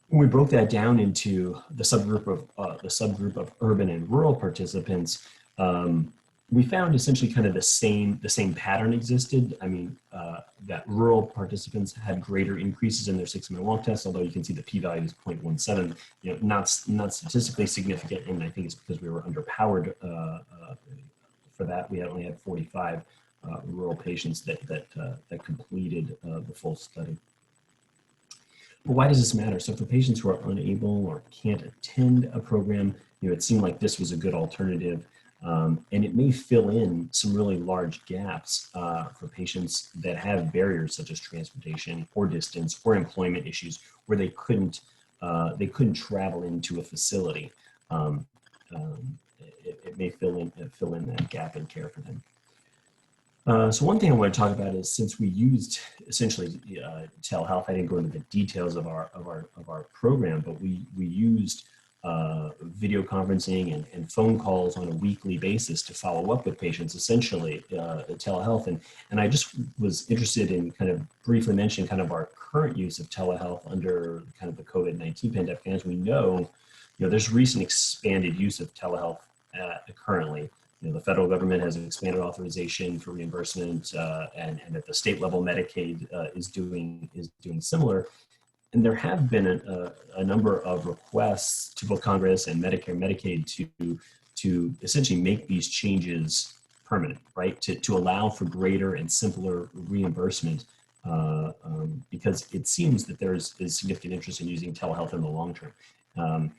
When we broke that down into the subgroup of urban and rural participants, we found essentially kind of the same pattern existed. I mean, that rural participants had greater increases in their 6-minute walk test, although you can see the p-value is 0.17, not statistically significant, and I think it's because we were underpowered for that. We only had 45 rural patients that completed the full study. But why does this matter? So for patients who are unable or can't attend a program, it seemed like this was a good alternative. And it may fill in some really large gaps for patients that have barriers such as transportation or distance or employment issues where they couldn't travel into a facility. It may fill in that gap in care for them. So one thing I want to talk about is, since we used essentially telehealth, I didn't go into the details of our program, but we used video conferencing and phone calls on a weekly basis to follow up with patients, essentially telehealth. And I just was interested in kind of briefly mention kind of our current use of telehealth under kind of the COVID-19 pandemic. And as we know, there's recent expanded use of telehealth currently. The federal government has expanded authorization for reimbursement, and at the state level, Medicaid is doing similar. And there have been a number of requests to both Congress and Medicare, Medicaid to essentially make these changes permanent, right? To allow for greater and simpler reimbursement, because it seems that there is significant interest in using telehealth in the long term.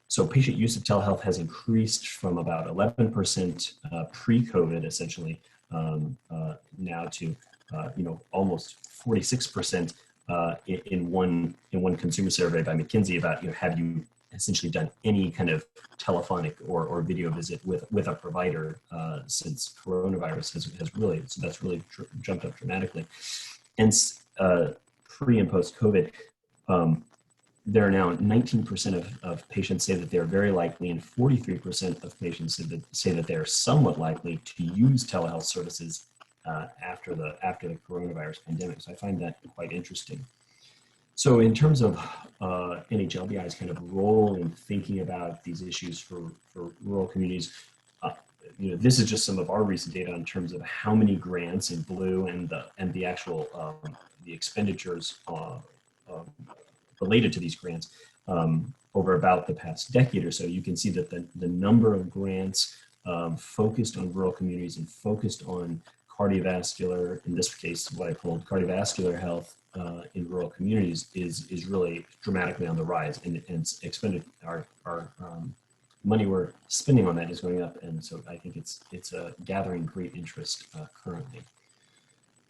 So patient use of telehealth has increased from about 11% pre-COVID, essentially, now to almost 46% in one consumer survey by McKinsey about have you essentially done any kind of telephonic or video visit with a provider since coronavirus has really, so that's really jumped up dramatically. And pre and post COVID. There are now 19% of patients say that they're very likely, and 43% of patients say that they're somewhat likely to use telehealth services after the coronavirus pandemic. So I find that quite interesting. So in terms of NHLBI's kind of role in thinking about these issues for rural communities, this is just some of our recent data in terms of how many grants in blue and the actual the expenditures related to these grants over about the past decade or so. You can see that the number of grants focused on rural communities and focused on cardiovascular, in this case, what I called cardiovascular health in rural communities is really dramatically on the rise, and expended our money we're spending on that is going up. And so I think it's gathering great interest currently.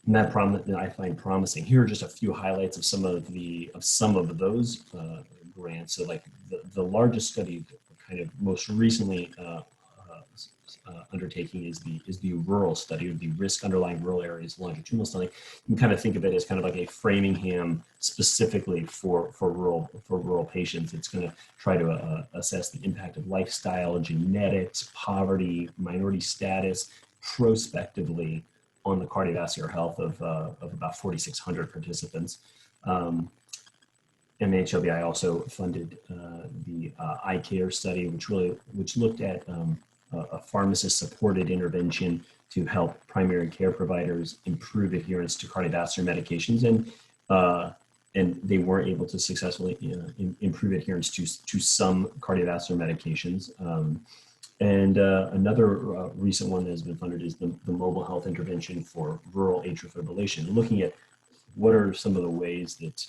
And that I find promising. Here are just a few highlights of some of those grants. So, like the largest study, kind of most recently undertaking is the rural study, of the risk underlying rural areas longitudinal study. You can kind of think of it as kind of like a Framingham specifically for rural patients. It's going to try to assess the impact of lifestyle, genetics, poverty, minority status, prospectively on the cardiovascular health of about 4,600 participants. NHLBI also funded the iCare study, which looked at a pharmacist-supported intervention to help primary care providers improve adherence to cardiovascular medications, and they were able to successfully improve adherence to some cardiovascular medications. And another recent one that has been funded is the mobile health intervention for rural atrial fibrillation, looking at what are some of the ways that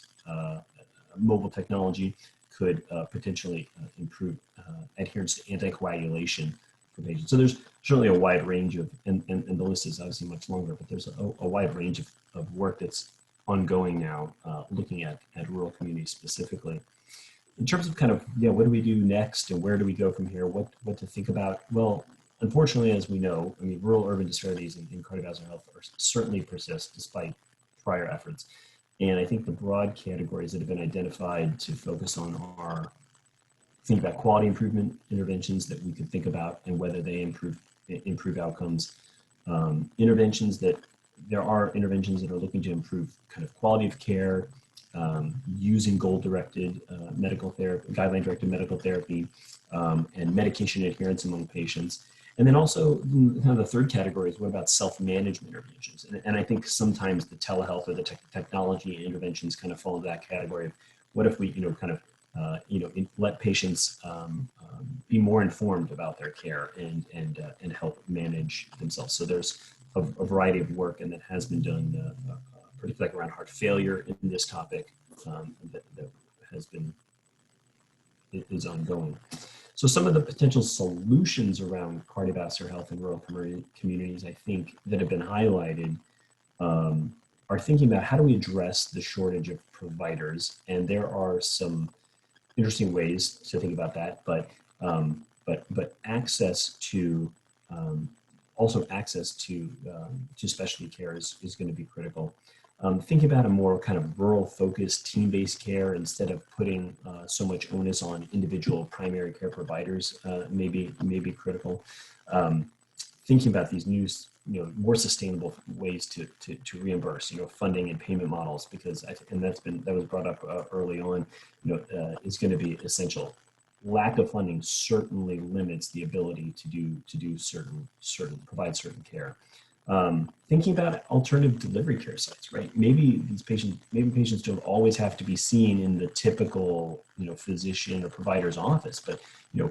mobile technology could potentially improve adherence to anticoagulation for patients. So there's certainly a wide range of, and the list is obviously much longer, but there's a wide range of work that's ongoing now, looking at rural communities specifically. In terms of kind of, what do we do next and where do we go from here? What to think about? Well, unfortunately, as we know, rural-urban disparities in cardiovascular health certainly persist despite prior efforts. And I think the broad categories that have been identified to focus on are think about quality improvement interventions that we could think about and whether they improve outcomes. There are interventions that are looking to improve kind of quality of care, using goal-directed medical therapy, guideline-directed medical therapy, and medication adherence among patients. And then also kind of the third category is what about self-management interventions? And I think sometimes the telehealth or the technology interventions kind of fall into that category of what if we, let patients be more informed about their care and help manage themselves. So there's a variety of work and that has been done, particularly around heart failure in this topic that is ongoing. So some of the potential solutions around cardiovascular health in rural communities, I think, that have been highlighted are thinking about how do we address the shortage of providers. And there are some interesting ways to think about that, but access to also access to specialty care is going to be critical. Think about a more kind of rural focused team-based care instead of putting so much onus on individual primary care providers may be critical. Thinking about these new, more sustainable ways to reimburse, funding and payment models, because that was brought up early on, is going to be essential. Lack of funding certainly limits the ability to provide certain care. Thinking about alternative delivery care sites, right? Maybe patients don't always have to be seen in the typical, physician or provider's office, but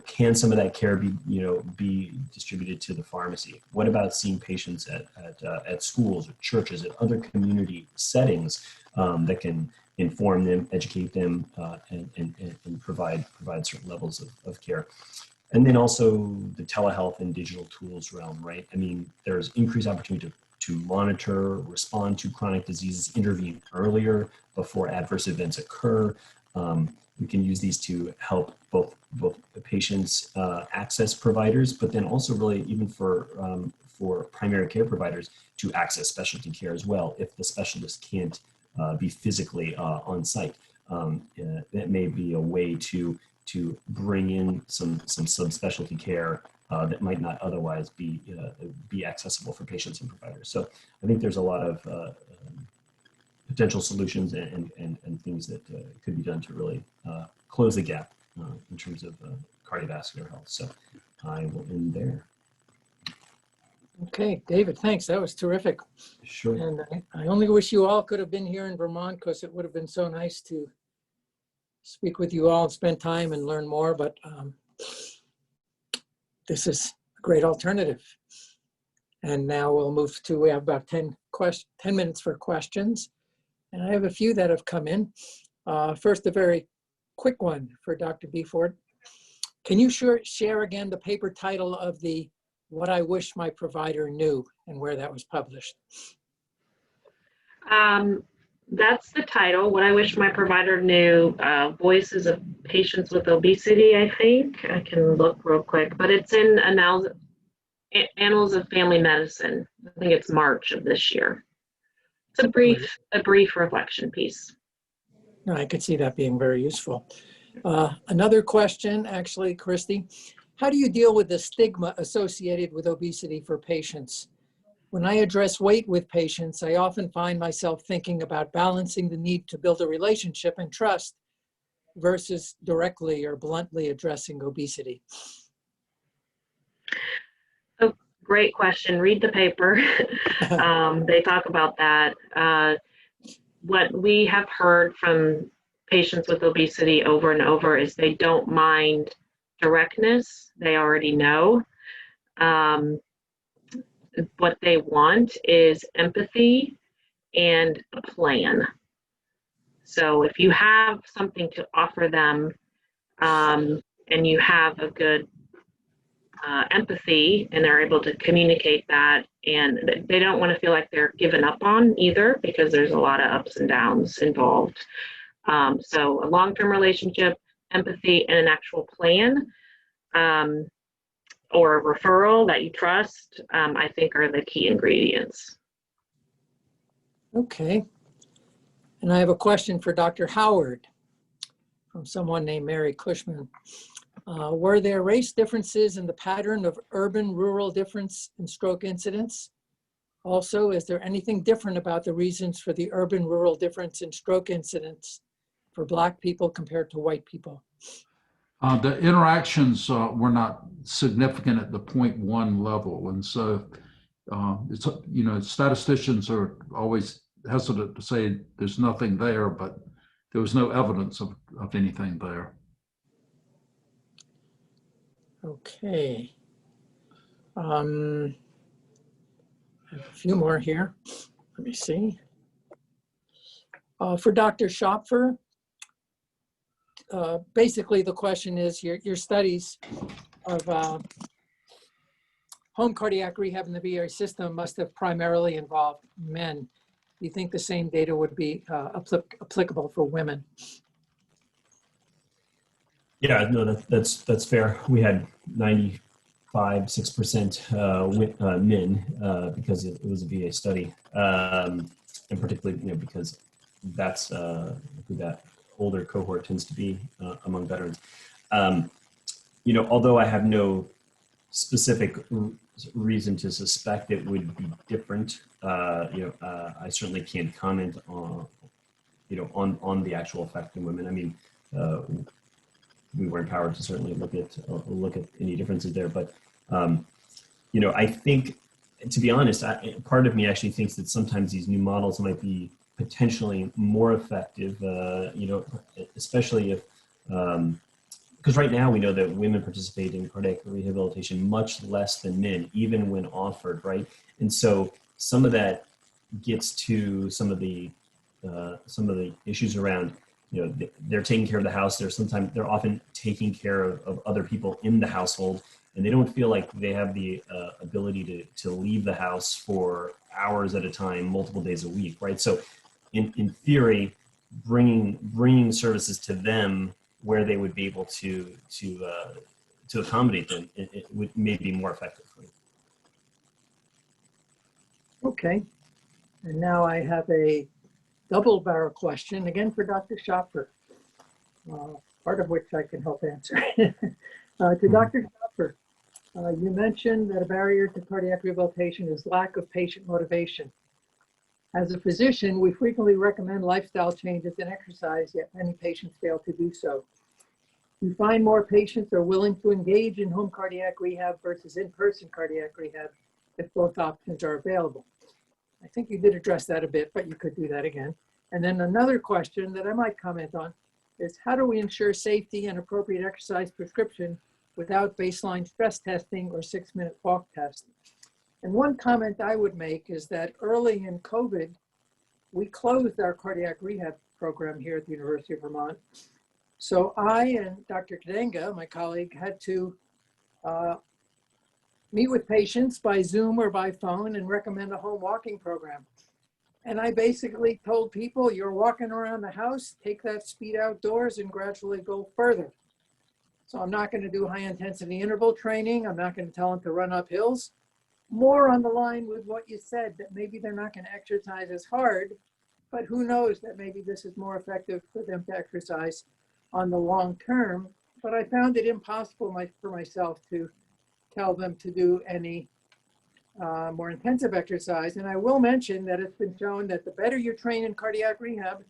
can some of that care be distributed to the pharmacy? What about seeing patients at schools or churches, at other community settings that can inform them, educate them, and provide certain levels of care? And then also the telehealth and digital tools realm, right? I mean, there's increased opportunity to monitor, respond to chronic diseases, intervene earlier before adverse events occur. We can use these to help both the patients access providers, but then also really even for primary care providers to access specialty care as well if the specialist can't be physically on site. That may be a way to bring in some subspecialty care that might not otherwise be accessible for patients and providers. So I think there's a lot of potential solutions and things that could be done to really close the gap in terms of cardiovascular health. So I will end there. Okay, David, thanks. That was terrific. Sure. And I only wish you all could have been here in Vermont, because it would have been so nice to speak with you all and spend time and learn more, but this is a great alternative. And now we'll move to, we have about 10 minutes for questions. And I have a few that have come in. First, a very quick one for Dr. Befort. Can you share again the paper title of the What I Wish My Provider Knew and where that was published? That's the title, What I Wish My Provider Knew, Voices of Patients with Obesity, I think. I can look real quick, but it's in Annals of Family Medicine. I think it's March of this year. It's a brief reflection piece. No, I could see that being very useful. Another question, actually, Christie. How do you deal with the stigma associated with obesity for patients? When I address weight with patients, I often find myself thinking about balancing the need to build a relationship and trust versus directly or bluntly addressing obesity. Oh, great question. Read the paper. They talk about that. What we have heard from patients with obesity over and over is they don't mind directness. They already know. What they want is empathy and a plan. So if you have something to offer them and you have a good empathy and they're able to communicate that, and they don't want to feel like they're given up on either, because there's a lot of ups and downs involved. So a long-term relationship, empathy, and an actual plan, or a referral that you trust, I think are the key ingredients. Okay. And I have a question for Dr. Howard from someone named Mary Cushman. Were there race differences in the pattern of urban-rural difference in stroke incidence? Also, is there anything different about the reasons for the urban-rural difference in stroke incidence for Black people compared to white people? The interactions were not significant at the 0.1 level. And so, statisticians are always hesitant to say there's nothing there, but there was no evidence of anything there. Okay. I have a few more here. Let me see. For Dr. Schopfer, basically the question is your studies of home cardiac rehab in the VA system must have primarily involved men. Do you think the same data would be applicable for women? Yeah, no, that's fair. We had 6% men because it was a VA study, and particularly because that's who that older cohort tends to be among veterans. Although I have no specific reason to suspect it would be different, I certainly can't comment on on the actual effect in women. I mean, we were empowered to certainly look at any differences there, but I think, to be honest, part of me actually thinks that sometimes these new models might be potentially more effective, especially if, because right now we know that women participate in cardiac rehabilitation much less than men, even when offered, right? And so some of that gets to some of the issues around, they're taking care of the house. They're often taking care of other people in the household, and they don't feel like they have the ability to leave the house for hours at a time, multiple days a week, right? So in theory, bringing services to them where they would be able to accommodate them, it would maybe be more effective. Okay, and now I have a double barrel question, again for Dr. Schopfer, part of which I can help answer. To Dr. Schopfer, you mentioned that a barrier to cardiac rehabilitation is lack of patient motivation. As a physician, we frequently recommend lifestyle changes and exercise, yet many patients fail to do so. You find more patients are willing to engage in home cardiac rehab versus in-person cardiac rehab if both options are available. I think you did address that a bit, but you could do that again. And then another question that I might comment on is, how do we ensure safety and appropriate exercise prescription without baseline stress testing or 6-minute walk test? And one comment I would make is that early in COVID, we closed our cardiac rehab program here at the University of Vermont. So I and Dr. Kadenga, my colleague, had to meet with patients by Zoom or by phone and recommend a home walking program. And I basically told people, you're walking around the house, take that speed outdoors and gradually go further. So I'm not going to do high intensity interval training. I'm not going to tell them to run up hills. More on the line with what you said, that maybe they're not going to exercise as hard, but who knows that maybe this is more effective for them to exercise on the long term. But I found it impossible for myself to tell them to do any more intensive exercise. And I will mention that it's been shown that the better you train in cardiac rehab,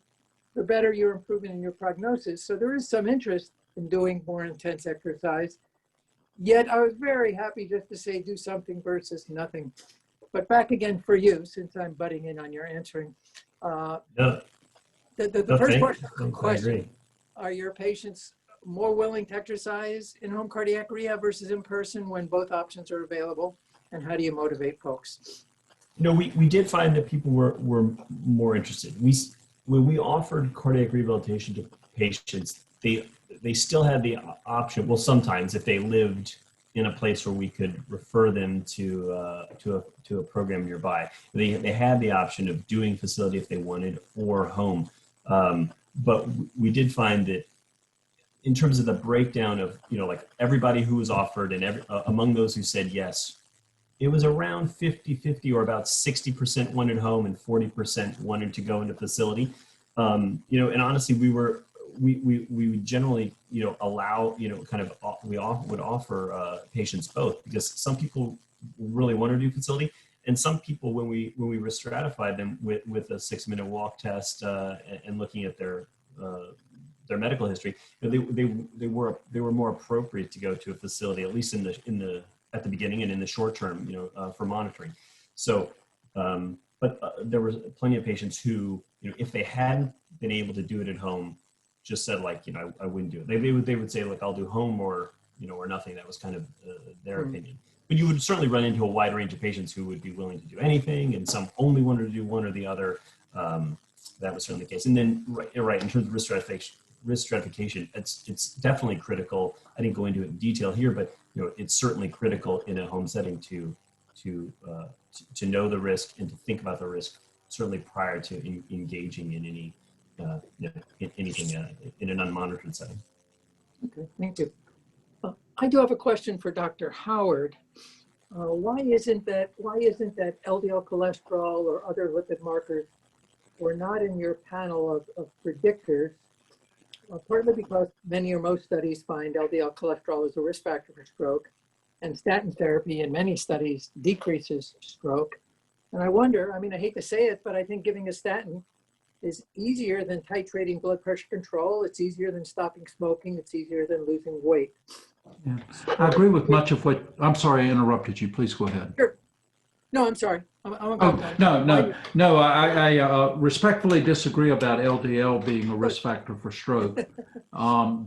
the better you're improving in your prognosis. So there is some interest in doing more intense exercise. Yet I was very happy just to say do something versus nothing. But back again for you, since I'm butting in on your answering. The first part of the question, are your patients more willing to exercise in home cardiac rehab versus in person when both options are available? And how do you motivate folks? We did find that people were more interested. When we offered cardiac rehabilitation to patients, they still had the option. Well, sometimes if they lived in a place where we could refer them to a program nearby, they had the option of doing facility if they wanted or home. But we did find that in terms of the breakdown of like everybody who was offered and among those who said yes, it was around 50-50, or about 60% wanted home and 40% wanted to go into facility. And honestly, we would generally, allow, we would offer patients both, because some people really want to do facility, and some people, when we re-stratified them with a 6-minute walk test and looking at their medical history, they were more appropriate to go to a facility, at least at the beginning and in the short term, for monitoring. So, but there was plenty of patients who, if they hadn't been able to do it at home, just said like, I wouldn't do it. They would say like, I'll do home or nothing. That was kind of their opinion. But you would certainly run into a wide range of patients who would be willing to do anything, and some only wanted to do one or the other. That was certainly the case. And then, right, in terms of risk stratification, risk stratification, it's definitely critical. I didn't go into it in detail here, but it's certainly critical in a home setting to know the risk and to think about the risk certainly prior to engaging in any anything in an unmonitored setting. Okay, thank you. I do have a question for Dr. Howard. Why isn't that LDL cholesterol or other lipid markers were not in your panel of predictors? Partly because many or most studies find LDL cholesterol as a risk factor for stroke, and statin therapy in many studies decreases stroke. And I wonder, I mean, I hate to say it, but I think giving a statin is easier than titrating blood pressure control. It's easier than stopping smoking. It's easier than losing weight. Yeah. I agree with much of what, I'm sorry I interrupted you. Please go ahead. Sure. No, I'm sorry. I'm about Oh, no, I respectfully disagree about LDL being a risk factor for stroke.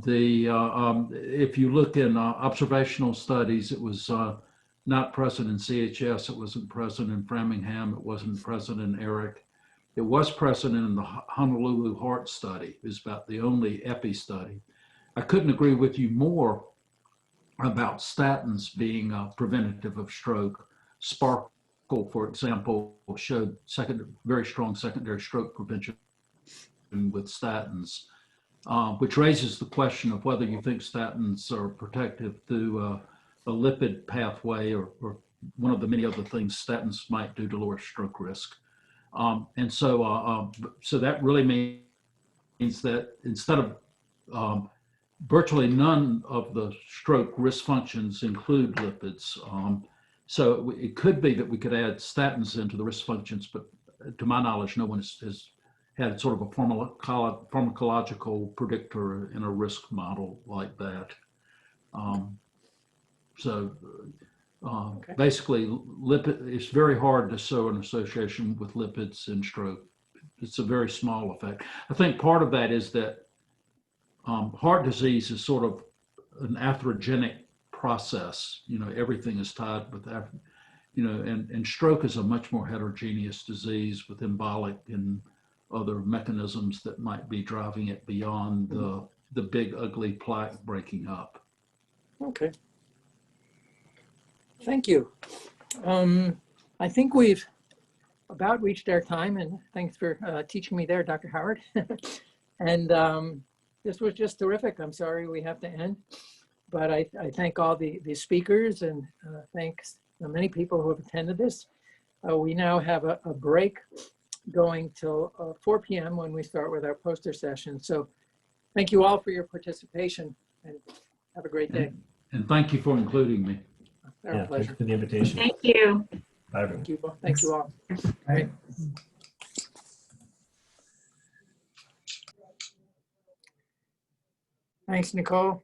If you look in observational studies, it was not present in CHS. It wasn't present in Framingham. It wasn't present in ERIC. It was present in the Honolulu Heart Study. It was about the only epi study. I couldn't agree with you more about statins being preventative of stroke. Sparkle, for example, showed very strong secondary stroke prevention with statins, which raises the question of whether you think statins are protective through a lipid pathway or one of the many other things statins might do to lower stroke risk. And so that really means that instead of virtually none of the stroke risk functions include lipids. So it could be that we could add statins into the risk functions, but to my knowledge, no one has had sort of a pharmacological predictor in a risk model like that. Basically, it's very hard to show an association with lipids and stroke. It's a very small effect. I think part of that is that heart disease is sort of an atherogenic process. Everything is tied with that. And stroke is a much more heterogeneous disease with embolic and other mechanisms that might be driving it beyond the big ugly plaque breaking up. Okay. Thank you. I think we've about reached our time, and thanks for teaching me there, Dr. Howard. And this was just terrific. I'm sorry we have to end, but I thank all the speakers and thanks the many people who have attended this. We now have a break going till 4 p.m. when we start with our poster session. So thank you all for your participation and have a great day. And thank you for including me. Our pleasure. Thank you for the invitation. Thank you. Bye, everyone. Thank you all. Right. Thanks, Nicole.